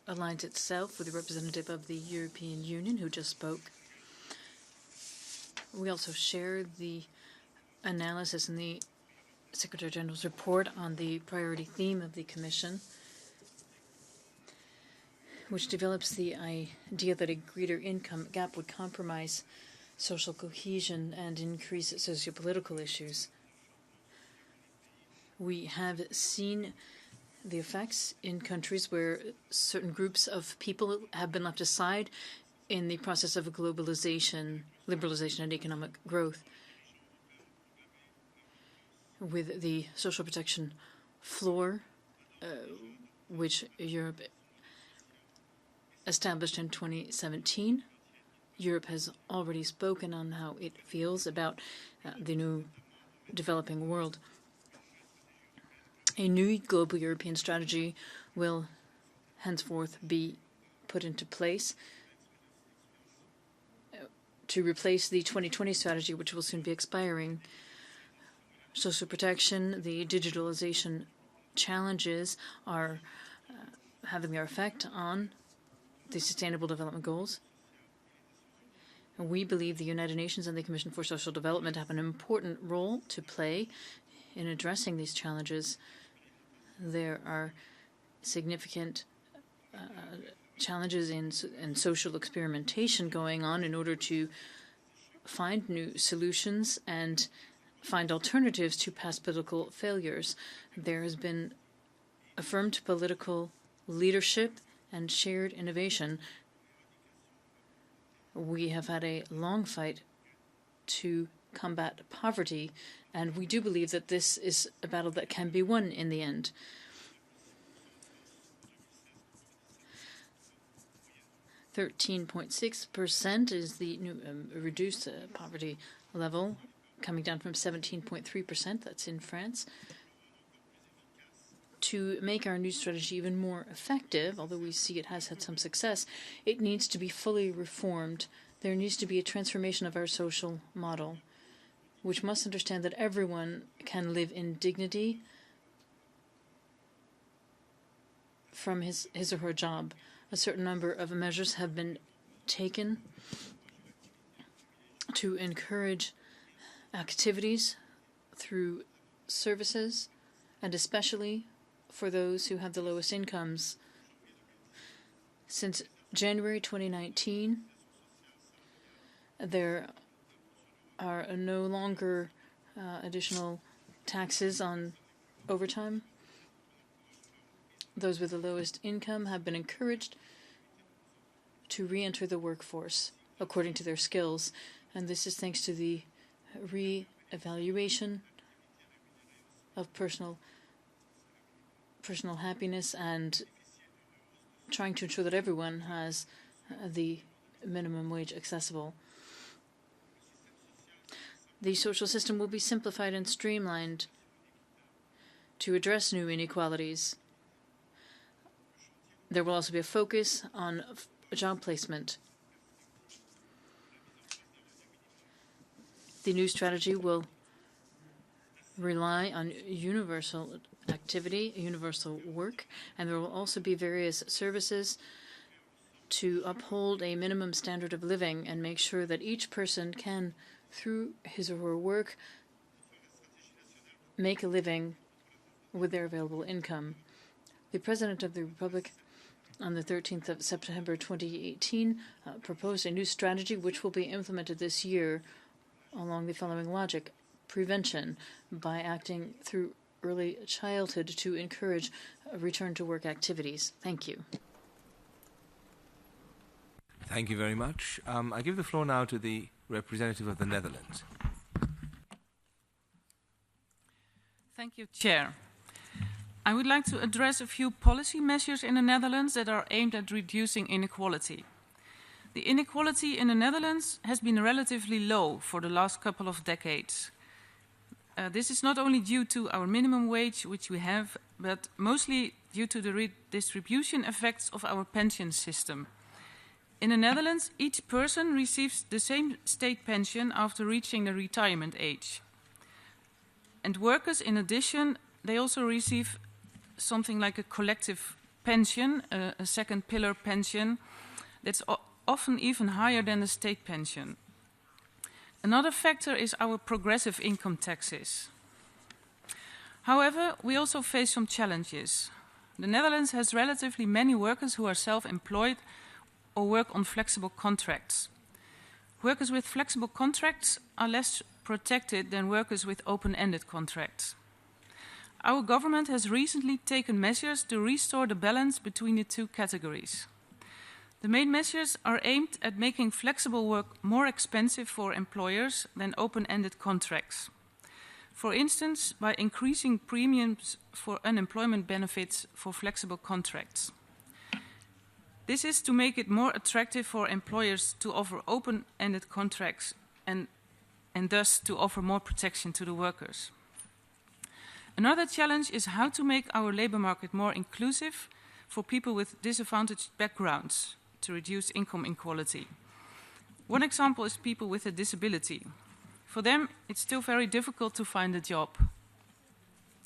aligns itself with the representative of the European Union who just spoke. We also share the analysis in the Secretary General's report on the priority theme of the Commission, which develops the idea that a greater income gap would compromise social cohesion and increase socio-political issues. We have seen the effects in countries where certain groups of people have been left aside in the process of globalization, liberalization, and economic growth. With the social protection floor, which Europe established in 2017, Europe has already spoken on how it feels about the new developing world. A new global European strategy will henceforth be put into place to replace the 2020 strategy, which will soon be expiring. Social protection, the digitalization challenges are having their effect on the Sustainable Development Goals. And we believe the United Nations and the Commission for Social Development have an important role to play in addressing these challenges. There are significant challenges in social experimentation going on in order to find new solutions and find alternatives to past political failures. There has been affirmed political leadership and shared innovation. We have had a long fight to combat poverty, and we do believe that this is a battle that can be won in the end. .6% is the new reduced poverty level, coming down from 17.3%. That's in France. To make our new strategy even more effective, although we see it has had some success, it needs to be fully reformed. There needs to be a transformation of our social model, which must understand that everyone can live in dignity from his or her job. A certain number of measures have been taken to encourage activities through services, and especially for those who have the lowest incomes. Since January 2019, there are no longer additional taxes on overtime. Those with the lowest income have been encouraged to re-enter the workforce according to their skills, and this is thanks to the re-evaluation of personal happiness and trying to ensure that everyone has the minimum wage accessible. The social system will be simplified and streamlined to address new inequalities. There will also be a focus on job placement. The new strategy will rely on universal activity, universal work, and there will also be various services to uphold a minimum standard of living and make sure that each person can, through his or her work, make a living with their available income. The President of the Republic, on the 13th of September 2018, proposed a new strategy which will be implemented this year along the following logic: prevention, by acting through early childhood to encourage return to work activities. Thank you. Thank you very much. I give the floor now to the representative of the Netherlands. Thank you, Chair. I would like to address a few policy measures in the Netherlands that are aimed at reducing inequality. The inequality in the Netherlands has been relatively low for the last couple of decades. This is not only due to our minimum wage, which we have, but mostly due to the redistribution effects of our pension system. In the Netherlands, each person receives the same state pension after reaching the retirement age. And workers, in addition, they also receive something like a collective pension, a second pillar pension, that's often even higher than the state pension. Another factor is our progressive income taxes. However, we also face some challenges. The Netherlands has relatively many workers who are self-employed or work on flexible contracts. Workers with flexible contracts are less protected than workers with open-ended contracts. Our government has recently taken measures to restore the balance between the two categories. The main measures are aimed at making flexible work more expensive for employers than open-ended contracts. For instance, by increasing premiums for unemployment benefits for flexible contracts. This is to make it more attractive for employers to offer open-ended contracts and thus to offer more protection to the workers. Another challenge is how to make our labor market more inclusive for people with disadvantaged backgrounds to reduce income inequality. One example is people with a disability. For them, it's still very difficult to find a job.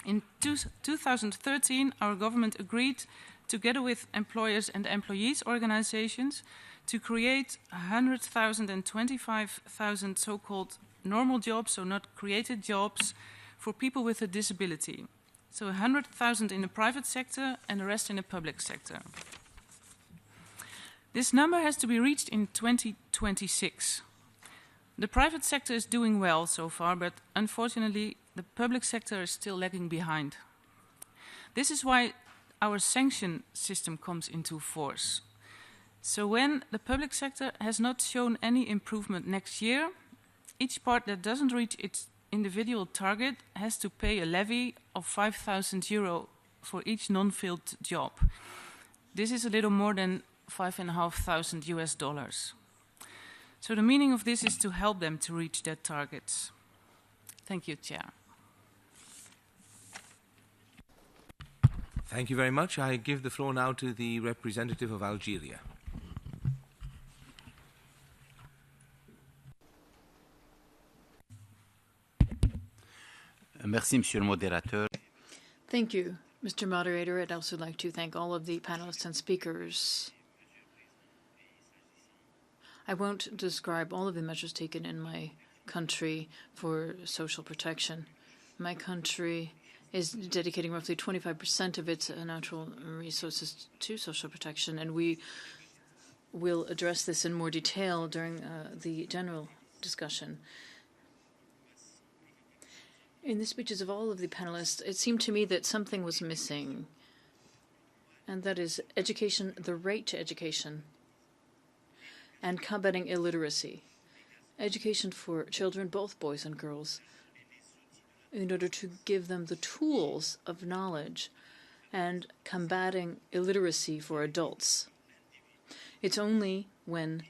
In 2013, our government agreed, together with employers and employees organizations, to create 100,000 and 25,000 so-called normal jobs, so not created jobs, for people with a disability. So 100,000 in the private sector and the rest in the public sector. This number has to be reached in 2026. The private sector is doing well so far, but unfortunately the public sector is still lagging behind. This is why our sanction system comes into force. So when the public sector has not shown any improvement next year, each part that doesn't reach its individual target has to pay a levy of €5,000 for each non-filled job. This is a little more than $5,500. So the meaning of this is to help them to reach their targets. Thank you, Chair. Thank you very much. I give the floor now to the representative of Algeria. Merci, Monsieur le Modérateur. Thank you, Mr. Moderator. I'd also like to thank all of the panelists and speakers. I won't describe all of the measures taken in my country for social protection. My country is dedicating roughly 25% of its natural resources to social protection, and we will address this in more detail during the general discussion. In the speeches of all of the panelists, it seemed to me that something was missing, and that is education, the right to education, and combating illiteracy. Education for children, both boys and girls, in order to give them the tools of knowledge, and combating illiteracy for adults. It's only when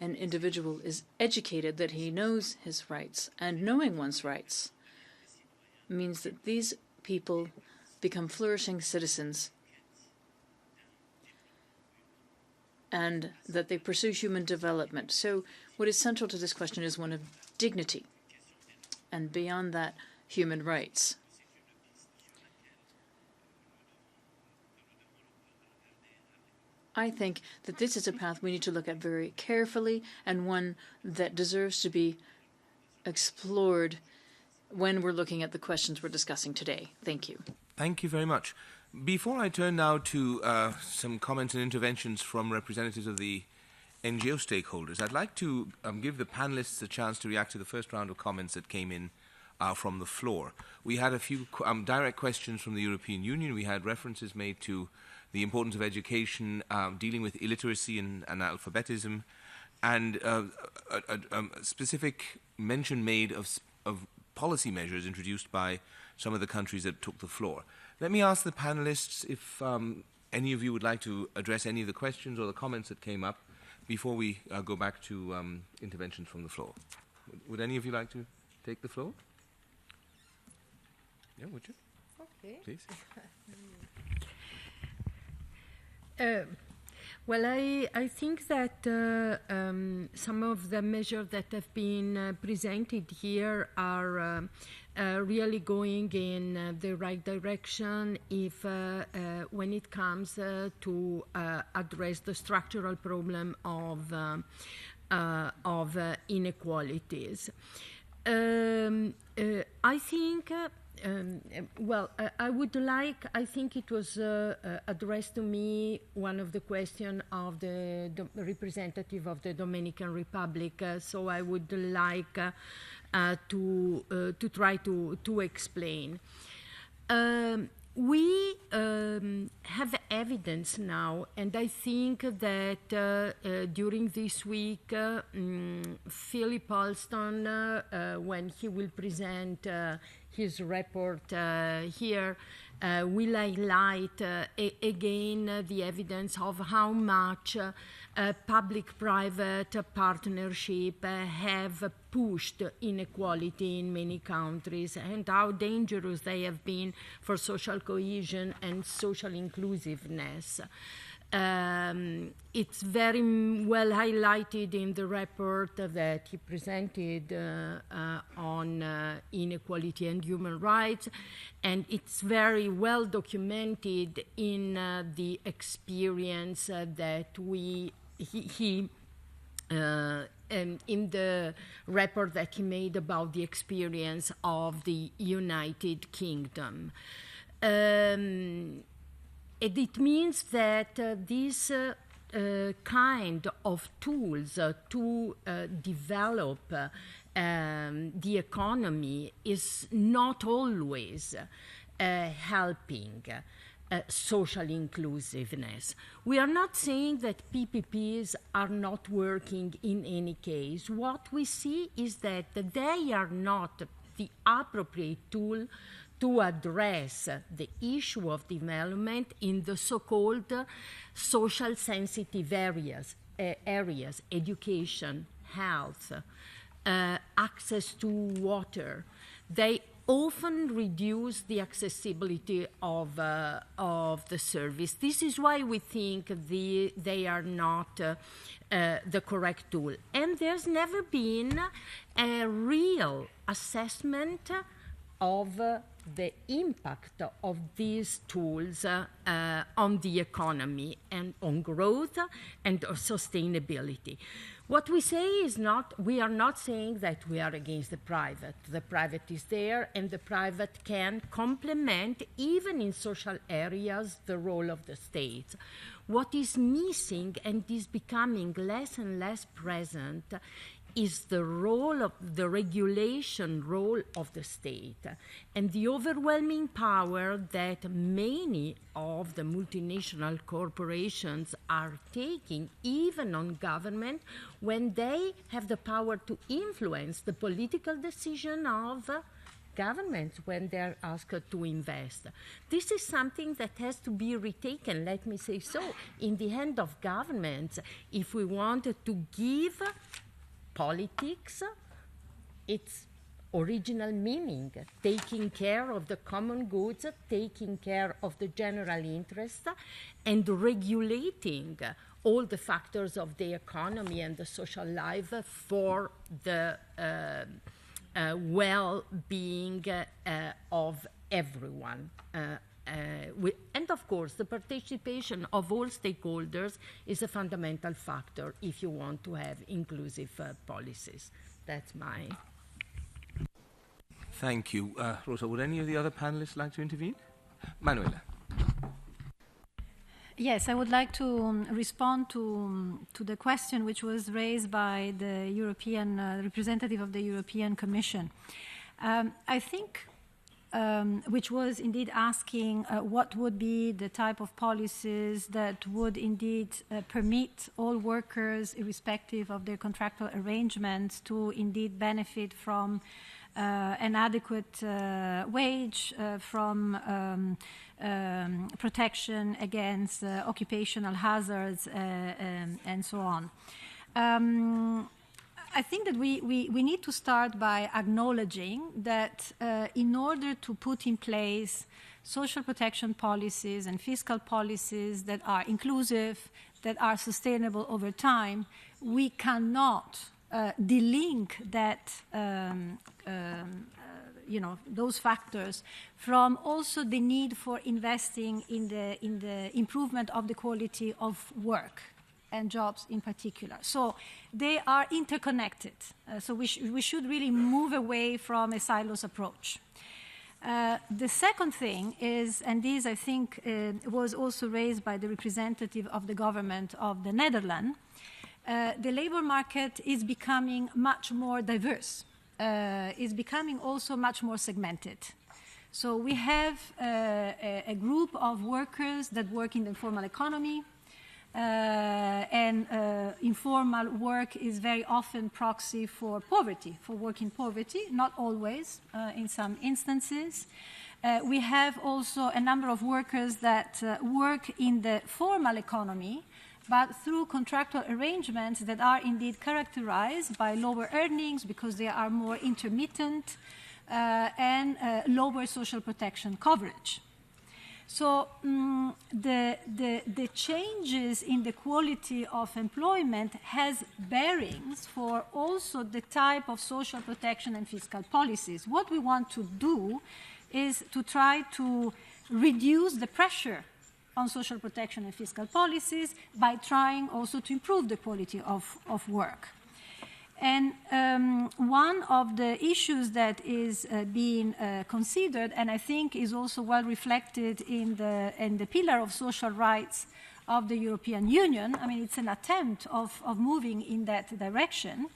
an individual is educated that he knows his rights, and knowing one's rights means that these people become flourishing citizens and that they pursue human development. So What is central to this question is one of dignity, and beyond that, human rights. I think that this is a path we need to look at very carefully, and one that deserves to be explored when we're looking at the questions we're discussing today. Thank you. Thank you very much. Before I turn now to some comments and interventions from representatives of the NGO stakeholders, I'd like to give the panelists a chance to react to the first round of comments that came in from the floor. We had a few direct questions from the European Union. We had references made to the importance of education, dealing with illiteracy and analphabetism, and a specific mention made of policy measures introduced by some of the countries that took the floor. Let me ask the panelists if any of you would like to address any of the questions or the comments that came up before we go back to interventions from the floor. Would any of you like to take the floor? Yeah, would you? Okay. Please. Well, I think that some of the measures that have been presented here are really going in the right direction if when it comes to address the structural problem of inequalities. I think I think it was addressed to me, one of the questions of the representative of the Dominican Republic, so I would like to try to explain. We have evidence now, and I think that during this week, Philip Alston, when he will present his report here, will highlight again the evidence of how much public-private partnership have pushed inequality in many countries and how dangerous they have been for social cohesion and social inclusiveness. It's very well highlighted in the report that he presented on inequality and human rights, and it's very well documented in the experience that in the report that he made about the experience of the United Kingdom. It means that this kind of tools to develop the economy is not always helping social inclusiveness. We are not saying that PPPs are not working in any case. What we see is that they are not the appropriate tool to address the issue of development in the so-called social sensitive areas, education, health, access to water. They often reduce the accessibility of the service. This is why we think they are not the correct tool. And there's never been a real assessment of the impact of these tools on the economy and on growth and sustainability. What we say is we are not saying that we are against the private. The private is there, and the private can complement, even in social areas, the role of the state. What is missing and is becoming less and less present is the role of the regulation role of the state and the overwhelming power that many of the multinational corporations are taking, even on government, when they have the power to influence the political decision of governments when they're asked to invest. This is something that has to be retaken, let me say so, in the hand of governments if we want to give politics its original meaning, taking care of the common goods, taking care of the general interest, and regulating all the factors of the economy and the social life for the well-being of everyone. And of course, the participation of all stakeholders is a fundamental factor if you want to have inclusive policies. That's my... Thank you. Rosa, would any of the other panelists like to intervene? Manuela. Yes, I would like to respond to the question which was raised by the European representative of the European Commission. I think, which was indeed asking what would be the type of policies that would indeed permit all workers, irrespective of their contractual arrangements, to indeed benefit from an adequate wage, from protection against occupational hazards, and so on. I think that we need to start by acknowledging that in order to put in place social protection policies and fiscal policies that are inclusive, that are sustainable over time, we cannot delink that those factors from also the need for investing in the improvement of the quality of work and jobs in particular. So they are interconnected. So we should really move away from a silos approach. The second thing is, and this I think was also raised by the representative of the government of the Netherlands, the labor market is becoming much more diverse. Is becoming also much more segmented. So we have a group of workers that work in the informal economy, and informal work is very often proxy for poverty, for working poverty, not always, in some instances. We have also a number of workers that work in the formal economy, but through contractual arrangements that are indeed characterized by lower earnings because they are more intermittent and lower social protection coverage. So the changes in the quality of employment has bearings for also the type of social protection and fiscal policies. What we want to do is to try to reduce the pressure on social protection and fiscal policies by trying also to improve the quality of work. And one of the issues that is being considered, and I think is also well reflected in the pillar of social rights of the European Union, I mean, it's an attempt of moving in that direction,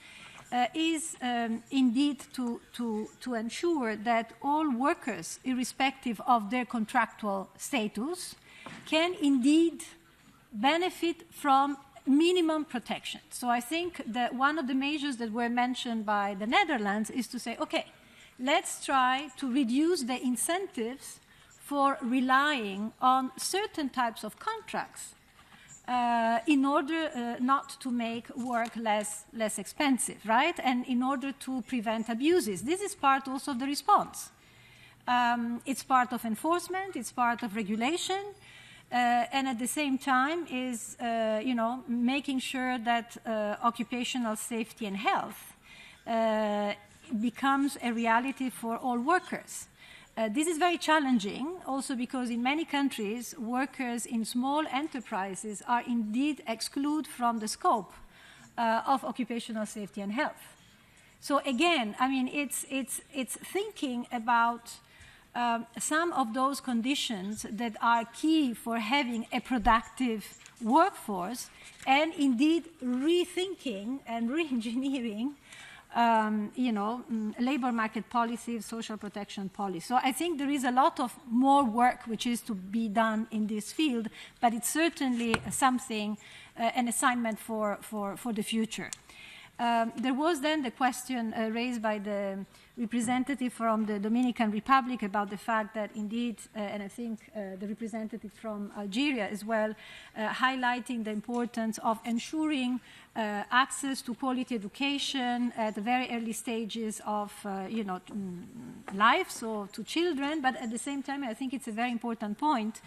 is indeed to ensure that all workers, irrespective of their contractual status, can indeed benefit from minimum protection. So I think that one of the measures that were mentioned by the Netherlands is to say, okay, let's try to reduce the incentives for relying on certain types of contracts in order not to make work less expensive, right? And in order to prevent abuses. This is part also of the response. It's part of enforcement, it's part of regulation, and at the same time is, making sure that occupational safety and health becomes a reality for all workers. This is very challenging also because in many countries, workers in small enterprises are indeed excluded from the scope of occupational safety and health. So again, I mean, it's thinking about some of those conditions that are key for having a productive workforce and indeed rethinking and re-engineering labor market policy, social protection policy. So I think there is a lot of more work which is to be done in this field, but it's certainly something, an assignment for the future. There was then the question raised by the representative from the Dominican Republic about the fact that indeed, and I think the representative from Algeria as well, highlighting the importance of ensuring access to quality education at the very early stages of lives or to children, but at the same time, I think it's a very important point.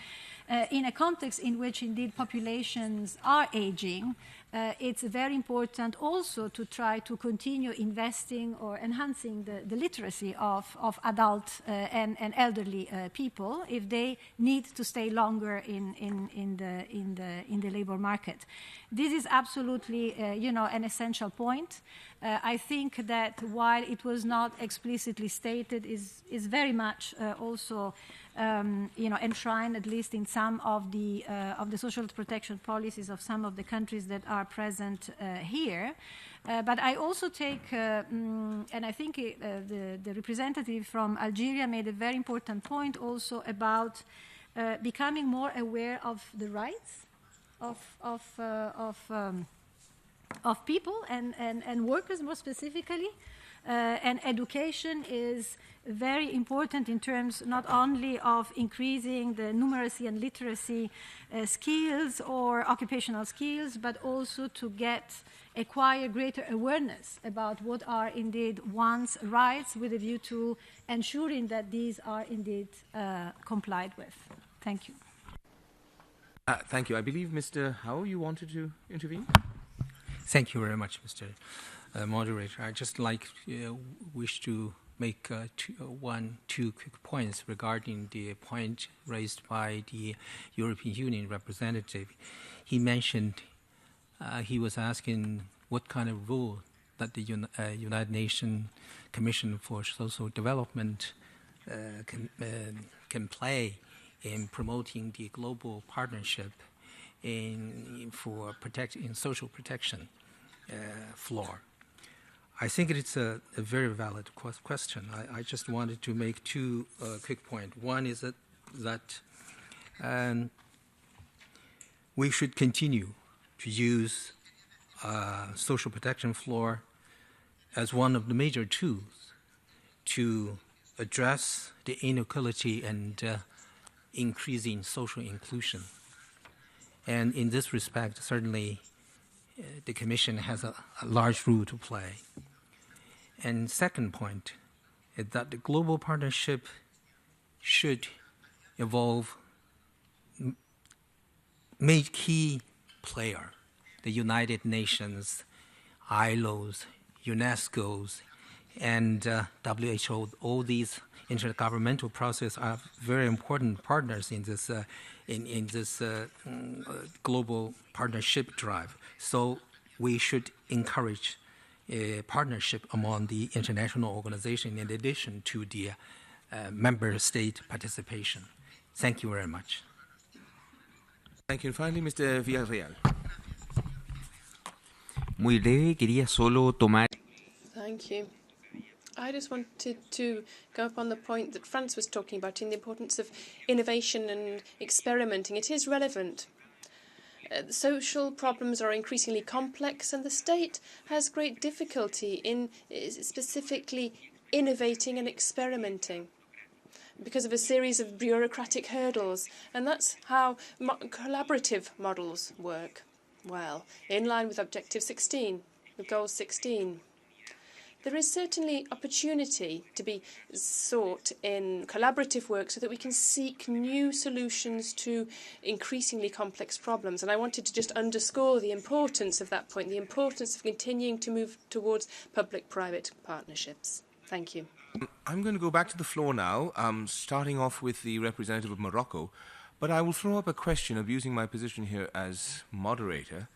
In a context in which indeed populations are aging, it's very important also to try to continue investing or enhancing the literacy of adult and elderly people if they need to stay longer in the labor market. This is absolutely an essential point. I think that while it was not explicitly stated, is very much also enshrined, at least in some of the social protection policies of some of the countries that are present here. But I also take, and I think the representative from Algeria made a very important point also about becoming more aware of the rights of people and workers more specifically. And education is very important in terms not only of increasing the numeracy and literacy skills or occupational skills, but also to acquire greater awareness about what are indeed one's rights with a view to ensuring that these are indeed complied with. Thank you. Thank you. I believe, Mr. Howe, you wanted to intervene? Thank you very much, Mr. Moderator. I just wish to make two quick points regarding the point raised by the European Union representative. He mentioned he was asking what kind of role that the United Nations Commission for Social Development can play in promoting the global partnership in social protection floor. I think it's a very valid question. I just wanted to make two quick points. One is that we should continue to use social protection floor as one of the major tools to address the inequality and increasing social inclusion. And in this respect, certainly the Commission has a large role to play. And second point is that the global partnership should evolve, make key player, the United Nations, ILO's, UNESCO's, and WHO. All these intergovernmental processes are very important partners in this global partnership drive. So we should encourage a partnership among the international organization in addition to the member state participation. Thank you very much. Thank you. And finally, Mr. Villarreal. Muy breve, quería solo tomar. Thank you. I just wanted to go up on the point that Franz was talking about in the importance of innovation and experimenting. It is relevant. Social problems are increasingly complex, and the state has great difficulty in specifically innovating and experimenting because of a series of bureaucratic hurdles. And that's how collaborative models work well, in line with Objective 16, with Goal 16. There is certainly opportunity to be sought in collaborative work so that we can seek new solutions to increasingly complex problems. And I wanted to just underscore the importance of that point, the importance of continuing to move towards public-private partnerships. Thank you. I'm going to go back to the floor now, starting off with the representative of Morocco. But I will throw up a question, abusing my position here as moderator.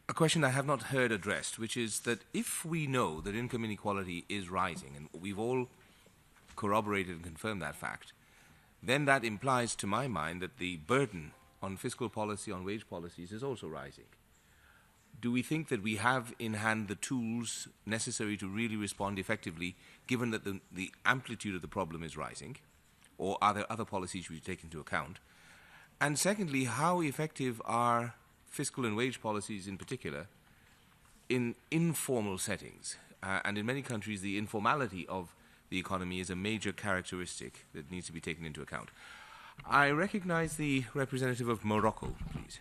A question I have not heard addressed, which is that if we know that income inequality is rising, and we've all corroborated and confirmed that fact, then that implies, to my mind, that the burden on fiscal policy, on wage policies, is also rising. Do we think that we have in hand the tools necessary to really respond effectively, given that the amplitude of the problem is rising? Or are there other policies we should take into account? And secondly, how effective are fiscal and wage policies in particular in informal settings? And in many countries, the informality of the economy is a major characteristic that needs to be taken into account. I recognize the representative of Morocco, please.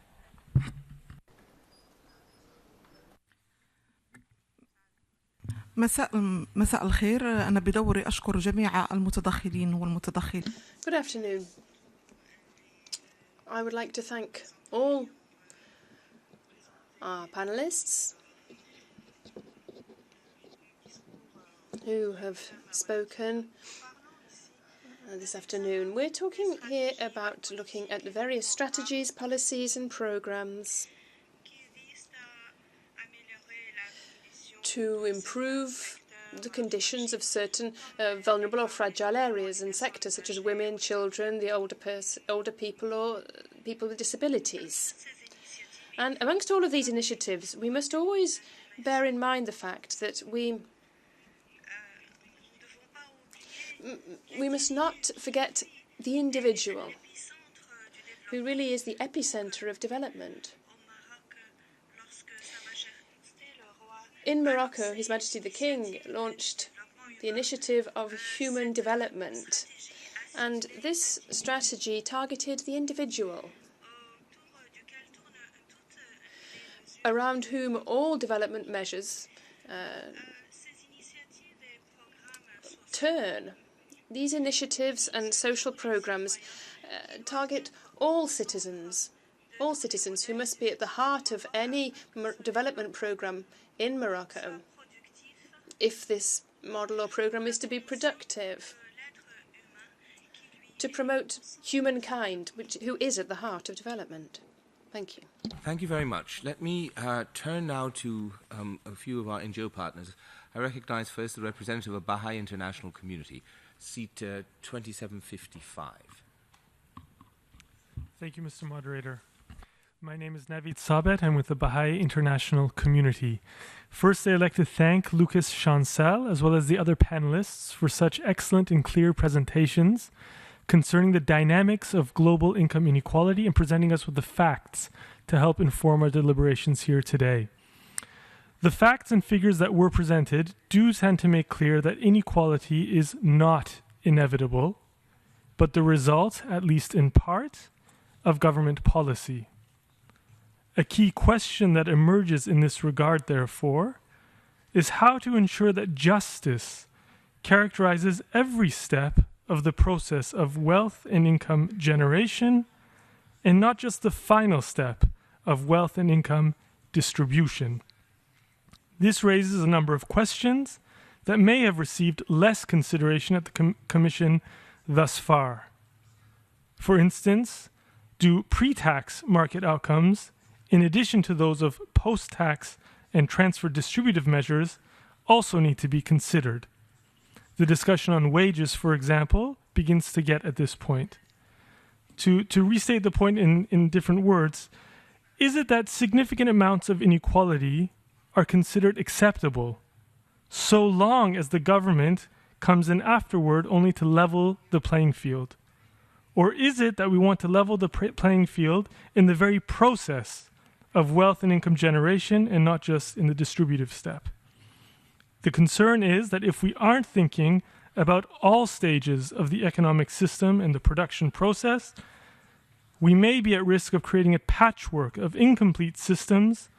مساء الخير. أنا بدوري أشكر جميع المتدخلين والمتدخلين. Good afternoon. I would like to thank all our panelists who have spoken this afternoon. We're talking here about looking at the various strategies, policies and programs to improve the conditions of certain vulnerable or fragile areas and sectors, such as women, children, the older people, or people with disabilities. And amongst all of these initiatives, we must always bear in mind the fact that we must not forget the individual, who really is the epicenter of development. In Morocco, His Majesty the King launched the initiative of human development, and this strategy targeted the individual, around whom all development measures turn. These initiatives and social programs target all citizens who must be at the heart of any development program in Morocco, if this model or program is to be productive, to promote humankind, who is at the heart of development. Thank you. Thank you very much. Let me turn now to a few of our NGO partners. I recognize first the representative of Baha'i International Community, seat 2755. Thank you, Mr. Moderator. My name is Navid Sabet. I'm with the Baha'i International Community. First, I'd like to thank Lucas Chancel, as well as the other panelists, for such excellent and clear presentations concerning the dynamics of global income inequality and presenting us with the facts to help inform our deliberations here today. The facts and figures that were presented do tend to make clear that inequality is not inevitable, but the result, at least in part, of government policy. A key question that emerges in this regard, therefore, is how to ensure that justice characterizes every step of the process of wealth and income generation, and not just the final step of wealth and income distribution. This raises a number of questions that may have received less consideration at the Commission thus far. For instance, do pre-tax market outcomes, in addition to those of post-tax and transfer distributive measures, also need to be considered? The discussion on wages, for example, begins to get at this point. To restate the point in different words, is it that significant amounts of inequality are considered acceptable so long as the government comes in afterward only to level the playing field? Or is it that we want to level the playing field in the very process of wealth and income generation and not just in the distributive step? The concern is that if we aren't thinking about all stages of the economic system and the production process, we may be at risk of creating a patchwork of incomplete systems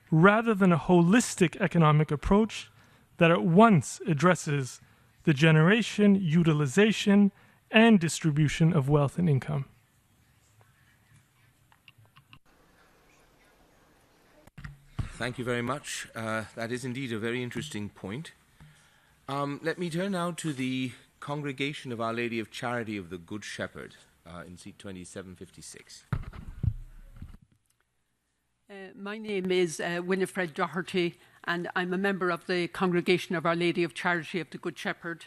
rather than a holistic economic approach that at once addresses the generation, utilization, and distribution of wealth and income. Thank you very much. That is indeed a very interesting point. Let me turn now to the Congregation of Our Lady of Charity of the Good Shepherd in seat 2756. My name is Winifred Doherty, and I'm a member of the Congregation of Our Lady of Charity of the Good Shepherd.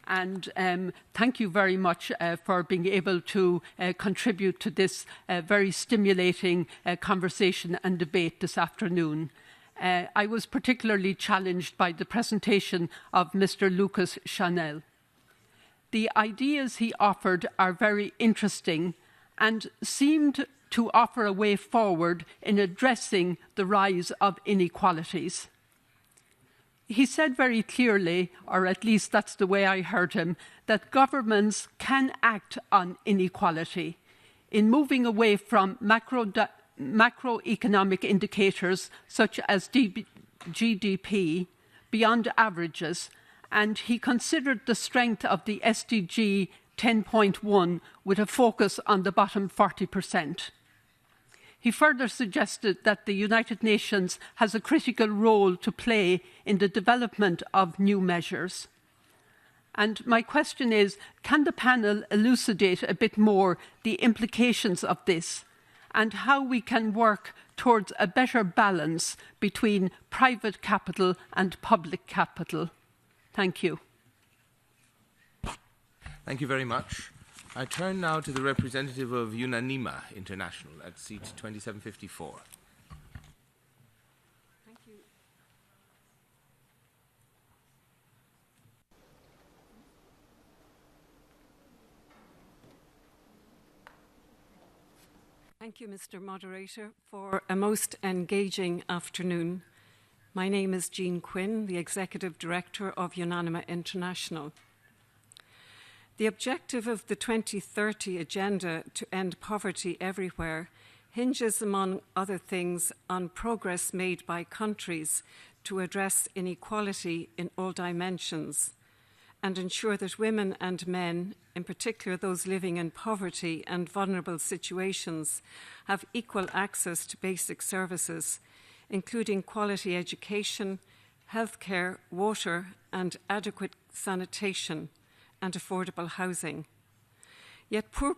And thank you very much for being able to contribute to this very stimulating conversation and debate this afternoon. I was particularly challenged by the presentation of Mr. Lucas Chanel. The ideas he offered are very interesting and seemed to offer a way forward in addressing the rise of inequalities. He said very clearly, or at least that's the way I heard him, that governments can act on inequality in moving away from macroeconomic indicators such as GDP, beyond averages, and he considered the strength of the SDG 10.1 with a focus on the bottom 40%. He further suggested that the United Nations has a critical role to play in the development of new measures. And my question is, can the panel elucidate a bit more the implications of this and how we can work towards a better balance between private capital and public capital? Thank you. Thank you very much. I turn now to the representative of Unanima International at seat 2754. Thank you. Thank you, Mr. Moderator, for a most engaging afternoon. My name is Jean Quinn, the Executive Director of Unanima International. The objective of the 2030 Agenda to end poverty everywhere hinges, among other things, on progress made by countries to address inequality in all dimensions and ensure that women and men, in particular those living in poverty and vulnerable situations, have equal access to basic services, including quality education, healthcare, water, and adequate sanitation and affordable housing. Yet poor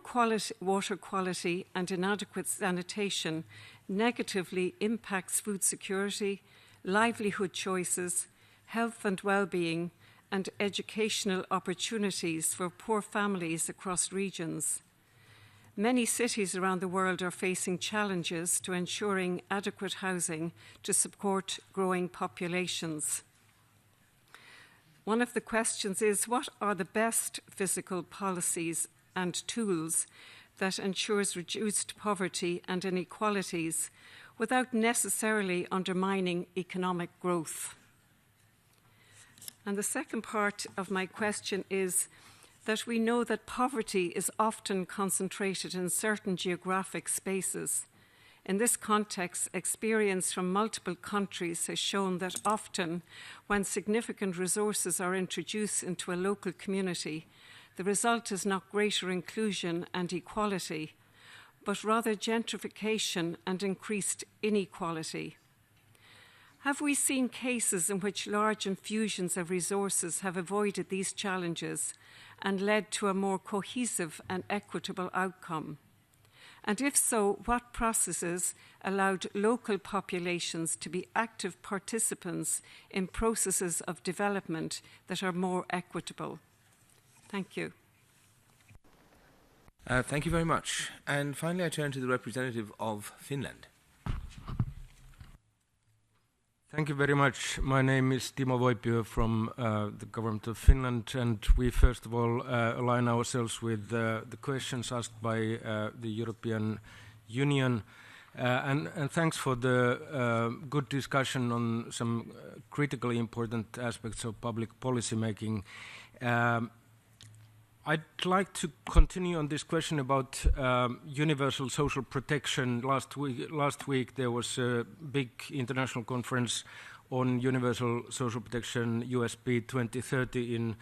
water quality and inadequate sanitation negatively impacts food security, livelihood choices, health and well-being, and educational opportunities for poor families across regions. Many cities around the world are facing challenges to ensuring adequate housing to support growing populations. One of the questions is, what are the best fiscal policies and tools that ensures reduced poverty and inequalities without necessarily undermining economic growth? And the second part of my question is that we know that poverty is often concentrated in certain geographic spaces. In this context, experience from multiple countries has shown that often when significant resources are introduced into a local community, the result is not greater inclusion and equality, but rather gentrification and increased inequality. Have we seen cases in which large infusions of resources have avoided these challenges and led to a more cohesive and equitable outcome? And if so, what processes allowed local populations to be active participants in processes of development that are more equitable? Thank you. Thank you very much. And finally, I turn to the representative of Finland. Thank you very much. My name is Timo Voipio from the government of Finland, and we first of all align ourselves with the questions asked by the European Union. And thanks for the good discussion on some critically important aspects of public policy making. I'd like to continue on this question about universal social protection. Last week there was a big international conference on universal social protection, USP 2030 in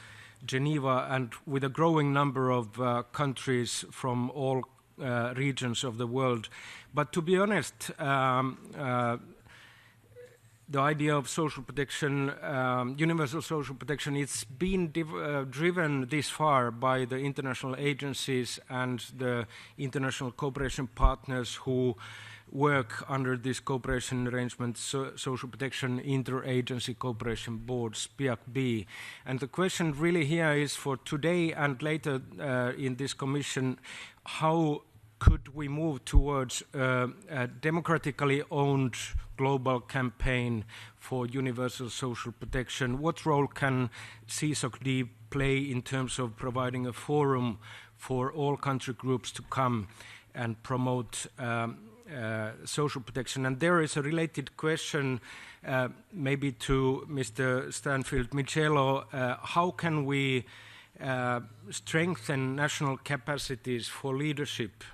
Geneva, and with a growing number of countries from all regions of the world. But to be honest, the idea of social protection, universal social protection, it's been driven this far by the international agencies and the international cooperation partners who work under this cooperation arrangement, Social Protection Interagency Cooperation Board, SPIAC-B. And the question really here is for today and later in this commission, how could we move towards a democratically owned global campaign for universal social protection? What role can CSocD play in terms of providing a forum for all country groups to come and promote social protection? And there is a related question maybe to Mr. Stanfield-Michello. How can we strengthen national capacities for leadership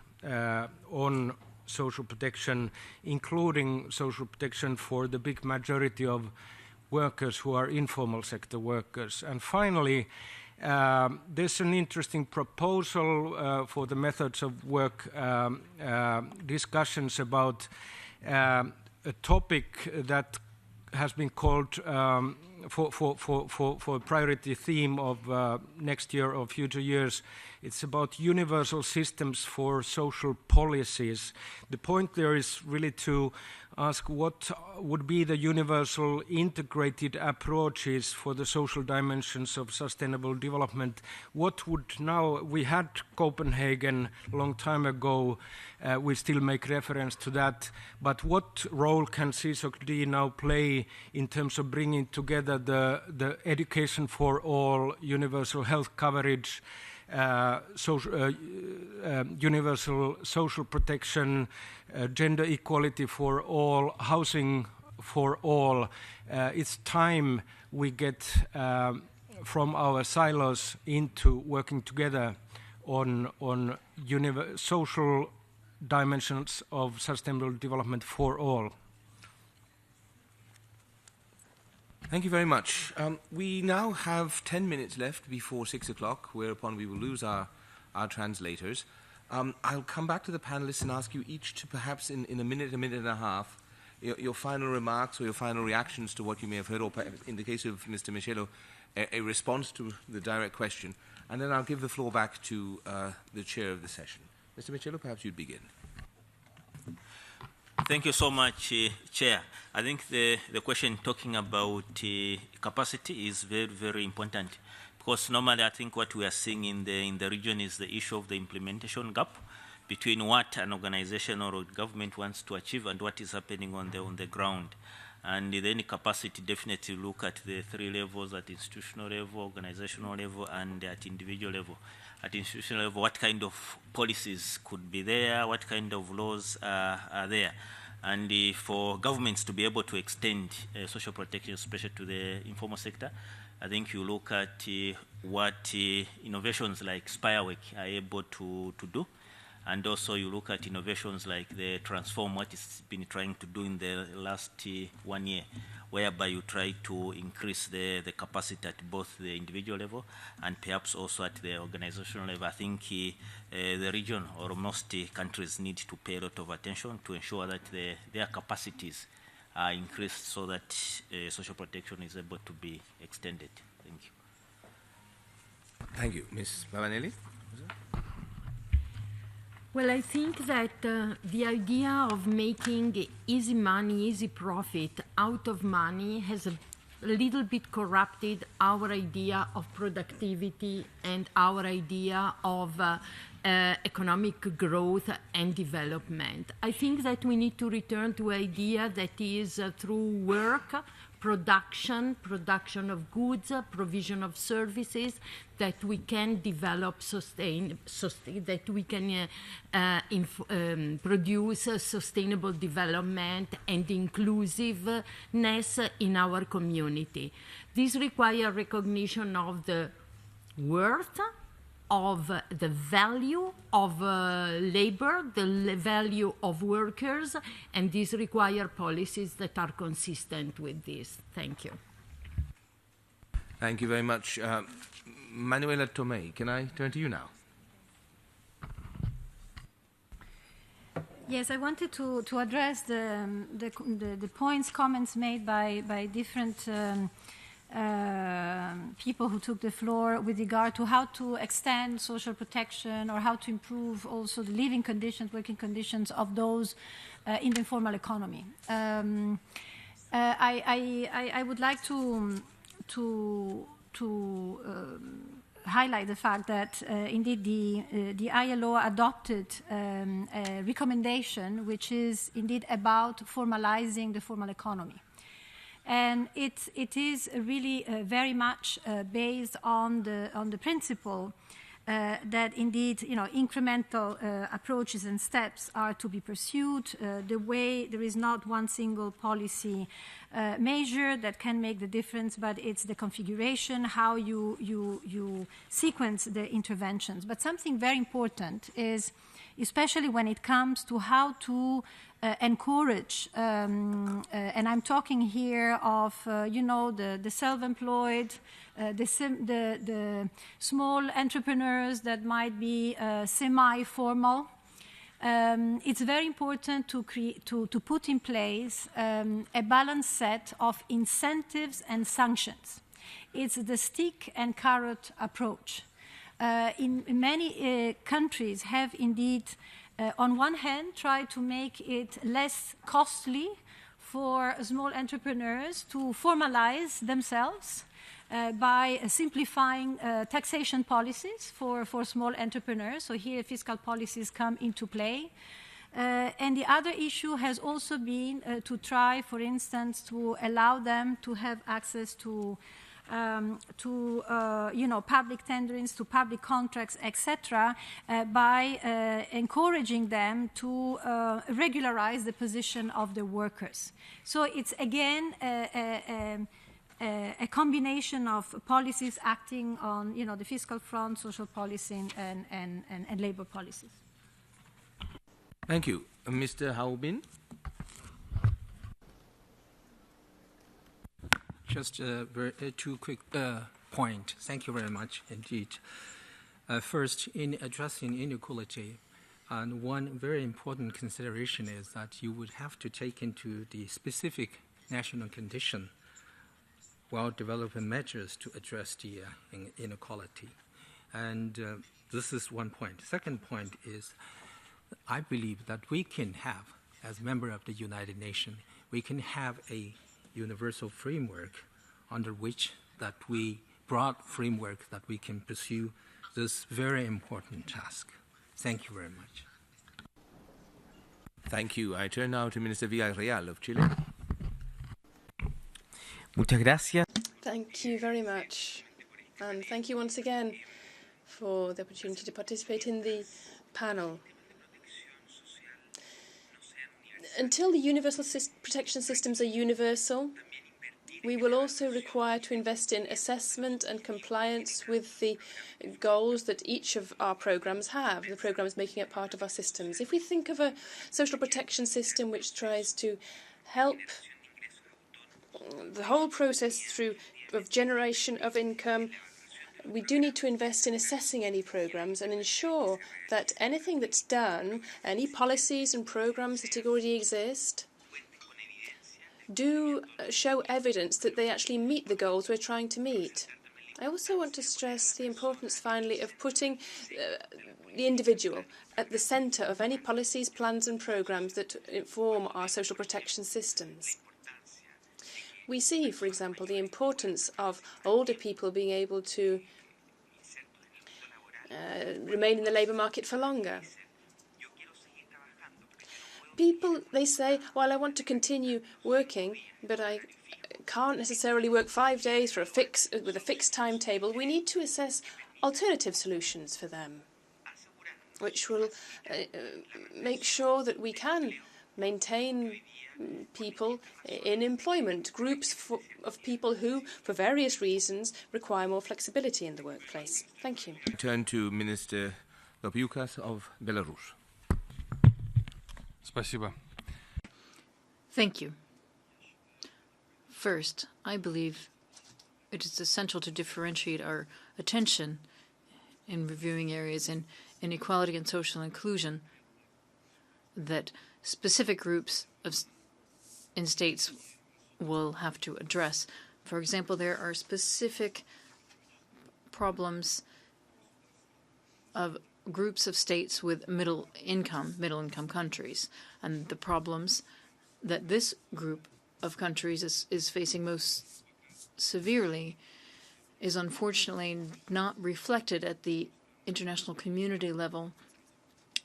on social protection, including social protection for the big majority of workers who are informal sector workers. And finally, there's an interesting proposal for the methods of work discussions about a topic that has been called for a priority theme of next year or future years. It's about universal systems for social policies. The point there is really to ask what would be the universal integrated approaches for the social dimensions of sustainable development. What would now, we had Copenhagen a long time ago, we still make reference to that, but what role can CSocD now play in terms of bringing together the education for all, universal health coverage, universal social protection, gender equality for all, housing for all. It's time we get from our silos into working together on social dimensions of sustainable development for all. Thank you very much. We now have 10 minutes left before 6 o'clock, whereupon we will lose our translators. I'll come back to the panelists and ask you each to perhaps in a minute and a half, your final remarks or your final reactions to what you may have heard, or in the case of Mr. Michello, a response to the direct question. And then I'll give the floor back to the chair of the session. Mr. Michello, perhaps you'd begin. Thank you so much, Chair. I think the question talking about capacity is very, very important, because normally I think what we are seeing in the region is the issue of the implementation gap between what an organization or a government wants to achieve and what is happening on the ground. And then capacity definitely look at the three levels, at institutional level, organizational level, and at individual level. At institutional level, what kind of policies could be there, what kind of laws are there. And for governments to be able to extend social protection, especially to the informal sector, I think you look at what innovations like Spirework are able to do. And also you look at innovations like the Transform, what it's been trying to do in the last 1 year, whereby you try to increase the capacity at both the individual level and perhaps also at the organizational level. I think the region or most countries need to pay a lot of attention to ensure that their capacities are increased so that social protection is able to be extended. Thank you. Thank you. Ms. Babanelli? Well, I think that the idea of making easy money, easy profit out of money has a little bit corrupted our idea of productivity and our idea of economic growth and development. I think that we need to return to an idea that is through work, production of goods, provision of services, that we can develop, that we can produce sustainable development and inclusiveness in our community. This requires recognition of the worth, of the value of labor, the value of workers, and these require policies that are consistent with this. Thank you. Thank you very much. Manuela Tomei, can I turn to you now? Yes, I wanted to address the points, comments made by different people who took the floor with regard to how to extend social protection or how to improve also the living conditions, working conditions of those in the informal economy. I would like to highlight the fact that indeed the ILO adopted a recommendation which is indeed about formalizing the formal economy. And it is really very much based on the principle that indeed, incremental approaches and steps are to be pursued. The way there is not one single policy measure that can make the difference, but it's the configuration, how you sequence the interventions. But something very important is especially when it comes to how to encourage, and I'm talking here of, the self-employed, the small entrepreneurs that might be semi-formal. It's very important to put in place a balanced set of incentives and sanctions. It's the stick and carrot approach. In many countries have indeed, on one hand, tried to make it less costly for small entrepreneurs to formalize themselves by simplifying taxation policies for small entrepreneurs. So here fiscal policies come into play. And the other issue has also been to try, for instance, to allow them to have access to public tenderings, to public contracts, etc., by encouraging them to regularize the position of the workers. So it's again a combination of policies acting on, the fiscal front, social policy, and labor policies. Thank you. Mr. Haubin? Just two quick points. Thank you very much indeed. First, in addressing inequality, and one very important consideration is that you would have to take into the specific national condition while developing measures to address the inequality. And this is one point. Second point is, I believe that we can have, as member of the United Nations, we can have a universal framework under which that we, broad framework that we can pursue this very important task. Thank you very much. Thank you. I turn now to Minister Villarreal of Chile. Muchas gracias. Thank you very much. And thank you once again for the opportunity to participate in the panel. Until the universal protection systems are universal, we will also require to invest in assessment and compliance with the goals that each of our programs have, the programs making up part of our systems. If we think of a social protection system which tries to help the whole process of generation of income, we do need to invest in assessing any programs and ensure that anything that's done, any policies and programs that already exist, do show evidence that they actually meet the goals we're trying to meet. I also want to stress the importance, finally, of putting the individual at the centre of any policies, plans and programs that inform our social protection systems. We see, for example, the importance of older people being able to remain in the labour market for longer. People, they say, well, I want to continue working, but I can't necessarily work 5 days with a fixed timetable. We need to assess alternative solutions for them, which will make sure that we can maintain people in employment, groups of people who, for various reasons, require more flexibility in the workplace. Thank you. I turn to Minister Lopiukas of Belarus. Спасибо. Thank you. First, I believe it is essential to differentiate our attention in reviewing areas in inequality and social inclusion that specific groups in states will have to address. For example, there are specific problems of groups of states with middle income countries, and the problems that this group of countries is facing most severely is unfortunately not reflected at the international community level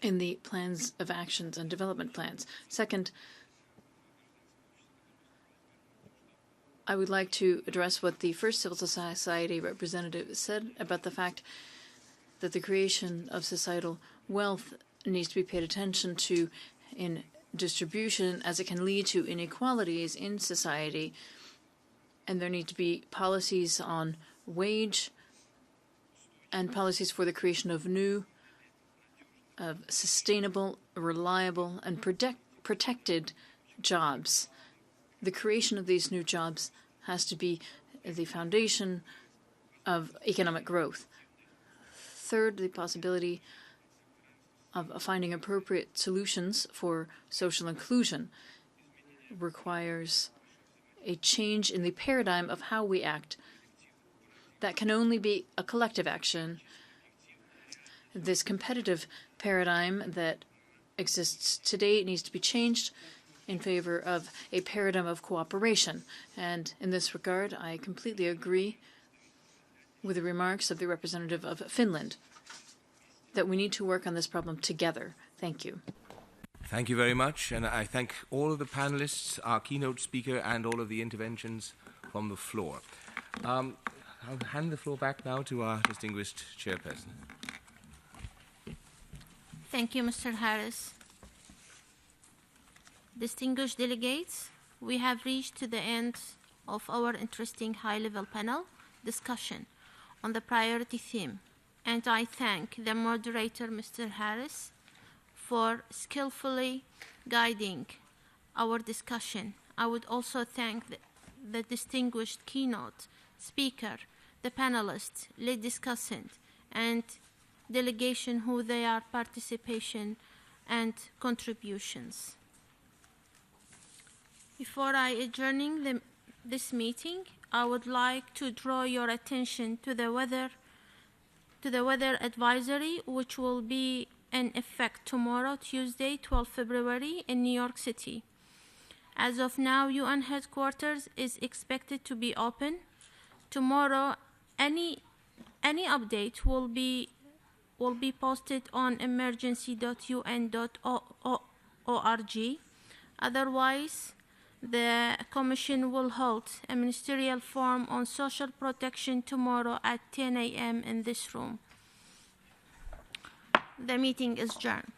in the plans of actions and development plans. Second, I would like to address what the first civil society representative said about the fact that the creation of societal wealth needs to be paid attention to in distribution, as it can lead to inequalities in society, and there need to be policies on wage and policies for the creation of new of sustainable, reliable, and protected jobs. The creation of these new jobs has to be the foundation of economic growth. Third, the possibility of finding appropriate solutions for social inclusion requires a change in the paradigm of how we act. That can only be a collective action. This competitive paradigm that exists today needs to be changed in favor of a paradigm of cooperation. And in this regard, I completely agree with the remarks of the representative of Finland, that we need to work on this problem together. Thank you. Thank you very much, and I thank all of the panelists, our keynote speaker, and all of the interventions from the floor. I'll hand the floor back now to our distinguished chairperson. Thank you, Mr. Harris. Distinguished delegates, we have reached to the end of our interesting high-level panel discussion on the priority theme, and I thank the moderator, Mr. Harris, for skillfully guiding our discussion. I would also thank the distinguished keynote speaker, the panelists, lead discussant, and delegation who they are participation and contributions. Before I adjourning this meeting, I would like to draw your attention to the weather advisory, which will be in effect tomorrow, Tuesday, 12 February, in New York City. As of now, UN headquarters is expected to be open. Tomorrow, any update will be posted on emergency.un.org. Otherwise, the Commission will hold a ministerial forum on social protection tomorrow at 10 a.m. in this room. The meeting is adjourned.